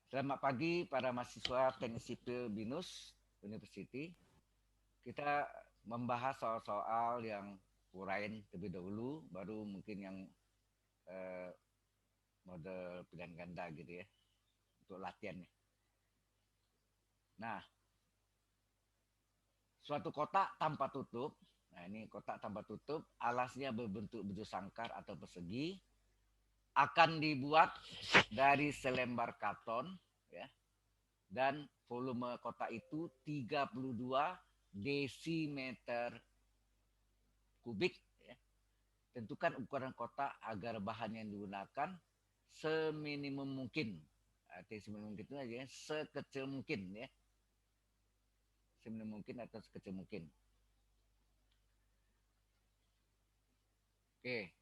Selamat pagi para mahasiswa Teknik Sipil BINUS University. Kita membahas soal-soal yang uraian terlebih dahulu, baru mungkin yang eh, model pilihan ganda gitu ya, untuk latihannya. Nah, suatu kotak tanpa tutup, nah ini kotak tanpa tutup, alasnya berbentuk bujur sangkar atau persegi, akan dibuat dari selembar karton, ya, dan volume kotak itu 32 desimeter kubik. Ya. Tentukan ukuran kotak agar bahan yang digunakan seminimum mungkin. Arti seminimum mungkin itu aja sekecil mungkin ya. Seminimum mungkin atau sekecil mungkin. Oke.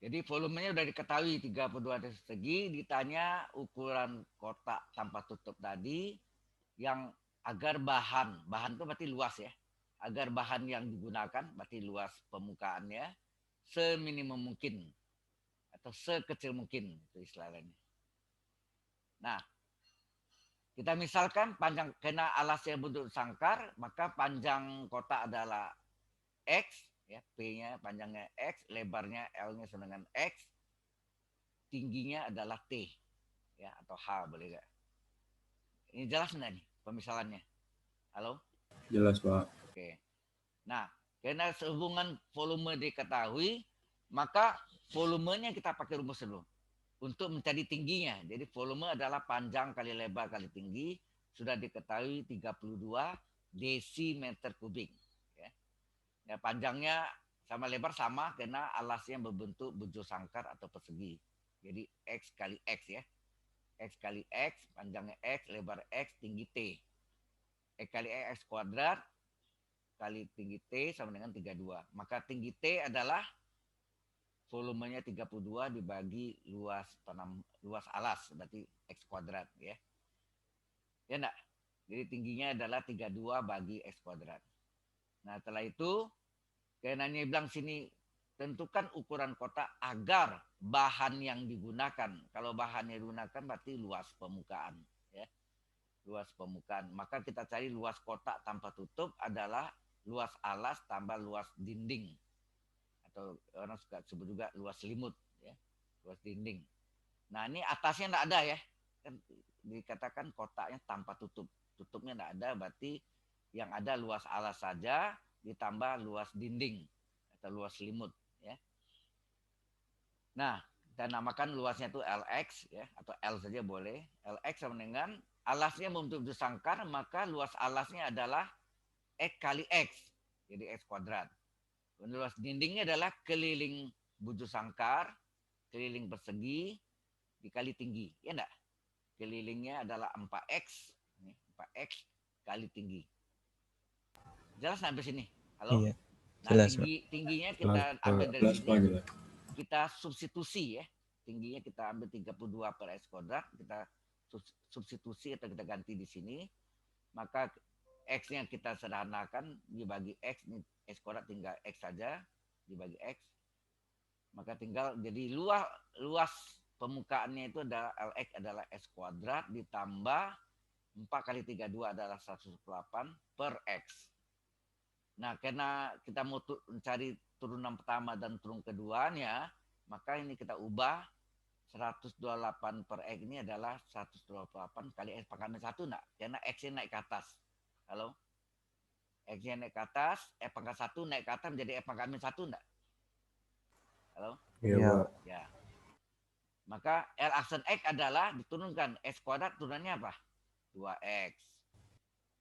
Jadi volumenya udah diketahui 32 segi, ditanya ukuran kotak tanpa tutup tadi yang agar bahan itu berarti luas ya. Agar bahan yang digunakan berarti luas permukaannya seminimum mungkin atau sekecil mungkin itu istilahnya. Nah, kita misalkan panjang kena alasnya bentuk sangkar, maka panjang kotak adalah X, ya, P-nya panjangnya X, lebarnya L-nya sama dengan X, tingginya adalah T, ya, atau H boleh gak? Ini jelas nggak nih pemisalannya? Halo? Jelas, Pak. Oke. Nah, karena sehubungan volume diketahui, maka volumenya kita pakai rumus dulu untuk mencari tingginya. Jadi volume adalah panjang kali lebar kali tinggi, sudah diketahui 32 desimeter kubik. Ya. Ya, panjangnya sama lebar sama karena alasnya berbentuk bujur sangkar atau persegi. Jadi X kali X ya. X kali X, panjangnya X, lebar X, tinggi T. X kali X kuadrat kali tinggi T sama dengan 32. Maka tinggi T adalah volumenya 32 dibagi luas alas, berarti X kuadrat ya. Ya enggak? Jadi tingginya adalah 32 bagi X kuadrat. Nah, setelah itu karenanya bilang sini tentukan ukuran kotak agar bahan yang digunakan. Kalau bahan yang digunakan berarti luas permukaan ya. Luas permukaan. Maka kita cari luas kotak tanpa tutup adalah luas alas tambah luas dinding. Atau orang suka sebut juga luas selimut ya. Luas dinding. Nah, ini atasnya enggak ada ya. Kan dikatakan kotaknya tanpa tutup. Tutupnya enggak ada, berarti yang ada luas alas saja ditambah luas dinding atau luas selimut ya. Nah, kita namakan luasnya itu LX ya, atau L saja boleh. LX sama dengan alasnya membentuk sangkar, maka luas alasnya adalah X kali X. Jadi X kuadrat. Luas dindingnya adalah keliling bujur sangkar, keliling persegi, dikali tinggi. Ya enggak? Kelilingnya adalah 4X. 4X kali tinggi. Jelas sampai sini? Halo? Iya, Nah, jelas, Pak. tingginya Jelas, kita ambil Pak. dari Jelas, sini, Pak. Jelas. kita substitusi ya. Tingginya kita ambil 32 per X kuadrat, kita substitusi atau kita ganti di sini. Maka X-nya kita sederhanakan dibagi X, ini X kuadrat tinggal X saja, dibagi X. Maka tinggal jadi luas permukaannya itu adalah LX adalah X kuadrat ditambah 4 kali 32 adalah 108 per X. Nah, karena kita mau mencari turunan pertama dan turun keduanya, maka ini kita ubah 128 per X ini adalah 128 kali X pangkat 1 enggak? Karena X-nya naik ke atas. Halo? X-nya naik ke atas, X pangkat 1 naik ke atas menjadi X pangkat 1 enggak? Halo? Iya, Iya, Pak. Pak. Ya. Maka L aksen X adalah diturunkan X kuadrat turunannya apa? 2X.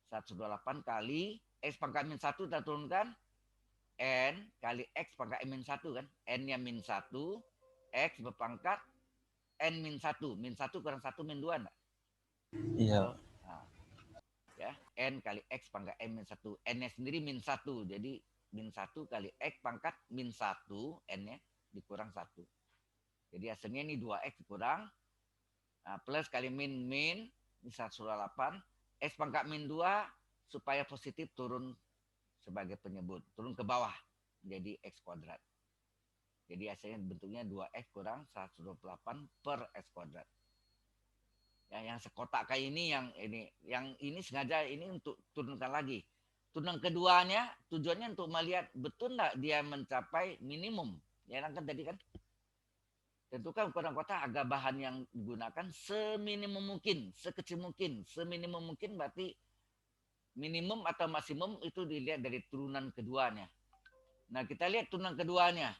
128 kali X pangkat min 1 kita turunkan N kali X pangkat min 1 kan. N-nya min 1, X berpangkat N min 1. Min 1 kurang 1 min 2 enggak? Iya, Halo? Nah, ya. N kali X pangkat N min 1. N-nya sendiri min 1. Jadi min 1 kali X pangkat min 1. N-nya dikurang 1. Jadi hasilnya ini 2X dikurang. Nah, plus kali min min. Ini 108. X pangkat min 2 supaya positif turun sebagai penyebut. Turun ke bawah menjadi X kuadrat. Jadi hasilnya bentuknya 2X kurang 128 per X kuadrat. Ya, yang sekotak kayak ini, yang ini sengaja ini untuk turunkan lagi. Turun keduanya tujuannya untuk melihat betul nggak dia mencapai minimum. Ya kan tadi kan. Tentukan ukuran kotak agar bahan yang digunakan seminimum mungkin, sekecil mungkin, seminimum mungkin berarti minimum atau maksimum itu dilihat dari turunan keduanya. Nah kita lihat turunan keduanya.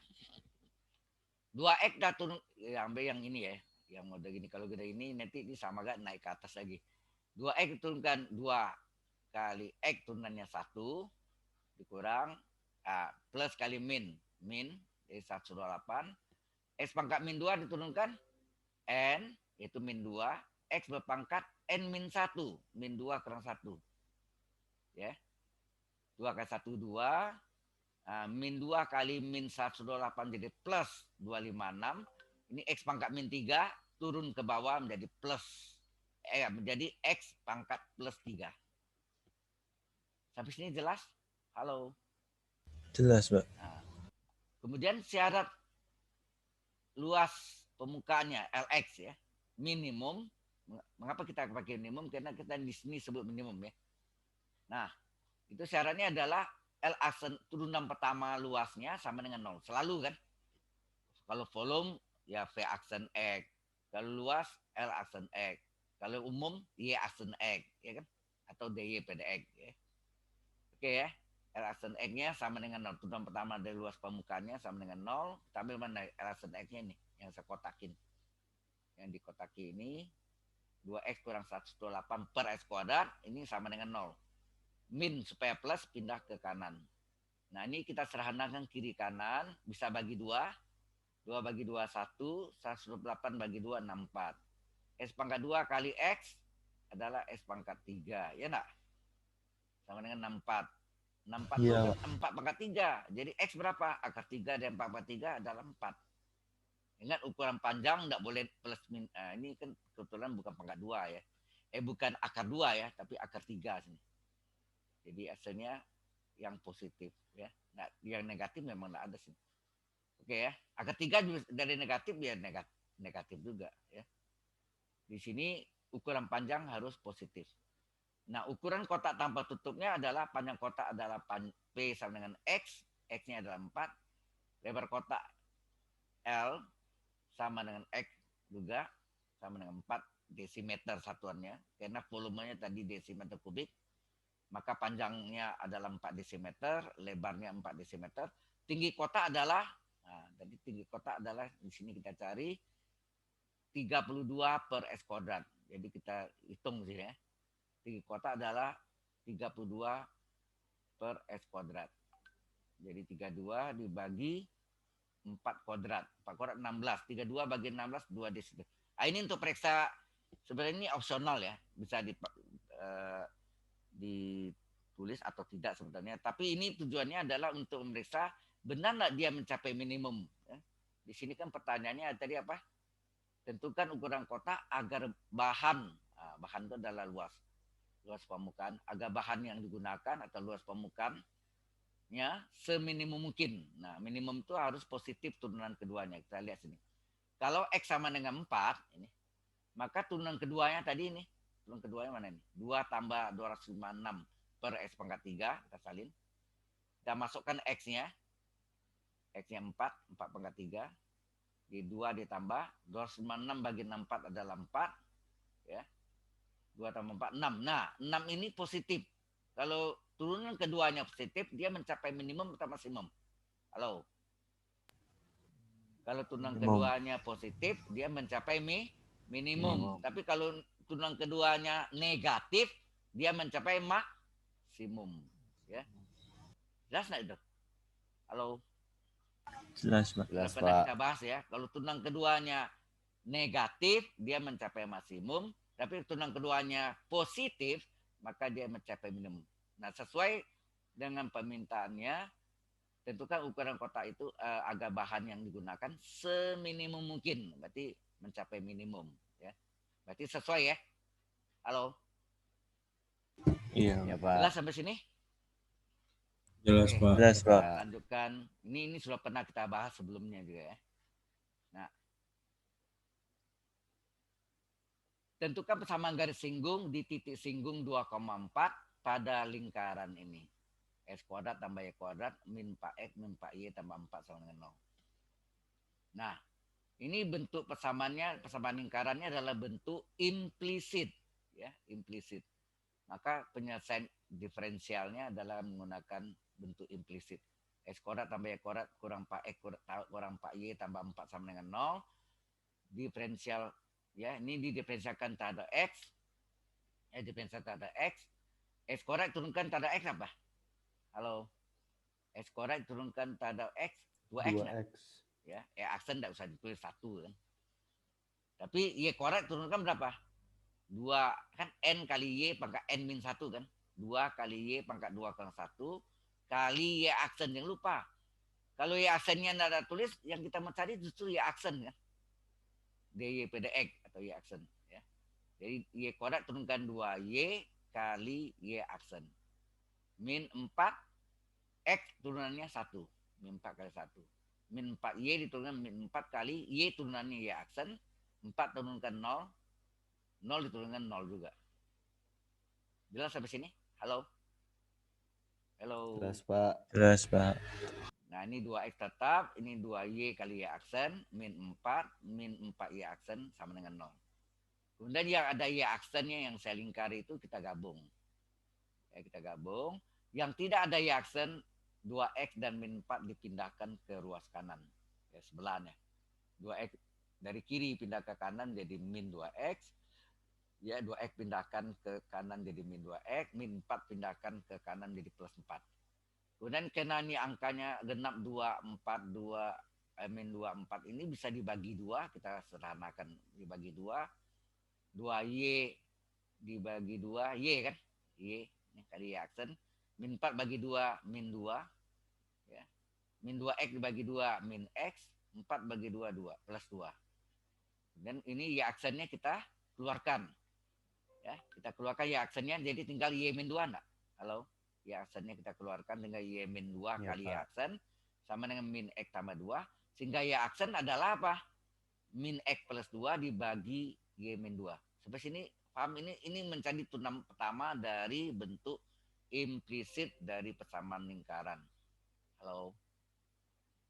2x dah turun, ya, ambil yang ini ya, yang mode gini. Kalau gede ini nanti ini sama gak naik ke atas lagi. 2x turunkan 2 kali x turunannya 1 dikurang plus kali min jadi 128. X pangkat min 2 diturunkan n yaitu min 2, x berpangkat n min 1, min 2 kurang 1. Ya. 2 kali 1 2, min 2 kali min 128 jadi plus 256. Ini x pangkat min 3 turun ke bawah menjadi plus menjadi x pangkat plus 3. Sampai sini jelas? Halo. Jelas, Pak. Nah, kemudian syarat luas permukaannya Lx ya. Minimum. Mengapa kita pakai minimum? Karena kita di sini sebut minimum ya. Nah, itu syaratnya adalah L aksen turunan pertama luasnya sama dengan 0. Selalu kan? Kalau volume ya V aksen X. Kalau luas L aksen X. Kalau umum Y aksen X, ya kan? Atau DY pada X ya. Oke ya. L aksen X-nya sama dengan 0. Turunan pertama dari luas permukaannya sama dengan 0. Kita ambil mana L aksen X-nya ini yang saya kotakin. Yang dikotaki ini 2x kurang 128 per x kuadrat ini sama dengan 0. Min supaya plus pindah ke kanan. Nah ini kita sederhanakan kiri kanan. Bisa bagi 2. 2 bagi 2 1. 128 bagi 2 64. X pangkat 2 kali X adalah X pangkat 3. Ya enggak? Sama dengan 64. 64 itu Iya, kan 4 pangkat 3. Jadi X berapa? Akar 3 dan 4 pangkat 3 adalah 4. Ingat ukuran panjang enggak boleh plus min. Ini kan kebetulan bukan pangkat 2 ya. Bukan akar 2 ya, tapi akar 3 sini. Jadi asalnya yang positif ya. Nah, yang negatif memang enggak ada sini. Oke ya. Akar 3 dari negatif ya negatif juga ya. Di sini ukuran panjang harus positif. Nah, ukuran kotak tanpa tutupnya adalah panjang kotak adalah P sama dengan X, X-nya adalah 4, lebar kotak L sama dengan X juga, sama dengan 4 desimeter satuannya, karena volumenya tadi desimeter kubik, maka panjangnya adalah 4 desimeter, lebarnya 4 desimeter, tinggi kotak adalah, tadi tinggi kotak adalah di sini kita cari 32 per S kuadrat. Jadi kita hitung sini ya. Tinggi kotak adalah 32 per S kuadrat. Jadi 32 dibagi 4 kuadrat. 4 kuadrat 16. 32 bagi 16, 2 desimeter. Nah, ini untuk periksa, sebenarnya ini opsional ya. Bisa ditulis atau tidak sebenarnya. Tapi ini tujuannya adalah untuk memeriksa benar nggak dia mencapai minimum. Ya. Di sini kan pertanyaannya tadi apa? Tentukan ukuran kotak agar bahan itu adalah luas permukaan, agar bahan yang digunakan atau luas permukaannya seminimum mungkin. Nah, minimum itu harus positif turunan keduanya. Kita lihat sini. Kalau X sama dengan 4, ini, maka turunan keduanya tadi ini, turunan keduanya mana ini? 2 tambah 256 per X pangkat 3, kita salin. Kita masukkan X-nya. X-nya 4 pangkat 3. Di 2 ditambah, 256 bagi 64 adalah 4. Ya. 2 tambah 4, 6. Nah, 6 ini positif. Kalau turunan keduanya positif, dia mencapai minimum atau maksimum? Halo. Kalau turunan keduanya positif, dia mencapai minimum. Tapi kalau turunan keduanya negatif, dia mencapai maksimum. Ya. Jelas nggak itu? Halo. jelas, Pak. Sudah pernah kita bahas ya. Kalau turunan keduanya negatif, dia mencapai maksimum. Tapi turunan keduanya positif, maka dia mencapai minimum. Nah, sesuai dengan permintaannya, tentukan ukuran kotak itu agar bahan yang digunakan seminimum mungkin. Berarti mencapai minimum. Ya. Berarti sesuai ya. Halo? Iya, Ya, Pak. Jelas sampai sini? jelas, Oke, Pak. Jelas, kita Pak. lanjutkan. Ini sudah pernah kita bahas sebelumnya juga ya. Nah, Tentukan persamaan garis singgung di titik singgung 2,4 pada lingkaran ini. X kuadrat tambah Y kuadrat min 4X min 4Y tambah 4 sama dengan 0. Nah, ini bentuk persamaannya, persamaan lingkarannya adalah bentuk implisit. Ya, implisit. Maka penyelesaian diferensialnya adalah menggunakan bentuk implisit. X kuadrat tambah Y kuadrat kurang 4X kurang 4Y tambah 4 sama dengan 0. Diferensial, ya, ini didiferensialkan terhadap X. Diferensial terhadap X. X kuadrat turunkan terhadap X apa? Halo. X kuadrat turunkan terhadap X. 2X. 2X. Ya, aksen tidak usah ditulis 1 kan. Tapi Y kuadrat turunkan berapa? 2 kan N kali Y pangkat N min 1 kan. 2 kali Y pangkat 2 kurang 1 kali Y aksen. Jangan lupa. Kalau Y aksennya tidak ada tulis, yang kita mau cari justru Y aksen kan. DY pada X atau Y aksen. Ya. Jadi Y kuadrat turunkan 2Y kali Y aksen. Min 4 X turunannya 1. Min 4 kali 1. Min 4Y diturunkan min 4 kali Y turunannya Y aksen. 4 turunkan 0. 0 diturunkan 0 juga. Jelas sampai sini? Halo? Halo? Jelas, Pak. Jelas, Pak. Nah, ini 2X tetap. Ini 2Y kali Y aksen. Min 4. Min 4Y aksen sama dengan 0. Kemudian yang ada Y aksennya yang saya lingkari itu kita gabung. Ya, kita gabung. Yang tidak ada Y aksen, 2X dan min 4 dipindahkan ke ruas kanan. Ya, sebelahnya. 2X dari kiri pindah ke kanan jadi min 2X. Ya, 2X pindahkan ke kanan jadi min 2X. Min 4 pindahkan ke kanan jadi plus 4. Kemudian karena ini angkanya genap 2, 4, 2, min 2, 4 ini bisa dibagi 2. Kita sederhanakan dibagi 2. 2Y dibagi 2. Y kan? Y. Ini kali Y aksen. Min 4 bagi 2, min 2. Ya. Min 2X dibagi 2, min X. 4 bagi 2, 2. Plus 2. Dan ini Y aksennya kita keluarkan. Ya, kita keluarkan Y aksennya, jadi tinggal Y min 2 enggak? Halo? Y aksennya kita keluarkan dengan Y min 2 Ya, kali Y Pak. aksen. Sama dengan min X tambah 2. Sehingga Y aksen adalah apa? Min X plus 2 dibagi Y min 2. Sampai sini paham? Ini menjadi tunam pertama dari bentuk implisit dari persamaan lingkaran. Halo?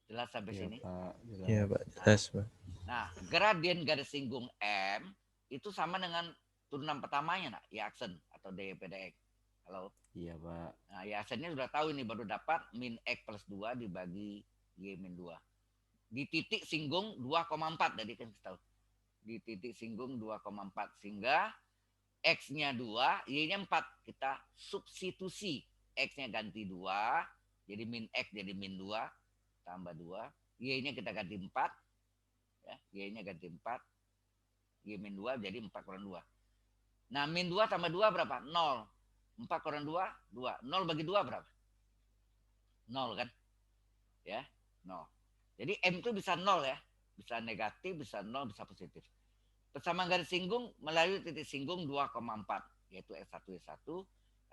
Jelas sampai Iya, sini? Pak. Jelas. Iya, Pak. Jelas, Pak. Nah, gradien garis singgung M itu sama dengan turunan pertamanya, nak, Y aksen atau DY pada X. Halo? Iya, Pak. Nah, Y aksennya sudah tahu ini, baru dapat min X plus 2 dibagi Y min 2. Di titik singgung 2,4 tadi kan kita tahu. Di titik singgung 2,4 sehingga X-nya 2, Y-nya 4. Kita substitusi. X-nya ganti 2, jadi min X jadi min 2, tambah 2. Y-nya kita ganti 4. Ya, Y-nya ganti 4. Y min 2 jadi 4 kurang 2. Nah, min 2 tambah 2 berapa? 0. 4 kurang 2, 2. 0 bagi 2 berapa? 0 kan? Ya, 0. Jadi M itu bisa 0 ya. Bisa negatif, bisa 0, bisa positif. Persamaan garis singgung melalui titik singgung 2,4 yaitu S1 S1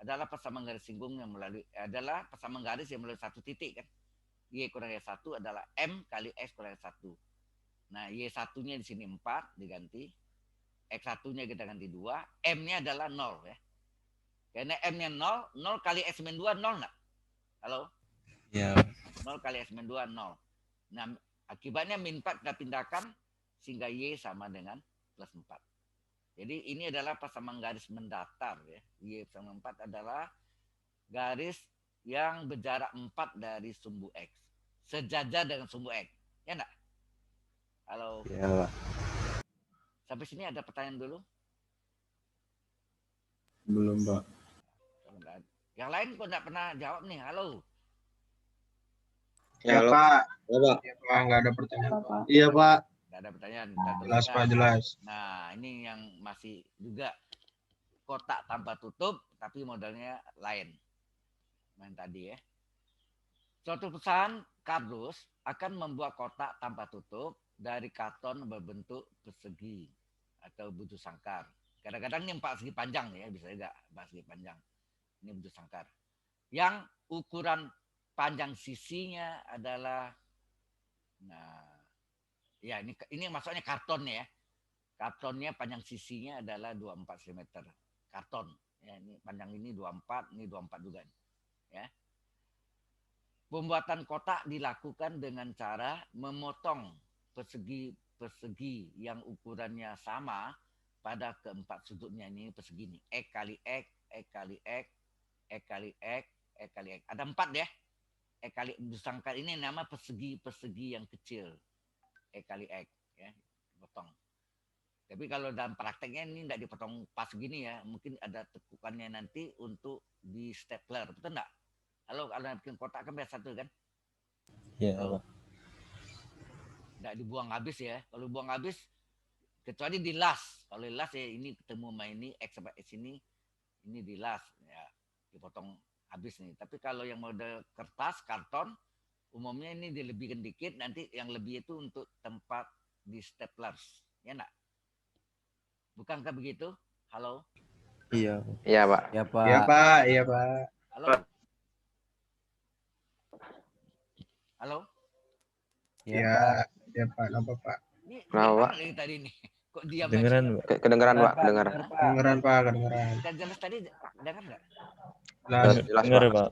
adalah persamaan garis singgung yang melalui adalah persamaan garis yang melalui satu titik kan. Y kurang Y1 adalah M kali X kurang Y1. Nah, Y1-nya di sini 4 diganti. X1-nya kita ganti 2, M-nya adalah 0 ya. Karena M-nya 0, 0 kali X min 2 0 enggak? Halo? Iya. 0 kali X min 2 0. Nah, akibatnya min 4 kita pindahkan sehingga Y sama dengan plus 4. Jadi ini adalah persamaan garis mendatar ya. Y sama 4 adalah garis yang berjarak 4 dari sumbu X. Sejajar dengan sumbu X. Ya enggak? Halo. Iya, Pak. Sampai sini ada pertanyaan dulu? Belum, Pak. Yang lain kok enggak pernah jawab nih. Halo. Ya, Pak. Ya, Pak. Ya, Pak. Nggak ada pertanyaan, Pak. Iya, Pak. Enggak ada pertanyaan. Kita Jelas, teruskan. Pak. Jelas. Nah, ini yang masih juga kotak tanpa tutup, tapi modelnya lain. Yang tadi ya. Suatu perusahaan kardus akan membuat kotak tanpa tutup dari karton berbentuk persegi atau butuh sangkar. Kadang-kadang ini 4 segi panjang ya, bisa juga 4 segi panjang. Ini butuh sangkar. Yang ukuran panjang sisinya adalah, nah, ya ini masuknya kartonnya ya. kartonnya panjang sisinya adalah 24 cm. Karton. Ya, ini panjang ini 24, ini 24 juga. Ya. Pembuatan kotak dilakukan dengan cara memotong persegi yang ukurannya sama pada keempat sudutnya. Ini persegi ini. X kali X, X kali X, X kali X, X kali X. Ada 4 ya. X kali disangkat ini nama persegi yang kecil. X kali X. Ya, potong. Tapi kalau dalam prakteknya ini tidak dipotong pas gini ya. Mungkin ada tekukannya nanti untuk di stapler. Betul enggak? Kalau bikin kotak kan biasa tuh kan? Iya, Pak. Nggak dibuang habis ya. Kalau buang habis, kecuali di las. Kalau di las ya ini ketemu sama ini, X sampai X ini di las. Ya, dipotong habis nih. Tapi kalau yang model kertas, karton, umumnya ini dilebihkan dikit. Nanti yang lebih itu untuk tempat di staplers. Ya enggak? Bukankah begitu? Halo? Iya. Iya, Pak. Ya, Pak. Iya, Pak. Iya, Pak. Halo? Halo? Iya, ya, Pak. Apa, Pak? Ini Kenapa, Pak? dari tadi nih. Kok diam Dengeran, aja? Pak. Kedengeran, Pak. Kedengeran. Kedengeran, Pak. Kedengeran. Dan jelas tadi dengar nggak? Jelas, Dengar, Pak. Pak.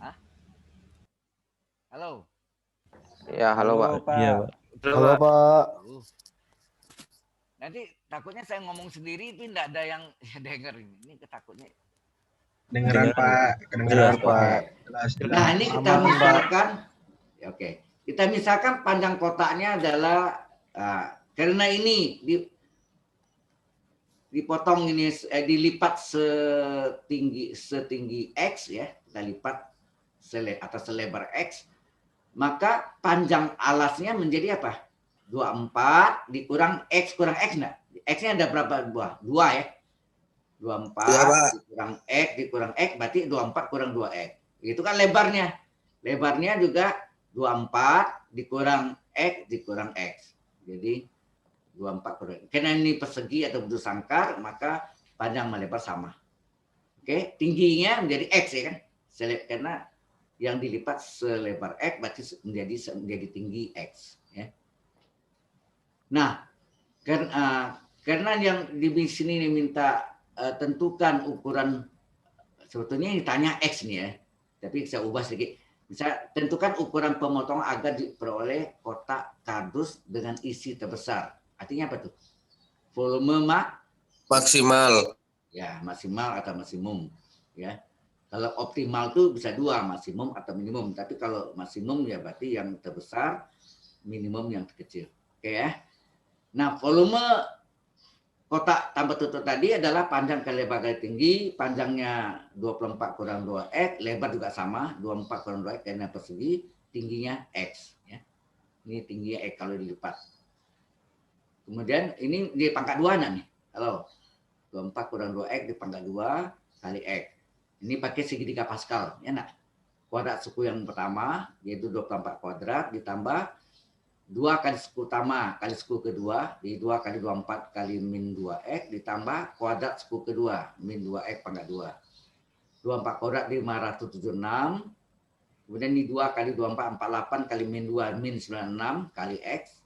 Hah? Halo? Ya, halo, Pak. Iya, Pak. Halo Pak. Nanti takutnya saya ngomong sendiri itu tidak ada yang denger ini. Ini ketakutnya. Dengeran, Pak. Kedengeran, Jelas, Pak. Jelas, jelas. Nah, ini kita misalkan, ya, oke. Kita misalkan panjang kotaknya adalah karena ini dipotong ini dilipat setinggi X ya, kita lipat atas selebar X, maka panjang alasnya menjadi apa? 24 dikurang X kurang X enggak? X-nya ada berapa buah? 2 ya. 24 Ya, Pak. dikurang X berarti 24 kurang 2X. Itu kan lebarnya. Lebarnya juga 24 dikurang X dikurang X. Jadi 24 kurang. Karena ini persegi atau bentuk sangkar, maka panjang sama lebar sama. Oke, tingginya menjadi X ya kan? Karena yang dilipat selebar X berarti menjadi tinggi X ya. Nah, karena yang di sini minta tentukan ukuran, sebetulnya ditanya X nih ya, tapi saya ubah sedikit. Bisa tentukan ukuran pemotongan agar diperoleh kotak kardus dengan isi terbesar. Artinya apa tuh? Volume maksimal. Ya, maksimal atau maksimum. Ya, kalau optimal tuh bisa 2, maksimum atau minimum. Tapi kalau maksimum ya berarti yang terbesar, minimum yang terkecil. Oke ya. Nah, volume kotak tambah tutup tadi adalah panjang kali lebar kali tinggi, panjangnya 24 kurang 2X, lebar juga sama, 24 kurang 2X karena persegi, tingginya X. Ya. Ini tingginya X kalau dilipat. Kemudian ini di pangkat 2 nih. Halo, 24 kurang 2X di pangkat 2 kali X. Ini pakai segitiga Pascal, ya nak? Kuadrat suku yang pertama, yaitu 24 kuadrat, ditambah 2 kali suku utama kali suku kedua, di 2 kali 24 kali min 2X, ditambah kuadrat suku kedua, min 2X pangkat 2. 24 kuadrat 576, kemudian di 2 kali 24, 48 kali min 2, min 96 kali X,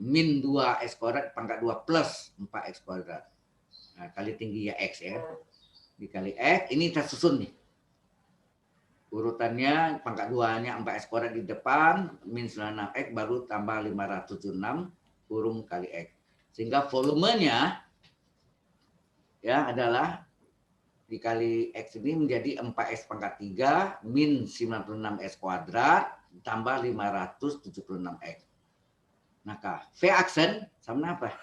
min 2X kuadrat pangkat 2 plus 4X kuadrat. Nah, kali tinggi ya X ya. Dikali X, ini tersusun nih. Urutannya pangkat 2-nya 4X kuadrat di depan, min 96X baru tambah 576 kurung kali X. Sehingga volumenya ya adalah dikali X ini menjadi 4X pangkat 3 min 96X kuadrat tambah 576X. Maka V aksen sama apa?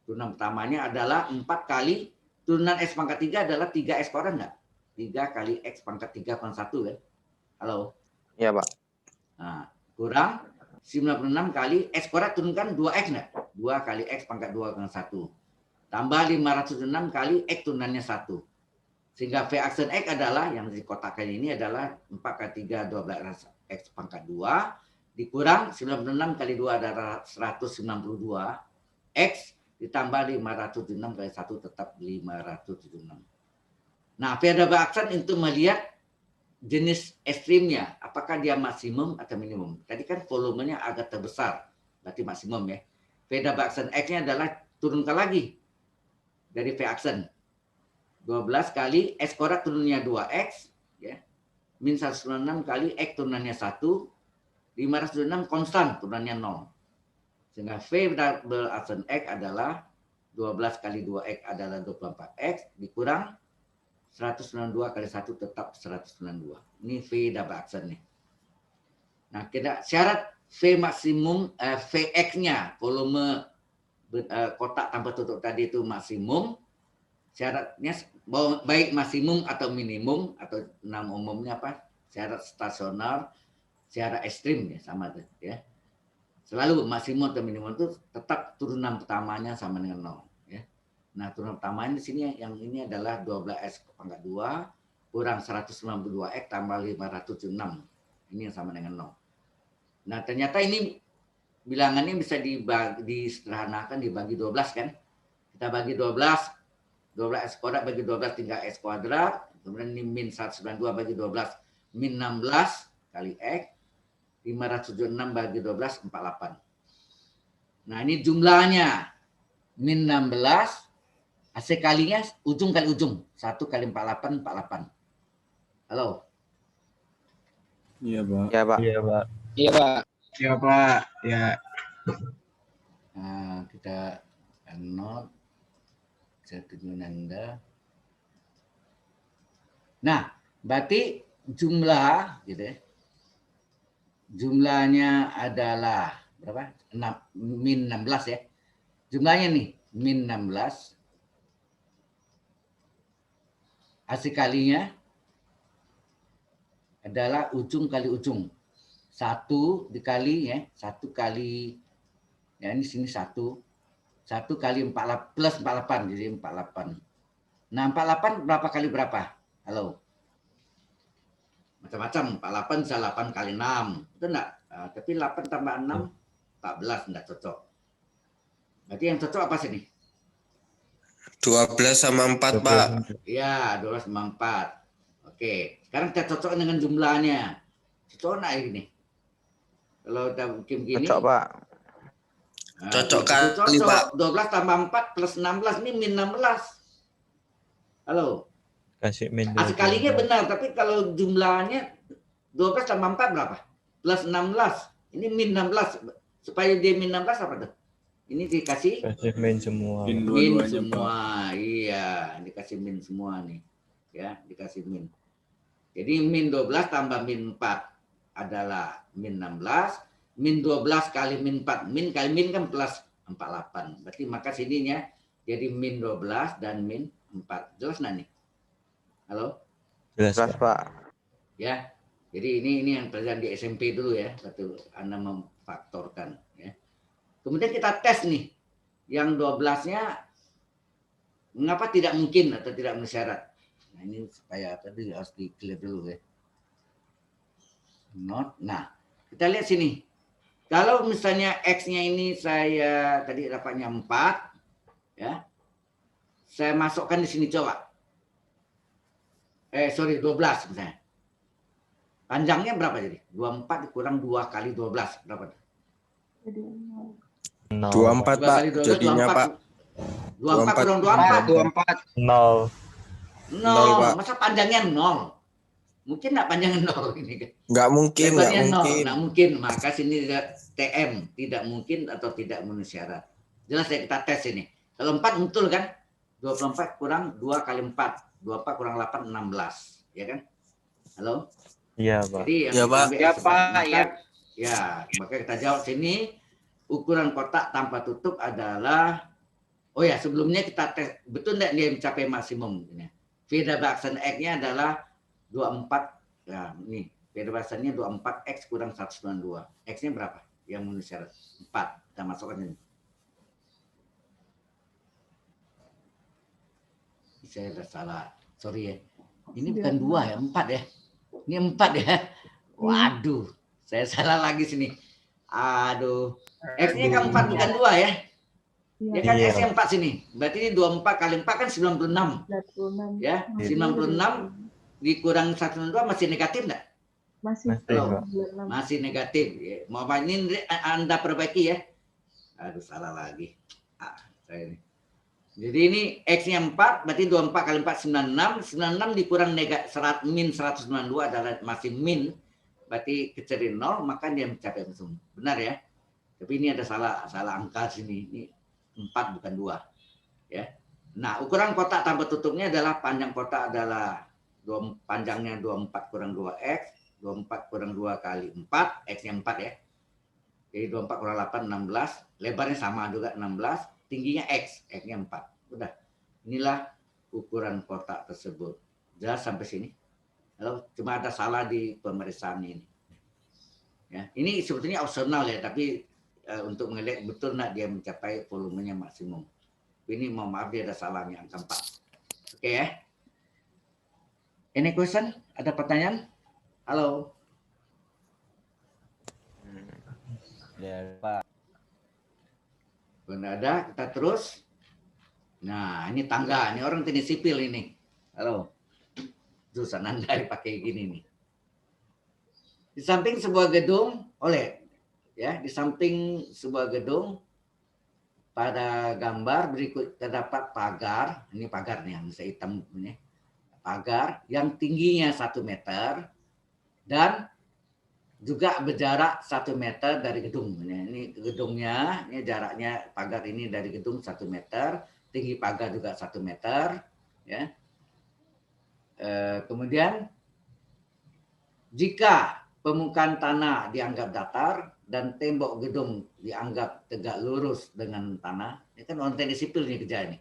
Turunan pertamanya adalah 4 kali turunan X pangkat 3 adalah 3X kuadrat enggak? 3 kali X pangkat 3 kurang 1 kan? Halo? Iya, Pak. Nah, kurang 96 kali X kuadrat turunkan 2X enggak? 2 kali X pangkat 2 kurang 1. Tambah 506 kali X turunannya 1. Sehingga V aksen X adalah, yang dikotakkan ini adalah 4 kali 3, 12 X pangkat 2. Dikurang 96 kali 2 adalah 192. X ditambah 506 kali 1 tetap 576. Nah, variabel aksen untuk melihat jenis ekstrimnya, apakah dia maksimum atau minimum. Tadi kan volumenya agak terbesar, berarti maksimum ya. V double aksen X-nya adalah turunkan lagi dari V aksen. 12 kali X kuadrat turunnya 2X, ya. Min 196 kali X turunannya 1, 526 konstan turunannya 0. Sehingga V double aksen X adalah 12 kali 2X adalah 24X, dikurang 192 kali 1 tetap 192. Ini V double aksen nih. Nah, kita syarat V maksimum, Vx-nya, volume kotak tanpa tutup tadi itu maksimum. Syaratnya baik maksimum atau minimum, atau nama umumnya apa? Syarat stasioner, syarat ekstrim, ya, sama tuh, ya. Selalu maksimum atau minimum itu tetap turunan pertamanya sama dengan 0, ya. Nah, turunan pertamanya di sini yang ini adalah 12x pangkat 2 kurang 192x tambah 506. Ini yang sama dengan 0. Nah, ternyata ini bilangannya bisa disederhanakan dibagi 12 kan. Kita bagi 12 x kuadrat bagi 12 tinggal x kuadrat. Kemudian ini min 192 bagi 12 min 16 kali x. 576 bagi 12 48. Nah, ini jumlahnya min 16 hasil kalinya ujung kali ujung 1 kali 48 48. Halo. Iya, Pak. Ya, Pak. Iya, Pak. Iya, Pak. Iya, Pak. Ya. Nah, kita note, saya tunjukin Anda. Nah, berarti jumlah gitu ya. Jumlahnya adalah berapa? Min 16 ya. Jumlahnya nih min 16. Hasil kalinya adalah ujung kali ujung. 1 dikali ya, 1 kali ya, ini sini 1 kali 48 plus 48 jadi 48. Nah, 48 berapa kali berapa? Halo. Macam-macam, 48 bisa 8 kali 6. Itu enggak? Tapi 8 tambah 6 14 enggak cocok. Berarti yang cocok apa sih nih? 12 sama 4, Pak. Iya, 12 sama 4. Oke, sekarang kita cocok dengan jumlahnya. Cocok enggak ini? Kalau kita bikin begini. Cocok, Pak. Nah, Cocok itu kali, Pak. 12 tambah 4 plus 16 ini min 16. Halo. Kasih min. Hasil kalinya benar, tapi kalau jumlahnya 12 tambah 4 berapa? Plus 16. Ini min 16. Supaya dia min 16 apa tuh? Ini dikasih Kasih min semua. min semua. Iya, dikasih min semua nih. Ya, dikasih min. Jadi min 12 tambah min 4 adalah min 16. Min 12 kali min 4. Min kali min kan plus 48. Berarti maka sininya jadi min 12 dan min 4. Jelas nggak nih? Halo? Jelas, Jelas, Pak. Pak. Ya. Jadi ini yang pelajaran di SMP dulu ya. Betul. Anda memfaktorkan. Ya. Kemudian kita tes nih. Yang 12-nya mengapa tidak mungkin atau tidak memenuhi syarat. Nah, ini supaya tadi harus di-clear dulu ya. Nah, kita lihat sini. Kalau misalnya X-nya ini saya tadi dapatnya 4. Ya. Saya masukkan di sini coba. 12 misalnya. Panjangnya berapa jadi? 24 dikurang 2 kali 12. Berapa? Jadi 24, Pak. Jadinya, Pak. 24 kurang 24. 24. 0. Nol. Pak. Masa panjangnya 0? Mungkin nggak panjangnya 0 ini kan? Nggak mungkin, nggak Lebarnya 0. mungkin. Nggak mungkin. Maka sini TM. Tidak mungkin atau tidak memenuhi syarat. Jelas ya, kita tes ini. Kalau 4 betul kan? 24 kurang 2 kali 4. 24 kurang 8, 16. Ya kan? Halo? Iya, Pak. Jadi yang Ya, kita Pak. ambil Ya, S4, Pak. maka, ya, maka kita jawab sini. Ukuran kotak tanpa tutup adalah, oh ya, sebelumnya kita tes, betul enggak dia mencapai maksimum? V double aksen X-nya adalah 24, ya ini, V double aksennya 24X kurang 192. X-nya berapa? Yang memenuhi syarat? 4. Kita masukkan ini. Saya sudah salah, sorry ya. Ini bukan 2 ya, 4 ya. Ini 4 ya. Waduh, saya salah lagi sini. Aduh. X-nya kan 4 bukan 2 ya. Ya kan Iya. X-nya 4 sini. Berarti ini 24 kali 4 kan 96. 96. Ya, 96 dikurang 102 masih negatif enggak? Masih Masih, Pak. 96. Masih negatif. Ya. Mau apa ini Anda perbaiki ya. Aduh, salah lagi. Saya ini. Jadi ini X-nya 4, berarti 24 kali 4, 96. 96 dikurang min 192 adalah masih min. Berarti kecil dari 0, maka dia mencapai maksimum. Benar ya? Tapi ini ada salah angka sini. Ini 4 bukan 2. Ya. Nah, ukuran kotak tanpa tutupnya adalah panjang kotak adalah panjangnya 24 kurang 2X. 24 kurang 2 kali 4. X-nya 4 ya. Jadi 24 kurang 8, 16. Lebarnya sama juga 16. Tingginya X. X-nya 4. Udah. Inilah ukuran kotak tersebut. Jelas sampai sini? Halo, cuma ada salah di pemeriksaan ini. Ya, ini sebetulnya opsional ya, tapi untuk melihat betul nggak dia mencapai volumenya maksimum. Ini mohon maaf dia ada salahnya angka 4. Oke ya. Any question? Ada pertanyaan? Halo. Ya, Pak. Belum ada, kita terus. Nah, ini tangga. Ini orang teknik sipil ini. Halo. Susah nandai pakai gini nih. Di samping sebuah gedung, di samping sebuah gedung, pada gambar berikut terdapat pagar. Ini pagar nih yang bisa hitam ini. Pagar yang tingginya 1 meter dan juga berjarak 1 meter dari gedung. Ini gedungnya, ini jaraknya pagar ini dari gedung 1 meter, tinggi pagar juga 1 meter. Ya. Kemudian, jika permukaan tanah dianggap datar dan tembok gedung dianggap tegak lurus dengan tanah, ini kan orang teknik sipil nih kerja ini.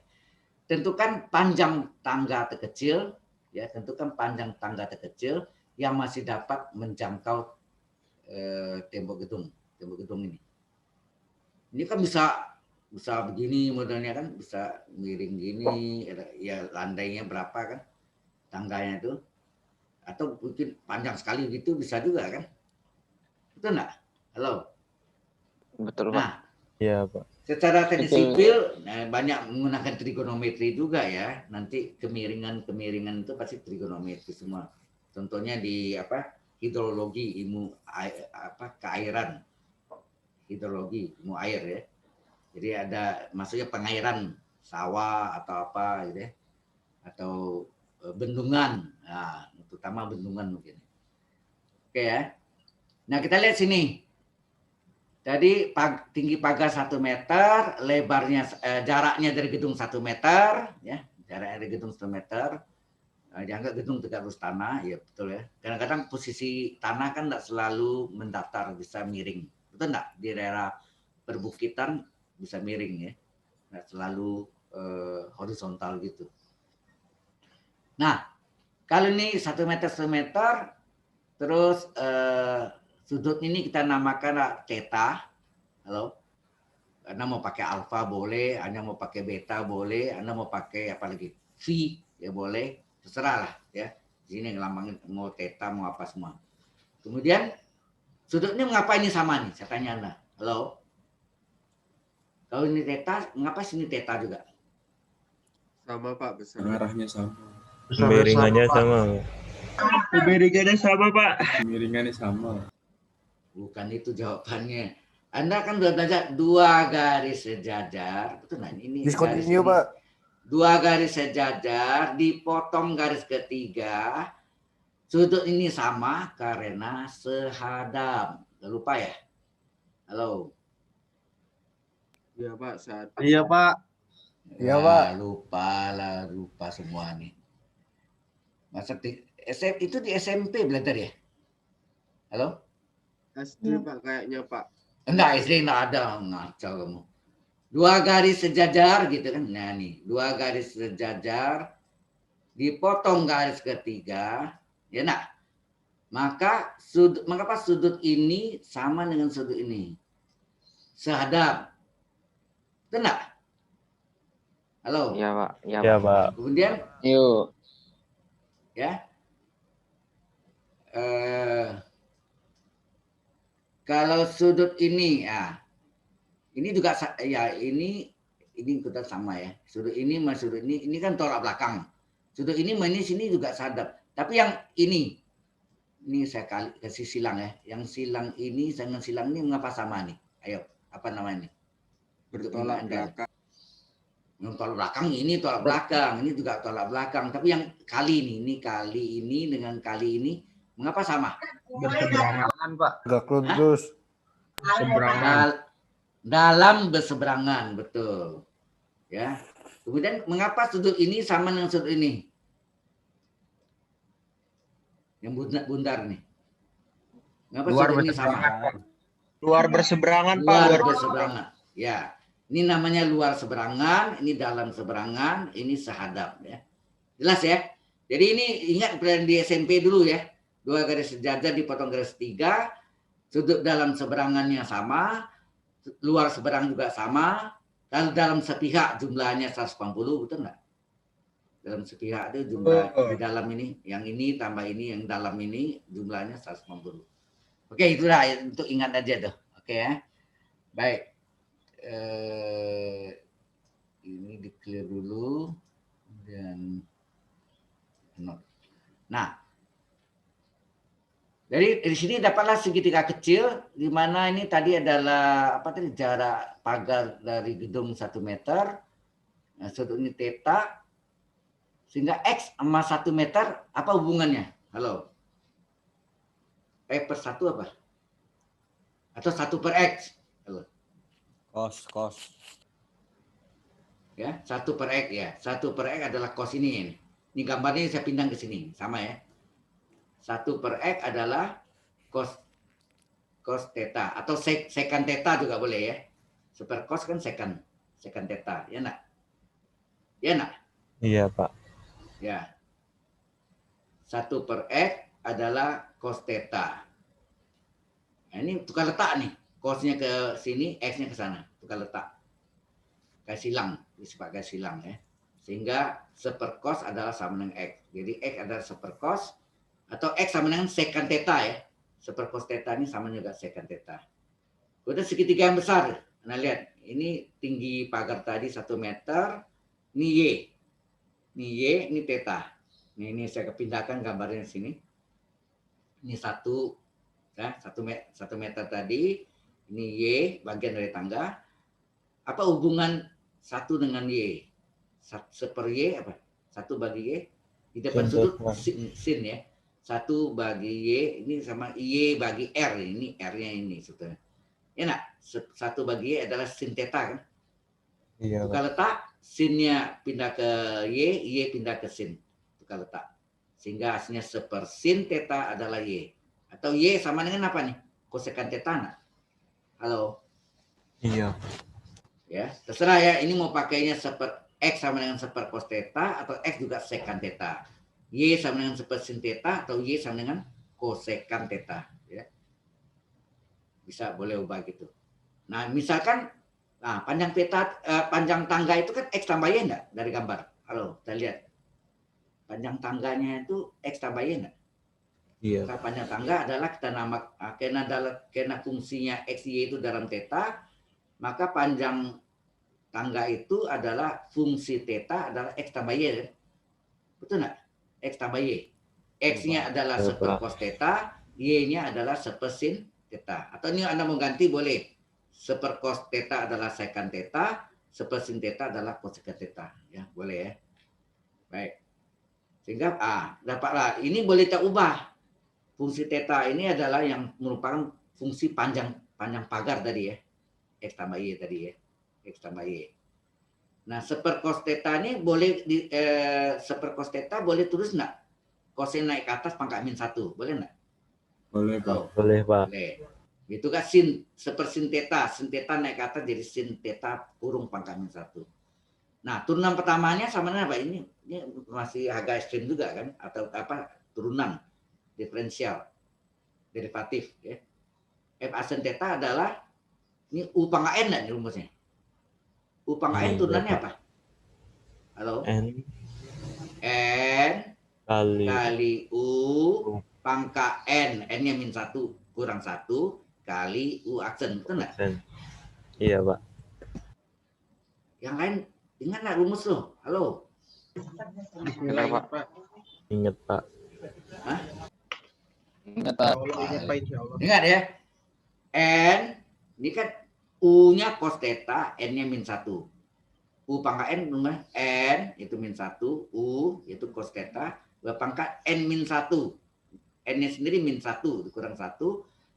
Tentukan panjang tangga terkecil, ya, tentukan panjang tangga terkecil yang masih dapat menjangkau tembok gedung ini. Ini kan bisa begini modelnya kan, bisa miring gini, ya landainya berapa kan, tangganya itu, atau mungkin panjang sekali gitu bisa juga kan, betul nggak? Halo. Betul, Pak. Nah, Iya, Pak. secara teknik sipil banyak menggunakan trigonometri juga ya. Nanti kemiringan itu pasti trigonometri semua. Contohnya di hidrologi, ilmu keairan, hidrologi, ilmu air ya. Jadi ada maksudnya pengairan sawah atau apa gitu ya, atau bendungan, nah, terutama bendungan mungkin. Oke ya. Nah kita lihat sini. Tadi tinggi pagar 1 meter, lebarnya jaraknya dari gedung 1 meter, ya, jaraknya dari gedung 1 meter. Dianggap gedung tegak lurus tanah, ya betul ya. Kadang-kadang posisi tanah kan tidak selalu mendatar, bisa miring. Betul enggak? Di daerah perbukitan bisa miring ya. Tidak selalu horizontal gitu. Nah, kalau ini 1 meter, 1 meter, terus sudut ini kita namakan theta. Halo. Anda mau pakai alfa boleh, Anda mau pakai beta boleh, Anda mau pakai apa lagi? Phi ya boleh. Terserah lah ya. Di sini ngelambangin mau theta mau apa semua. Kemudian sudutnya mengapa ini sama nih? Saya tanya Anda. Halo. Kalau ini theta, mengapa sini theta juga? Sama, Pak, besar. Arahnya sama. Miringannya sama. Miringannya sama, Pak. Miringannya sama. Bukan itu jawabannya. Anda kan sudah belajar 2 garis sejajar. Betul nggak? Ini Discontinue, Pak. 2 garis sejajar dipotong garis ketiga. Sudut ini sama karena sehadap. Gak lupa ya? Halo. Iya, Pak. Saat. Iya, Pak. Iya, Pak. Lupa semua nih. Masa itu di SMP belajar ya? Halo? SD, Pak, kayaknya, Pak. Enggak, SD enggak ada. Ngacau kamu. 2 garis sejajar gitu kan. Nah nih, 2 garis sejajar dipotong garis ketiga, ya nak. Maka mengapa sudut ini sama dengan sudut ini? Sehadap. Betul enggak? Halo. Iya, Pak. Iya, Pak. Kemudian Yuk. ya. Kalau sudut ini ya, ini juga ya ini kita sama ya. Sudut ini sama sudut ini kan tolak belakang. Sudut ini sama sini juga sadap. Tapi yang ini saya kasih silang ya. Yang silang ini dengan silang ini mengapa sama nih? Ayo, apa namanya? bertolak belakang. Yang tolak belakang ini tolak belakang, ini juga tolak belakang. Tapi yang kali ini dengan kali ini mengapa sama? Berseberangan, Pak. Agak lurus. Seberangan. Dalam berseberangan, betul. Ya. Kemudian mengapa sudut ini sama dengan sudut ini? Yang bundar nih. Mengapa Luar sudut ini sama? Luar berseberangan, Pak. Luar berseberangan. Ya. Ini namanya luar seberangan, ini dalam seberangan, ini sehadap ya. Jelas ya? Jadi ini ingat di SMP dulu ya. 2 garis sejajar dipotong garis 3, sudut dalam seberangannya sama, luar seberang juga sama, dan dalam sepihak jumlahnya 180, betul nggak? Dalam sepihak itu jumlah di dalam ini, yang ini tambah ini, yang dalam ini jumlahnya 180. Oke, itulah untuk ingat aja tuh. Oke ya. Baik. Ini di clear dulu dan nah dari sini dapatlah segitiga kecil di mana ini tadi adalah apa tadi jarak pagar dari gedung 1 meter. Nah, sudut ini theta sehingga x sama 1 meter apa hubungannya? Halo. Per 1 apa? Atau 1 per x? Halo. Cos. Ya, 1 per X ya. 1 per X adalah cos ini. Ini gambarnya saya pindah ke sini, sama ya. 1 per X adalah cos theta atau secant theta juga boleh ya. Super cos kan secant theta, ya nak? Ya nak? Iya, Pak. Ya. 1 per X adalah cos theta. Nah, ini tukar letak nih. Cosnya ke sini, X-nya ke sana. Tukar letak. Garis silang. Disebut garis silang ya. Sehingga sepercos adalah sama dengan X. Jadi X adalah sepercos. Atau X sama dengan secant theta ya. Sepercos theta ini sama juga secant theta. Kemudian segitiga yang besar. Nah lihat. Ini tinggi pagar tadi 1 meter. Ini Y. Ini Y, ini theta. Ini saya pindahkan gambarnya di sini. Ini 1 meter tadi. Ini Y, bagian dari tangga. Apa hubungan 1 dengan Y? 1 per Y apa? 1 bagi Y. Di depan sudut sin ya. 1 bagi Y, ini sama Y bagi R. Ini R-nya ini. Sebetulnya. Ya nak? 1 bagi Y adalah sin theta kan? Iya, Tukar letak, sinnya pindah ke Y pindah ke sin. Tukar letak. Sehingga hasilnya 1 per sin theta adalah Y. Atau Y sama dengan apa nih? Kosekan theta nak? Halo. Iya. Ya, terserah ya. Ini mau pakainya X sama dengan 1 cos theta atau X juga secant theta. Y sama dengan 1 sin theta atau Y sama dengan kosekan theta. Ya. Bisa boleh ubah gitu. Nah, misalkan panjang tangga itu kan X tambah Y enggak dari gambar? Halo, kita lihat. Panjang tangganya itu X tambah Y enggak? Iya. Maka panjang tangga adalah kita karena fungsinya X, Y itu dalam theta, maka panjang tangga itu adalah fungsi theta adalah X tambah Y. Betul nggak? X tambah Y. X-nya adalah 1 cos theta, Y-nya adalah 1 sin theta. Atau ini Anda mau ganti boleh. 1 cos theta adalah secant theta, 1 sin theta adalah cosecant theta. Ya, boleh ya. Baik. Sehingga dapatlah. Ini boleh kita ubah. Fungsi theta ini adalah yang merupakan fungsi panjang pagar tadi ya. X tambah Y tadi ya. X tambah Y. Nah, 1 cos theta ini boleh 1 cos theta boleh terus enggak? Cosnya naik ke atas pangkat min 1. Boleh enggak? Boleh, Pak. Boleh, Pak. Boleh. Itu kan sin theta. Sin theta naik ke atas jadi sin theta kurung pangkat min 1. Nah, turunan pertamanya sama dengan apa? Ini masih agak ekstrim juga kan? Atau apa? Turunan. Diferensial, derivatif ya. F asen theta adalah ini U pangkat N enggak nih rumusnya? U pangkat N turunannya apa? Halo? N kali U pangkat N. N-nya min 1 kurang 1 kali U aksen. Betul enggak? Iya, Pak. Yang lain ingat enggak rumus lo? Halo? Ingat, Pak. Ingat, Pak. Hah? Ingat, Pak. Ingat, Pak, insya Allah. Ingat ya. N ini kan U-nya cos theta, N-nya min 1. U pangkat N, N itu min 1, U itu cos theta, berpangkat N min 1. N-nya sendiri min 1, dikurang 1,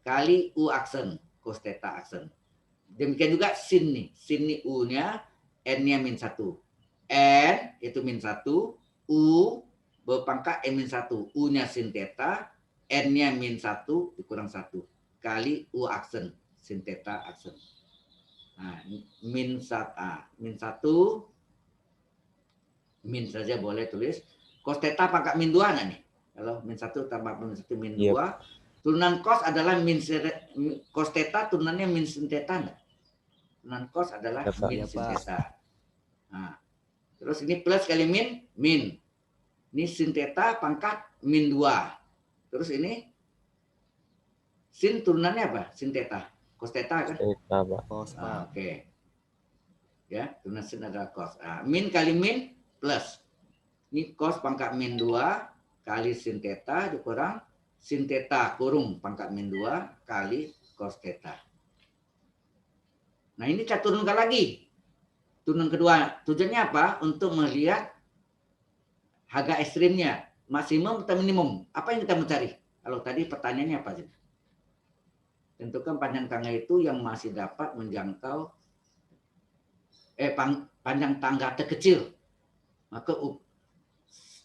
kali U aksen, cos theta aksen. Demikian juga sin nih. Sin nih U-nya, N-nya min 1. N itu min 1, U berpangkat N min 1. U-nya sin theta, N-nya min 1 dikurang 1. Kali U aksen, sin theta aksen. Nah, min 1, min saja boleh tulis. Cos theta pangkat min 2 nah nih. Kalau min 1 tambah min 1 min 2. Turunan cos adalah cos theta turunannya min sin theta enggak? Turunan cos adalah min sin theta. Nah, terus ini plus kali min, min. Ini sin theta pangkat min 2. Terus ini sin turunannya apa? Sin theta. Cos theta kan? Theta, Pak. Kos, Ah, Pak. Oke. Ya, turunan sin adalah cos. Min kali min plus. Ini cos pangkat min 2 kali sin theta dikurang sin theta kurung pangkat min 2 kali cos theta. Nah, ini kita turunkan lagi. Turun kedua. Tujuannya apa? Untuk melihat harga ekstrimnya. Maksimum atau minimum. Apa yang kita mencari? Kalau tadi pertanyaannya apa sih? Tentukan panjang tangga itu yang masih dapat menjangkau panjang tangga terkecil. Maka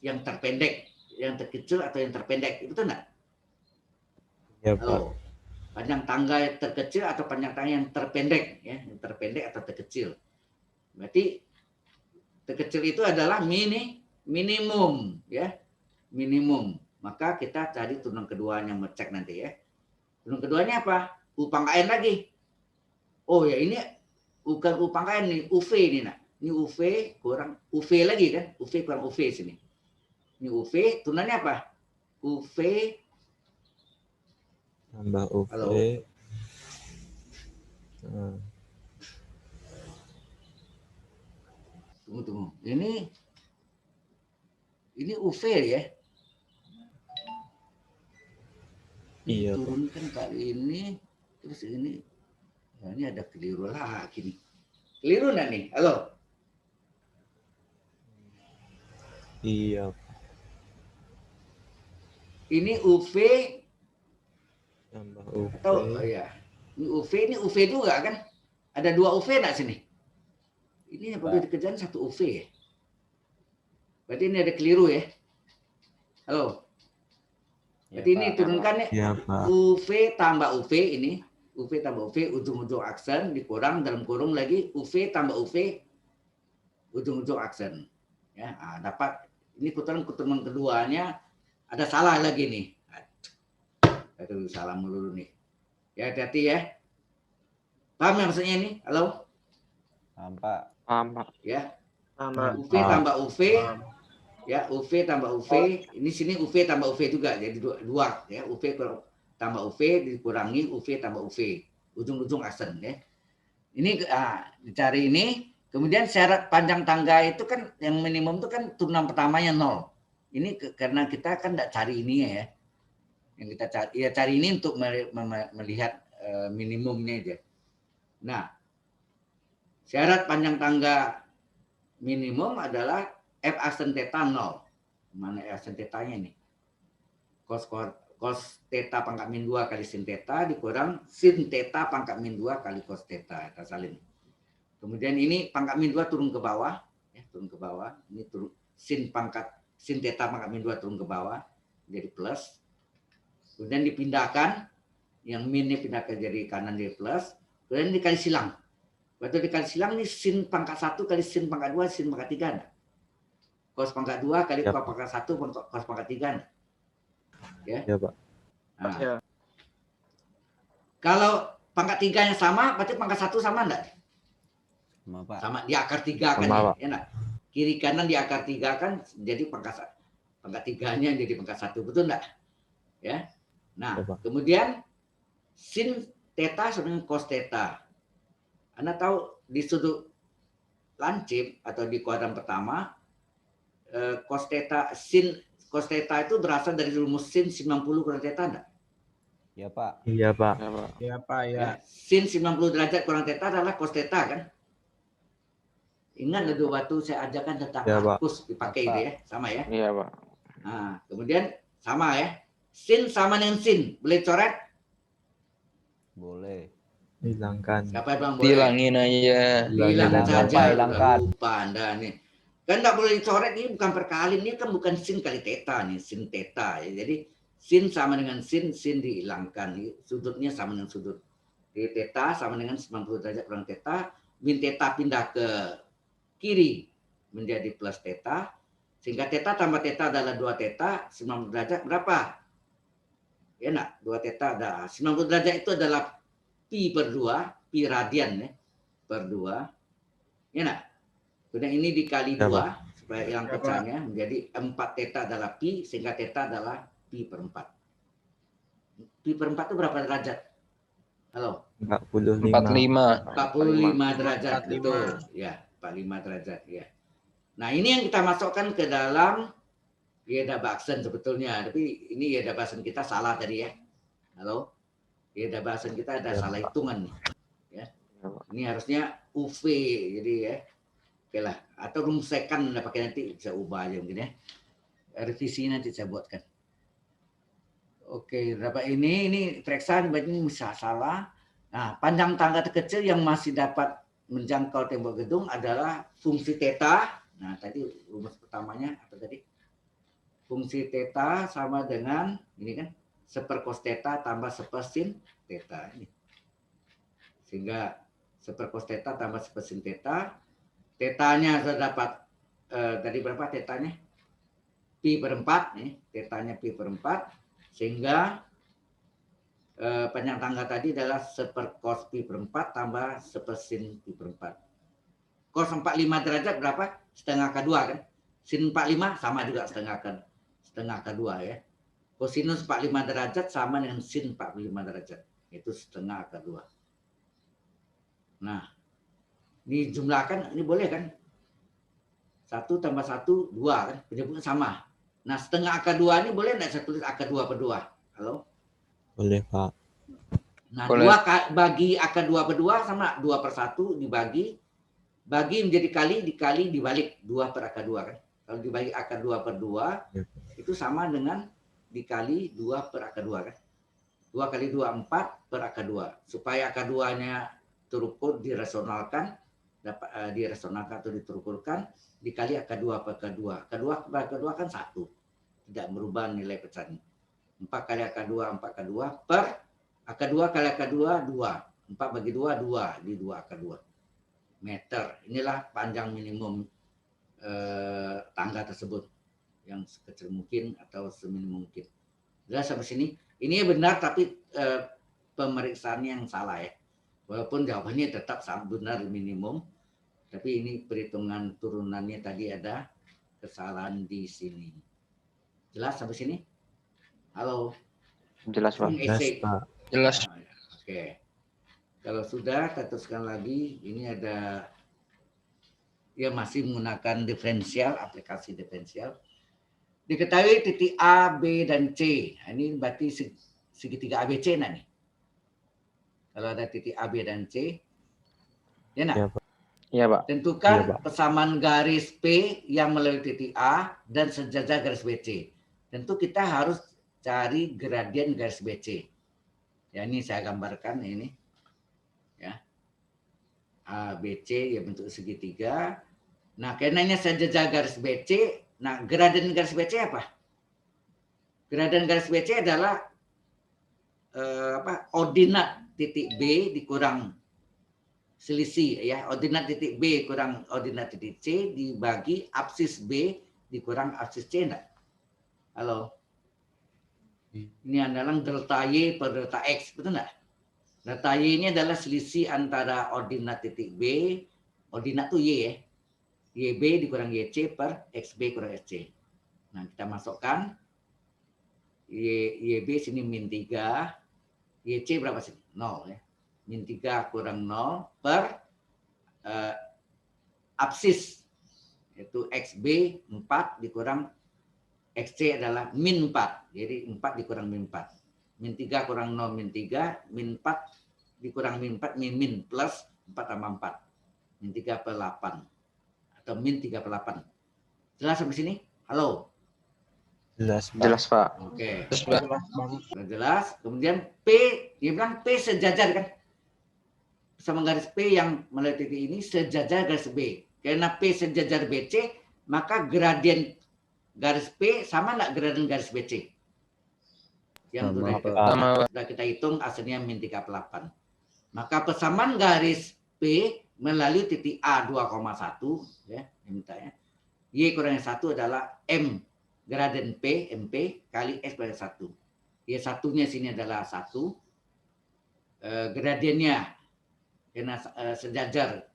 yang terpendek, yang terkecil atau yang terpendek, itu betul enggak? Iya, Pak. Panjang tangga yang terkecil atau panjang tangga yang terpendek, ya, yang terpendek atau terkecil. Berarti terkecil itu adalah minimum, ya, minimum. Maka kita cari turunan keduanya, ngecek nanti ya. Turunan keduanya apa? U pangkat N lagi. Oh ya, ini bukan U pangkat N nih, UV ini nak. Ini UV kurang UV lagi kan? UV kurang UV sini. Ini UV, turunannya apa? UV Tambah UV. Halo. Tunggu. Ini UV ya. Iya, Pak. Turunkan kali ini, terus ini. Nah, ini ada keliru lagi nih. Keliru enggak nih? Halo? Iya. Ini UV Tambah UV. atau ya. Ini UV juga kan? Ada 2 UV enggak sini? Ini yang perlu dikerjain 1 UV ya. Berarti ini ada keliru ya. Halo? Berarti ini turunkan Iya, Pak. UV tambah UV ini. UV tambah UV, ujung-ujung aksen dikurang dalam kurung lagi UV tambah UV, ujung-ujung aksen. Ya, dapat ini kuturan keduanya ada salah lagi nih. Aduh, salah melulu nih. Ya, hati-hati ya. Paham ya maksudnya ini? Halo? Paham, Pak. Paham, Pak. Ya. Paham, UV tambah UV. Ya, UV tambah UV. Ini sini UV tambah UV juga. Jadi dua ya. UV tambah UV dikurangi UV tambah UV. Ujung-ujung aksen ya. Ini dicari ini. Kemudian syarat panjang tangga itu kan yang minimum itu kan turunan pertamanya 0. Ini karena kita kan tidak cari ini ya. Yang kita cari ya, cari ini untuk melihat minimumnya aja. Nah, syarat panjang tangga minimum adalah F aksen theta 0. Mana F aksen tetanya ini? Cos theta pangkat min 2 kali sin theta dikurang sin theta pangkat min 2 kali cos theta. Kita salin. Kemudian ini pangkat min 2 turun ke bawah. Ya, turun ke bawah. Ini turun sin theta pangkat min 2 turun ke bawah. Jadi plus. Kemudian dipindahkan. Yang min ini pindahkan jadi kanan jadi plus. Kemudian dikali silang. Waktu dikali silang ini sin pangkat 1 kali sin pangkat 2, sin pangkat 3. Nah? Cos pangkat 2 kali cos pangkat 1, cos pangkat 3. Nah? Ya, Pak. Nah. Ya. Kalau pangkat 3 yang sama, berarti pangkat 1 sama enggak? Sama, Pak. Sama di akar 3 kan Sama, ya? Pak. Ya enggak? Kiri kanan di akar 3 kan jadi pangkat 3-nya jadi pangkat 1, betul enggak? Ya. Nah, Ya, Pak. kemudian sin theta sama dengan cos theta. Anda tahu di sudut lancip atau di kuadran pertama cos theta itu berasal dari rumus sin 90 kurang theta enggak? Ya, Pak. Iya, Pak. Ya, Pak. Iya, Pak, ya. Ya. Sin 90 derajat kurang theta adalah cos theta kan? Ingat ada dua batu saya ajarkan tentang Ya, Pak. arcus dipakai Pak. itu ya, sama ya. Iya, Pak. Nah, kemudian sama ya. Sin sama dengan sin, boleh coret? Boleh. Hilangkan. Siapa yang bilang boleh? Hilangin aja. Hilangkan Hilangkan, saja. Pak, hilangkan. Lupa Anda nih. Kan nggak boleh dicoret, ini bukan perkali, ini kan bukan sin kali theta nih, sin theta. Ya. Jadi sin sama dengan sin dihilangkan. Sudutnya sama dengan sudut. Jadi theta sama dengan 90 derajat kurang theta, min theta pindah ke kiri menjadi plus theta, sehingga theta tambah theta adalah 2 theta, 90 derajat berapa? Ya enggak? 2 theta ada. 90 derajat itu adalah pi per 2, pi radian ya, per 2. Ya enggak? Kemudian ini dikali Ya, 2 Pak. supaya hilang Ya, Pak. pecahnya menjadi 4 theta adalah pi, sehingga theta adalah pi per 4. Pi per 4 itu berapa derajat? Halo? 45. 45. 45 derajat 45. betul. Ya, 45 derajat ya. Nah, ini yang kita masukkan ke dalam Yedabaksen sebetulnya. Tapi ini Yedabaksen kita salah tadi ya. Halo? Yedabaksen kita ada Ya, salah Pak. hitungan nih. Ya. Ya, Pak. Ini harusnya UV jadi ya. Oke lah, atau rumuskan pakai nanti bisa ubah aja mungkin ya. Revisi nanti saya buatkan. Oke, berapa ini Treksan ini bisa salah. Nah, panjang tangga terkecil yang masih dapat menjangkau tembok gedung adalah fungsi theta. Nah, tadi rumus pertamanya apa tadi? Fungsi theta sama dengan ini kan seper cos theta tambah seper sin theta ini. Sehingga seper cos theta tambah seper sin theta. Tetanya sudah dapat tadi berapa tetanya? Pi per 4 nih, tetanya pi per 4. Sehingga panjang tangga tadi adalah seper cos pi per 4 tambah seper sin pi per 4. Cos 45 derajat berapa? Setengah K2 kan? Sin 45 sama juga setengah K2 ya. Kosinus 45 derajat sama dengan sin 45 derajat. Itu setengah K2. Nah, dijumlahkan, ini boleh kan? 1 tambah 1, 2 kan? Penyebutnya sama. Nah, setengah AK2 ini boleh nggak saya tulis AK2 per 2? Halo? Boleh, Pak. Nah, Boleh. 2 bagi AK2 per 2 sama 2 per 1 dibagi. Bagi menjadi kali, dikali, dibalik. 2 per AK2 kan? Kalau dibagi AK2 per 2, Ya. itu sama dengan dikali 2 per AK2 kan? 2 kali 2, 4 per AK2. Supaya AK2-nya terukur, dirasionalkan, dirasionalkan atau diterukurkan, dikali AK2 per AK2. AK2 per AK2 kan 1. Tidak merubah nilai pecahnya. 4 kali AK2, 4 AK2 per AK2 kali AK2, 2. 4 bagi 2, 2. Di 2 AK2. Meter. Inilah panjang minimum tangga tersebut. Yang sekecil mungkin atau seminim mungkin. Jelas sampai sini. Ini benar tapi pemeriksaannya yang salah ya. Walaupun jawabannya tetap benar minimum. Tapi ini perhitungan turunannya tadi ada kesalahan di sini. Jelas sampai sini? Halo? Jelas, Pak. Jelas, Pak. Jelas. Nah, oke. Kalau sudah, kita teruskan lagi. Ini ada ya masih menggunakan diferensial, aplikasi diferensial. Diketahui titik A, B, dan C. Nah, ini berarti segitiga ABC nah nih. Kalau ada titik A, B, dan C. Ya nak? Ya, Pak. Iya, Pak. Tentukan Iya, Pak. persamaan garis P yang melalui titik A dan sejajar garis BC. Tentu kita harus cari gradien garis BC. Ya, ini saya gambarkan ini. Ya. A, BC ya bentuk segitiga. Nah, karenanya sejajar garis BC. Nah, gradien garis BC apa? Gradien garis BC adalah ordinat titik B dikurang selisih ya, ordinat titik B kurang ordinat titik C dibagi absis B dikurang absis C enggak? Halo. Ini adalah delta Y per delta X, betul enggak? Delta Y ini adalah selisih antara ordinat titik B, ordinat tuh Y ya. YB dikurang YC per XB kurang SC. Nah, kita masukkan YB sini min 3, YC berapa sih? 0 ya. Min 3 kurang 0 per absis yaitu XB 4 dikurang XC adalah min 4. Jadi 4 dikurang min 4. min 3 kurang 0 min 3, min 4 dikurang min 4, min plus 4 tambah 4. Min 3 per 8. Atau min 3 per 8. Jelas sampai sini? Halo? Jelas, Pak. Jelas, Pak. Oke. Terus, Pak. Sudah jelas. Kemudian P, dia bilang P sejajar kan? Sama garis P yang melalui titik ini sejajar garis B. Karena P sejajar BC, maka gradien garis P sama nggak gradien garis BC? Yang Sama, Pak. sudah kita hitung hasilnya min 3 per 8. Maka persamaan garis P melalui titik A 2,1 ya, minta ya. Y kurang 1 adalah M gradien P, MP kali X kurang 1. Y satunya sini adalah 1. Gradiennya karena sejajar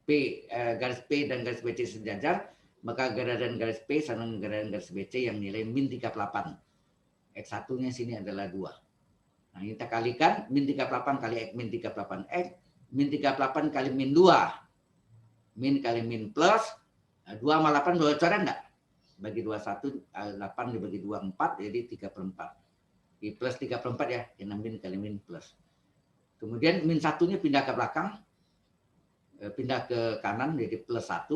P, garis P dan garis BC sejajar, maka gradien garis P sama gradien garis BC yang nilai min 3 per 8. X satunya sini adalah 2. Nah, ini kita kalikan min 38 kali X min 38 X, min 38 kali min 2. Min kali min plus 2 sama 8 2 coret enggak? Bagi 21 8 dibagi 2 4 jadi 3 per 4. Di plus 3 per 4 ya, karena min kali min plus. Kemudian min satunya pindah ke belakang, pindah ke kanan jadi plus 1.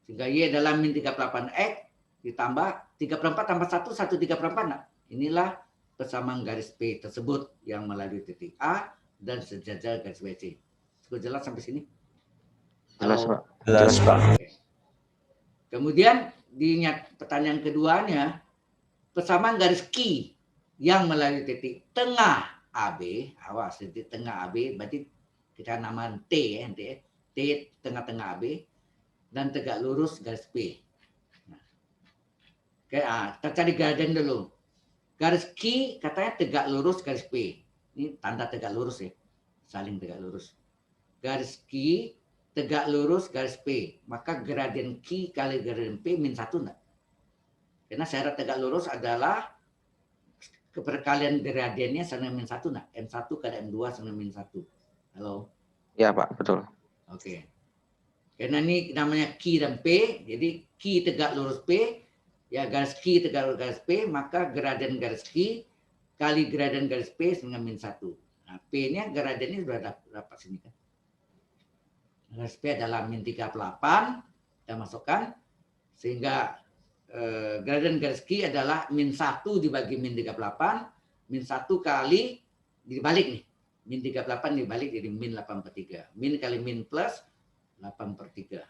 Sehingga Y adalah min 38 X ditambah 3 per 4 tambah 1, 1 3 per 4 enggak? Inilah persamaan garis P tersebut yang melalui titik A dan sejajar garis BC. Sudah jelas sampai sini? Jelas, Halo? Pak. Jelas, Pak. Oke. Kemudian di pertanyaan keduanya, persamaan garis Q yang melalui titik tengah AB, awas titik tengah AB, berarti kita namakan T ya, T tengah-tengah AB dan tegak lurus garis P. Nah, oke, kita cari gradien dulu. Garis Q katanya tegak lurus garis P. Ini tanda tegak lurus ya, saling tegak lurus. Garis Q tegak lurus garis P, maka gradien Q kali gradien P min 1 enggak? Karena syarat tegak lurus adalah keperkalian gradiennya sama min 1 enggak? M1 kali M2 sama min 1. Halo? Ya, Pak, betul. Oke. Karena ini namanya Q dan P, jadi Q tegak lurus P, ya garis Q tegak lurus garis P, maka gradien garis Q kali gradien garis P sama min 1. Nah, P-nya gradiennya sudah dapat sini kan. Garis P adalah min 3 per 8, kita masukkan, sehingga gradien garis Q adalah min 1 dibagi min 3 per 8, min 1 kali, dibalik nih, min 3 per 8 dibalik jadi min 8 per 3. Min kali min plus 8 per 3.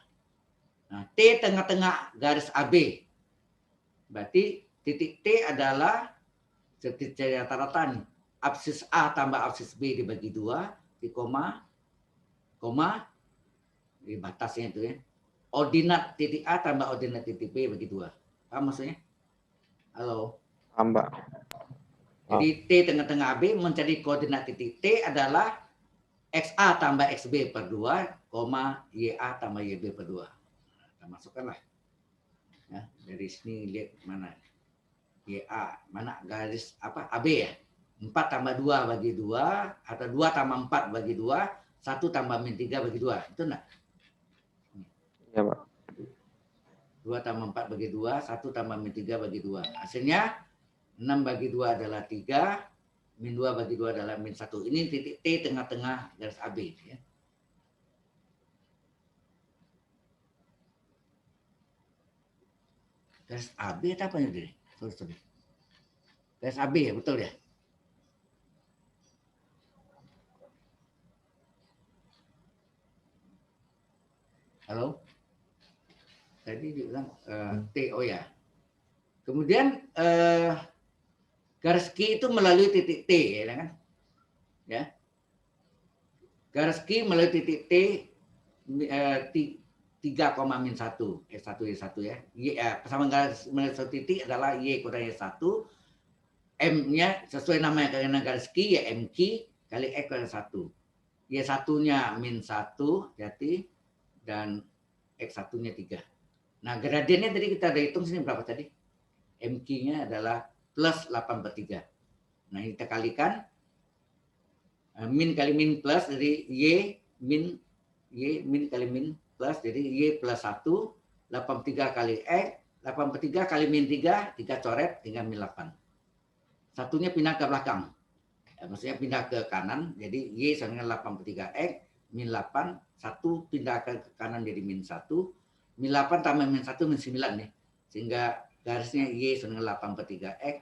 Nah, T tengah-tengah garis AB. Berarti titik T adalah seperti rata-rata nih, absis A tambah absis B dibagi 2, di koma, di batasnya itu ya. Ordinat titik A tambah ordinat titik B bagi 2. Paham maksudnya? Halo? Paham, Pak. Jadi T tengah-tengah AB mencari koordinat titik T adalah XA tambah XB per 2, YA tambah YB per 2. Kita masukkanlah. Ya, dari sini lihat mana. YA, mana garis apa? AB ya? 4 tambah 2 bagi 2, atau 2 tambah 4 bagi 2, 1 tambah min 3 bagi 2. Itu enggak? Ya, Pak. 2 tambah 4 bagi 2, 1 tambah min 3 bagi 2. Hasilnya 6 bagi 2 adalah 3, min 2 bagi 2 adalah min 1. Ini titik T tengah-tengah garis AB. Ya. Garis AB itu apa ya? Sorry. Garis AB ya, betul ya? Halo? Tadi dibilang T, oh ya. Kemudian garis Q itu melalui titik T, ya kan? Ya. Garis Q melalui titik T 3,-1, S1 Y1 ya. Persamaan garis melalui satu titik adalah Y kurang Y1. M-nya sesuai namanya karena garis Q ya MQ kali X kurang 1. Y1-nya min 1, jadi dan X1-nya 3. Nah, gradiennya tadi kita udah hitung sini berapa tadi? MQ-nya adalah plus 8 per 3. Nah, ini kita kalikan. Min kali min plus dari Y min kali min plus jadi Y plus 1. 8 per 3 kali X. 8 per 3 kali min 3. 3 coret tinggal min 8. satunya pindah ke belakang. Maksudnya pindah ke kanan, jadi Y sama dengan 8/3X, min 8, 1 pindah ke kanan jadi min 1, min 8 tambah min 1, min 9 nih. Sehingga garisnya Y sama dengan 8/3X,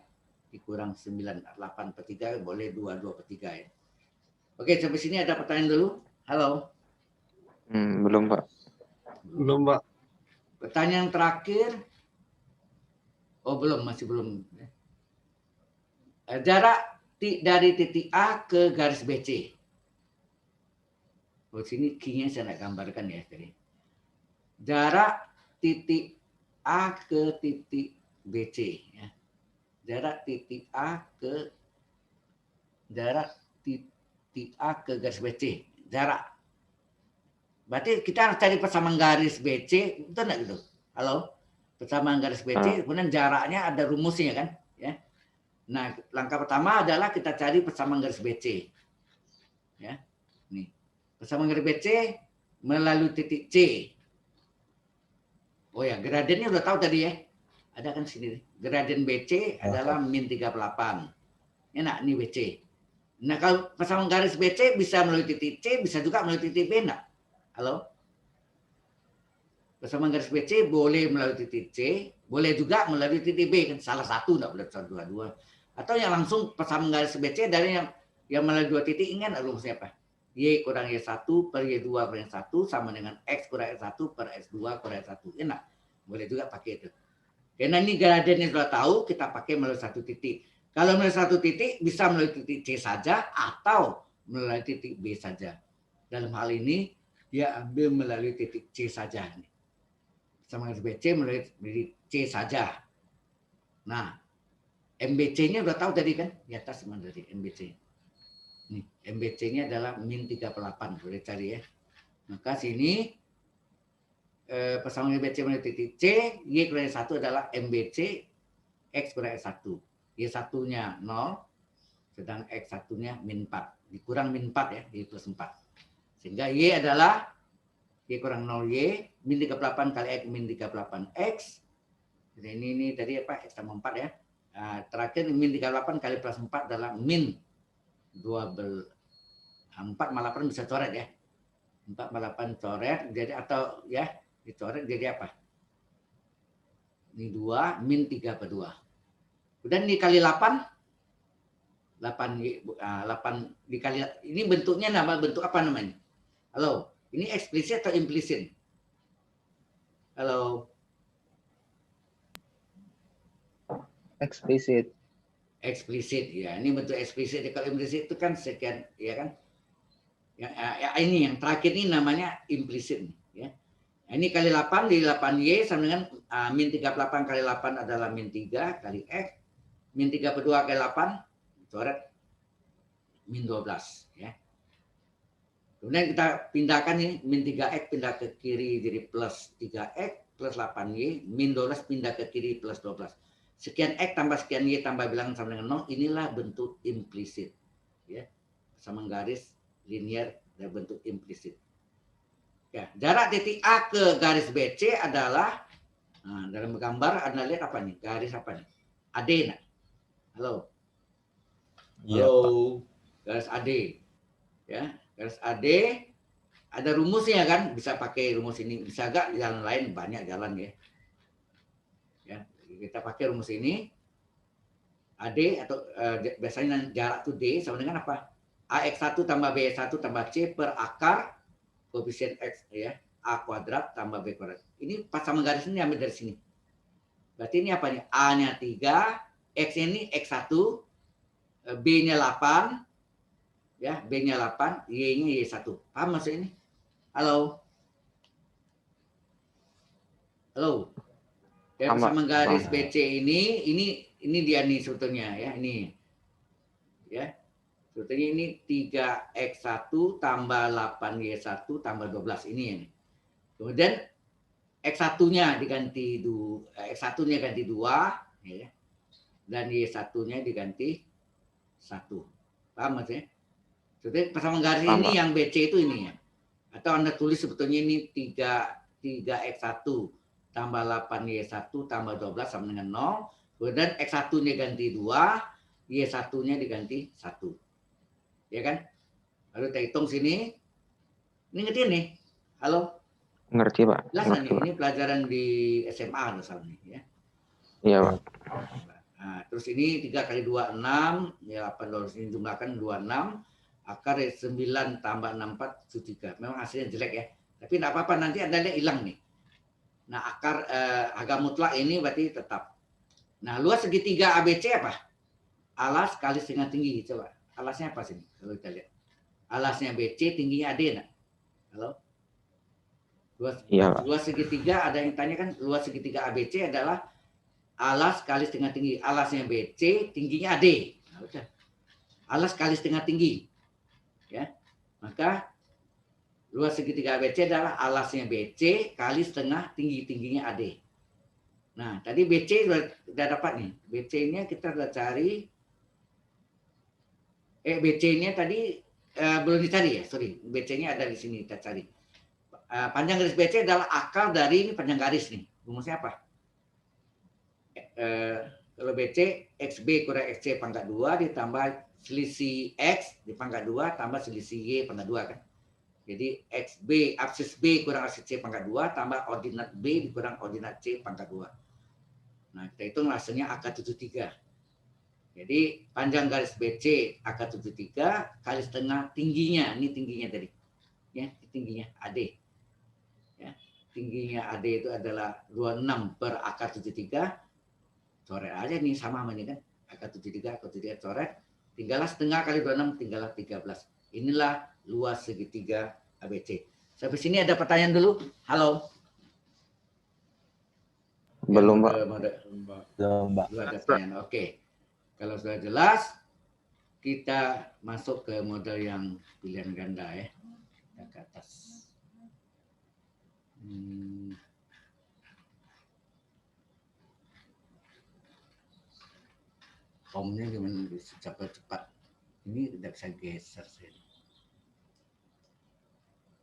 dikurang 9, 8/3, boleh 2/3 ya. Oke, sampai sini ada pertanyaan dulu? Halo? Belum, Pak. Belum, Pak. Pertanyaan terakhir. Oh, belum, masih belum. Jarak dari titik A ke garis BC. Oh, sini key-nya saya nak gambarkan ya tadi. Jarak titik A ke titik BC ya. Jarak titik A ke garis BC. Jarak. Berarti kita harus cari persamaan garis BC, betul enggak gitu? Halo? Persamaan garis BC, kemudian jaraknya ada rumusnya kan? Ya. Nah, langkah pertama adalah kita cari persamaan garis BC. Ya. Nih. Persamaan garis BC melalui titik C. Oh ya, gradiennya udah tahu tadi ya. Ada kan sini. Gradien BC adalah min 38. Enak nih BC. Nah, kalau persamaan garis BC bisa melalui titik C, bisa juga melalui titik B enggak? Halo? Persamaan garis BC boleh melalui titik C, boleh juga melalui titik B, kan salah satu enggak boleh dua-dua. Atau yang langsung persamaan garis BC dari yang melalui dua titik, ingat rumusnya apa? Y kurang Y1 per Y2 per Y1 sama dengan X kurang X1 per X2 kurang X1. Enak. Boleh juga pakai itu. Karena ini gradiennya sudah tahu, kita pakai melalui satu titik. Kalau melalui satu titik, bisa melalui titik C saja atau melalui titik B saja. Dalam hal ini, dia ambil melalui titik C saja. Sama garis BC melalui C saja. Nah, MBC-nya udah tahu tadi kan? Di atas mana dari MBC. Nih, MBC-nya adalah min 38. Boleh cari ya. Maka sini persamaan MBC melalui titik C, Y kurang Y1 adalah MBC, X kurang X1. Y1-nya 0, sedang X1-nya min 4. Dikurang min 4 ya, jadi plus 4. Sehingga Y adalah Y kurang 0Y, min 38 kali X min 38X. Jadi ini tadi apa? X tambah 4 ya. Nah, terakhir min 38 kali plus 4 adalah min 12. 4 malah 8 bisa coret ya. 4 malah 8 coret. Jadi atau ya dicoret jadi apa? Ini 2 min 3/2. Kemudian dikali 8. 8 dikali ini bentuknya bentuk apa namanya? Halo, ini eksplisit atau implisit? Halo. Eksplisit. Eksplisit ya, ini bentuk eksplisit. Kalau implisit itu kan sekian ya kan? Ya, ini yang terakhir ini namanya implisit ya. Nah, ini kali 8 di 8Y sama dengan min 38 kali 8 adalah min 3 kali X. Min 3/2 kali 8 coret min 12 ya. Kemudian kita pindahkan ini min 3X pindah ke kiri jadi plus 3X plus 8Y, min 12 pindah ke kiri plus 12. Sekian X tambah sekian Y tambah bilangan sama dengan 0, inilah bentuk implisit. Ya. Sama garis linear dan bentuk implisit. Ya, jarak titik A ke garis BC adalah dalam gambar Anda lihat apa nih? Garis apa nih? AD nah. Halo. Iya, Halo. Pak. Garis AD. Ya, garis AD ada rumusnya kan? Bisa pakai rumus ini, bisa enggak jalan lain banyak jalan ya. Ya, kita pakai rumus ini. AD atau biasanya jarak itu D sama dengan apa? AX1 tambah B1 tambah C per akar koefisien X ya. A kuadrat tambah B kuadrat. Ini pasangan garis ini ambil dari sini. Berarti ini apa nih? A-nya 3, X-nya ini X1, B-nya 8, ya, B-nya 8, Y-nya Y1. Paham maksud ini? Halo? Halo? Dan sama garis BC ini dia nih sebetulnya ya, ini. Ya. Sebetulnya ini 3X1 tambah 8Y1 tambah 12 ini ya. Kemudian X1-nya diganti X1-nya ganti 2 ya. Dan Y1-nya diganti 1. Paham maksudnya? Jadi persamaan garis ini yang BC itu ini ya. Atau Anda tulis sebetulnya ini 3X1 tambah 8Y1 tambah 12 sama dengan 0. Kemudian X1-nya ganti 2, Y1-nya diganti 1. Ya kan? Lalu kita hitung sini. Ini ngerti nih? Halo? Ngerti, Pak. Jelas Ngerti, nih, Pak. ini pelajaran di SMA misalnya ya. Iya, Pak. Nah, terus ini 3 kali 2, 6. Ya, 8 ini jumlahkan 26. Akar 9 tambah 64, 73. Memang hasilnya jelek ya. Tapi tidak apa-apa, nanti Anda lihat hilang nih. Nah, akar harga mutlak ini berarti tetap. Nah, luas segitiga ABC apa? Alas kali setengah tinggi. Coba. Alasnya apa sini? Kalau kita lihat. Alasnya BC, tingginya AD. Nah. Halo? Luas segitiga, ada yang tanya kan, luas segitiga ABC adalah alas kali setengah tinggi. Alasnya BC, tingginya AD. Nah, udah. Alas kali setengah tinggi. Ya. Maka luas segitiga ABC adalah alasnya BC kali setengah tingginya AD. Nah, tadi BC sudah dapat nih. BC-nya kita sudah cari. BC-nya tadi belum dicari ya, sorry. BC-nya ada di sini kita cari. Panjang garis BC adalah akar dari ini panjang garis nih. Rumusnya apa? Kalau BC, XB kurang XC pangkat 2 ditambah selisih X di pangkat 2 tambah selisih Y pangkat 2 kan. Jadi XB, absis B kurang absis C pangkat 2 tambah ordinat B dikurang ordinat C pangkat 2. Nah, kita hitung hasilnya akar 73. Jadi panjang garis BC akar 73 kali setengah tingginya. Ini tingginya tadi. Ya, tingginya AD. Ya, tingginya AD itu adalah 26 per akar 73. Coret aja nih sama ini kan. Akar 73, akar 73 coret. Tinggallah setengah kali 26, tinggallah 13. Inilah luas segitiga ABC. Sampai sini ada pertanyaan dulu? Halo? Belum, Pak. Belum, Pak. Belum ada pertanyaan. Oke. Kalau sudah jelas, kita masuk ke model yang pilihan ganda ya. Kita ke atas. Formnya gimana bisa cepat. Ini tidak bisa geser saya.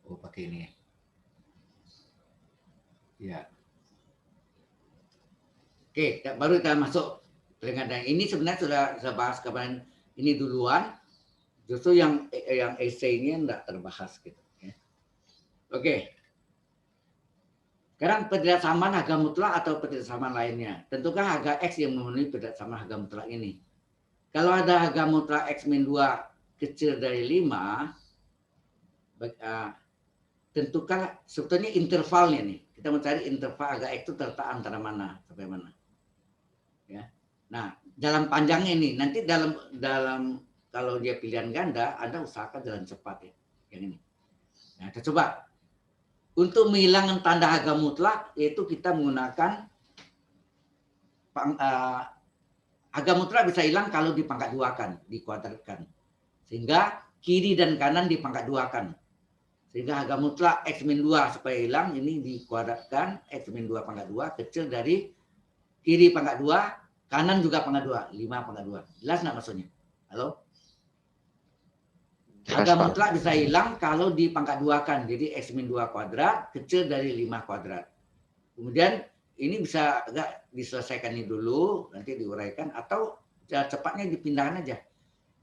Oh, pakai ini ya. Ya. Oke, baru kita masuk pilihan ganda. Ini sebenarnya sudah bahas kemarin ini duluan. Justru yang essay-nya enggak terbahas gitu ya. Oke. Sekarang perbedaan harga mutlak atau perbedaan lainnya. Tentukan harga X yang memenuhi perbedaan harga mutlak ini. Kalau ada harga mutlak X-2 kecil dari 5, tentukan sebetulnya intervalnya nih. Kita mencari interval harga X itu terletak antara mana sampai mana. Ya. Nah, dalam panjangnya ini, nanti dalam kalau dia pilihan ganda, Anda usahakan jalan cepat ya. Yang ini. Nah, kita coba. Untuk menghilangkan tanda harga mutlak, yaitu kita menggunakan harga mutlak bisa hilang kalau dipangkat duakan, dikuadratkan. Sehingga kiri dan kanan dipangkat duakan. Sehingga harga mutlak X-2 supaya hilang, ini dikuadratkan, X-2 pangkat 2, kecil dari kiri pangkat 2, kanan juga pangkat 2, 5 pangkat 2. Jelas nggak maksudnya? Halo? Harga mutlak bisa hilang kalau dipangkat duakan. Jadi X-2 kuadrat kecil dari 5 kuadrat. Kemudian ini bisa agak diselesaikan ini dulu, nanti diuraikan, atau cepatnya dipindahkan aja.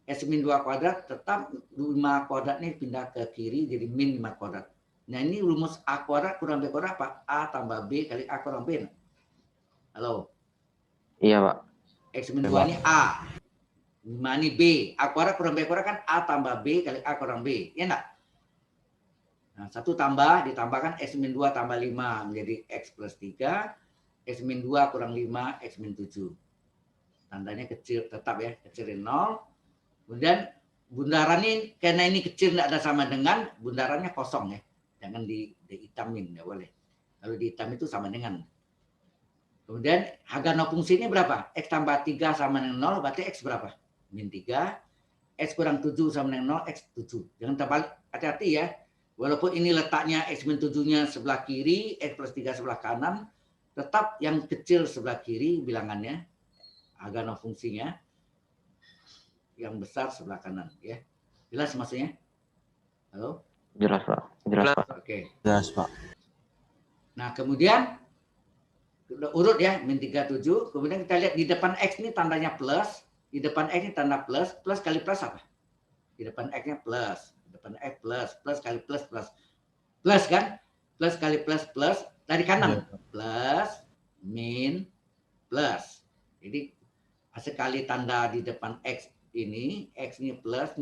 X-2 kuadrat tetap 5 kuadratnya pindah ke kiri jadi min 5 kuadrat. Nah ini rumus A kuadrat kurang B kuadrat apa? A tambah B kali A kurang B. Halo? Iya, Pak. X-2 ini A. 5 ini B. A kuadrat kurang B kuadrat kan A tambah B kali A kurang B. Ya enggak? Nah, 1 tambah, ditambahkan X-2 tambah 5 menjadi X plus 3. X-2 kurang 5, X-7. Tandanya kecil, tetap ya, kecil dari 0. Kemudian bundarannya, karena ini kecil tidak ada sama dengan, bundarannya kosong ya. Jangan dihitamin, nggak boleh. Kalau dihitam itu sama dengan. Kemudian harga no fungsi ini berapa? X tambah 3 sama dengan 0, berarti X berapa? Min 3. X kurang 7 sama dengan 0, X 7. Jangan terbalik, hati-hati ya. Walaupun ini letaknya X min 7-nya sebelah kiri, X plus 3 sebelah kanan, tetap yang kecil sebelah kiri bilangannya, harga no fungsinya, yang besar sebelah kanan. Ya. Jelas maksudnya? Halo? Jelas, Pak. Jelas, Pak. Oke. Jelas, Pak. Nah, kemudian urut ya, min 3, 7. Kemudian kita lihat di depan X ini tandanya plus. Di depan X ini tanda plus, plus kali plus apa? Di depan X-nya plus, di depan X plus, plus kali plus, plus. Plus kan? Plus kali plus, plus. Dari kanan. Plus, min, plus. Jadi, sekali tanda di depan X ini plus,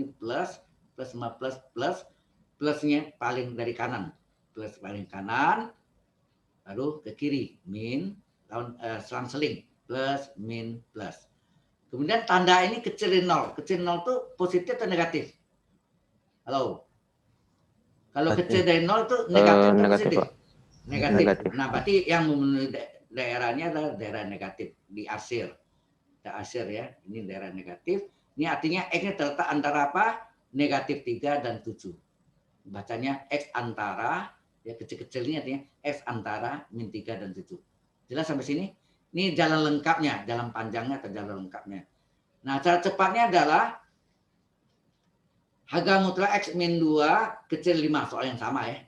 plus sama plus, plus. Plusnya paling dari kanan. Plus paling kanan, lalu ke kiri. Min, selang-seling. Plus, min, plus. Kemudian tanda ini kecil dari 0. Kecil 0 itu positif atau negatif? Halo? Kalau kecil dari 0 itu negatif atau Negatif, positif? Pak. Negatif. Nah, berarti yang memenuhi daerahnya adalah daerah negatif di asir. Asir ya, ini daerah negatif. Ini artinya X-nya terletak antara apa? Negatif 3 dan 7. Bacanya X antara, ya kecil-kecil ini artinya X antara min 3 dan 7. Jelas sampai sini? Ini jalan lengkapnya, jalan panjangnya atau jalan lengkapnya. Nah, cara cepatnya adalah harga mutlak X min 2 kecil 5, soal yang sama ya.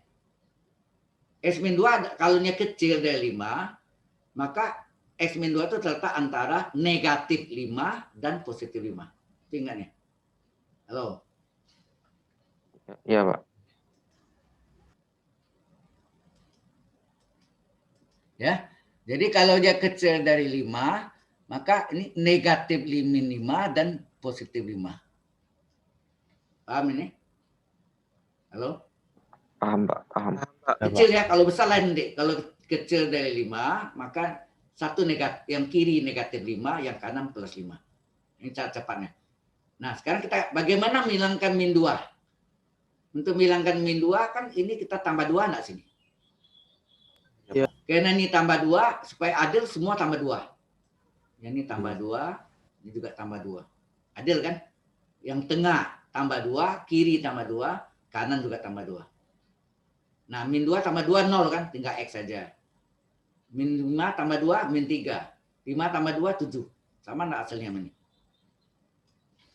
X min 2 kalau nya kecil dari 5, maka X min 2 itu terletak antara negatif 5 dan positif 5. Itu ingatnya. Halo? Iya, Pak. Ya. Jadi kalau dia kecil dari 5, maka ini negatif min 5 dan positif 5. Paham ini? Halo? Paham, Pak. Paham. Kecil ya, kalau besar lain deh. Kalau kecil dari 5, maka satu negatif, yang kiri negatif 5, yang kanan plus 5. Ini cara cepatnya. Nah, sekarang kita bagaimana menghilangkan min 2? Untuk menghilangkan min 2 kan ini kita tambah 2 enggak sini? Ya. Karena ini tambah 2, supaya adil semua tambah 2. Yang ini tambah 2, ini juga tambah 2. Adil kan? Yang tengah tambah 2, kiri tambah 2, kanan juga tambah 2. Nah, min 2 tambah 2, 0 kan? Tinggal X saja. Min 5 tambah 2, min 3. 5 tambah 2, 7. Sama enggak hasilnya ini?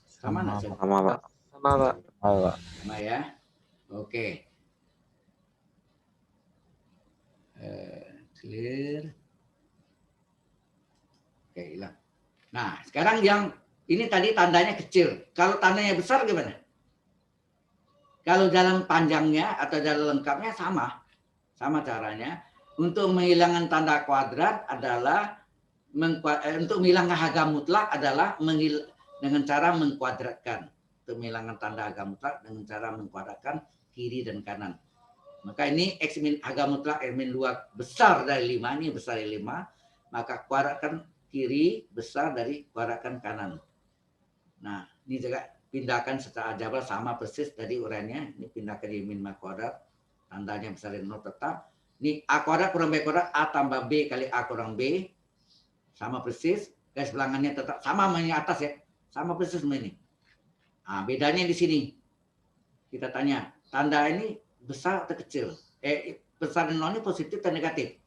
Sama enggak hasilnya? Sama, Pak. Sama, Pak. Sama ya. Oke. Clear. Oke, hilang. Nah, sekarang yang ini tadi tandanya kecil. Kalau tandanya besar gimana? Kalau jalan panjangnya atau jalan lengkapnya sama. Sama caranya. Untuk menghilangkan tanda kuadrat adalah untuk menghilangkan harga mutlak adalah dengan cara mengkuadratkan. Untuk menghilangkan tanda harga mutlak dengan cara mengkuadratkan kiri dan kanan. Maka ini X min harga mutlak X min 2 besar dari 5, ini besar dari 5, maka kuadratkan kiri besar dari kuadratkan kanan. Nah, ini juga pindahkan secara aljabar sama persis tadi uraiannya. Ini pindahkan di min kuadrat, tandanya besar dari 0 tetap. Ini A kuadrat kurang B kuadrat, A tambah B kali A kurang B, sama persis. Garis bilangannya tetap sama sama yang atas ya, sama persis sama ini. Nah, bedanya di sini. Kita tanya, tanda ini besar atau kecil? Besar dan 0 ini positif atau negatif?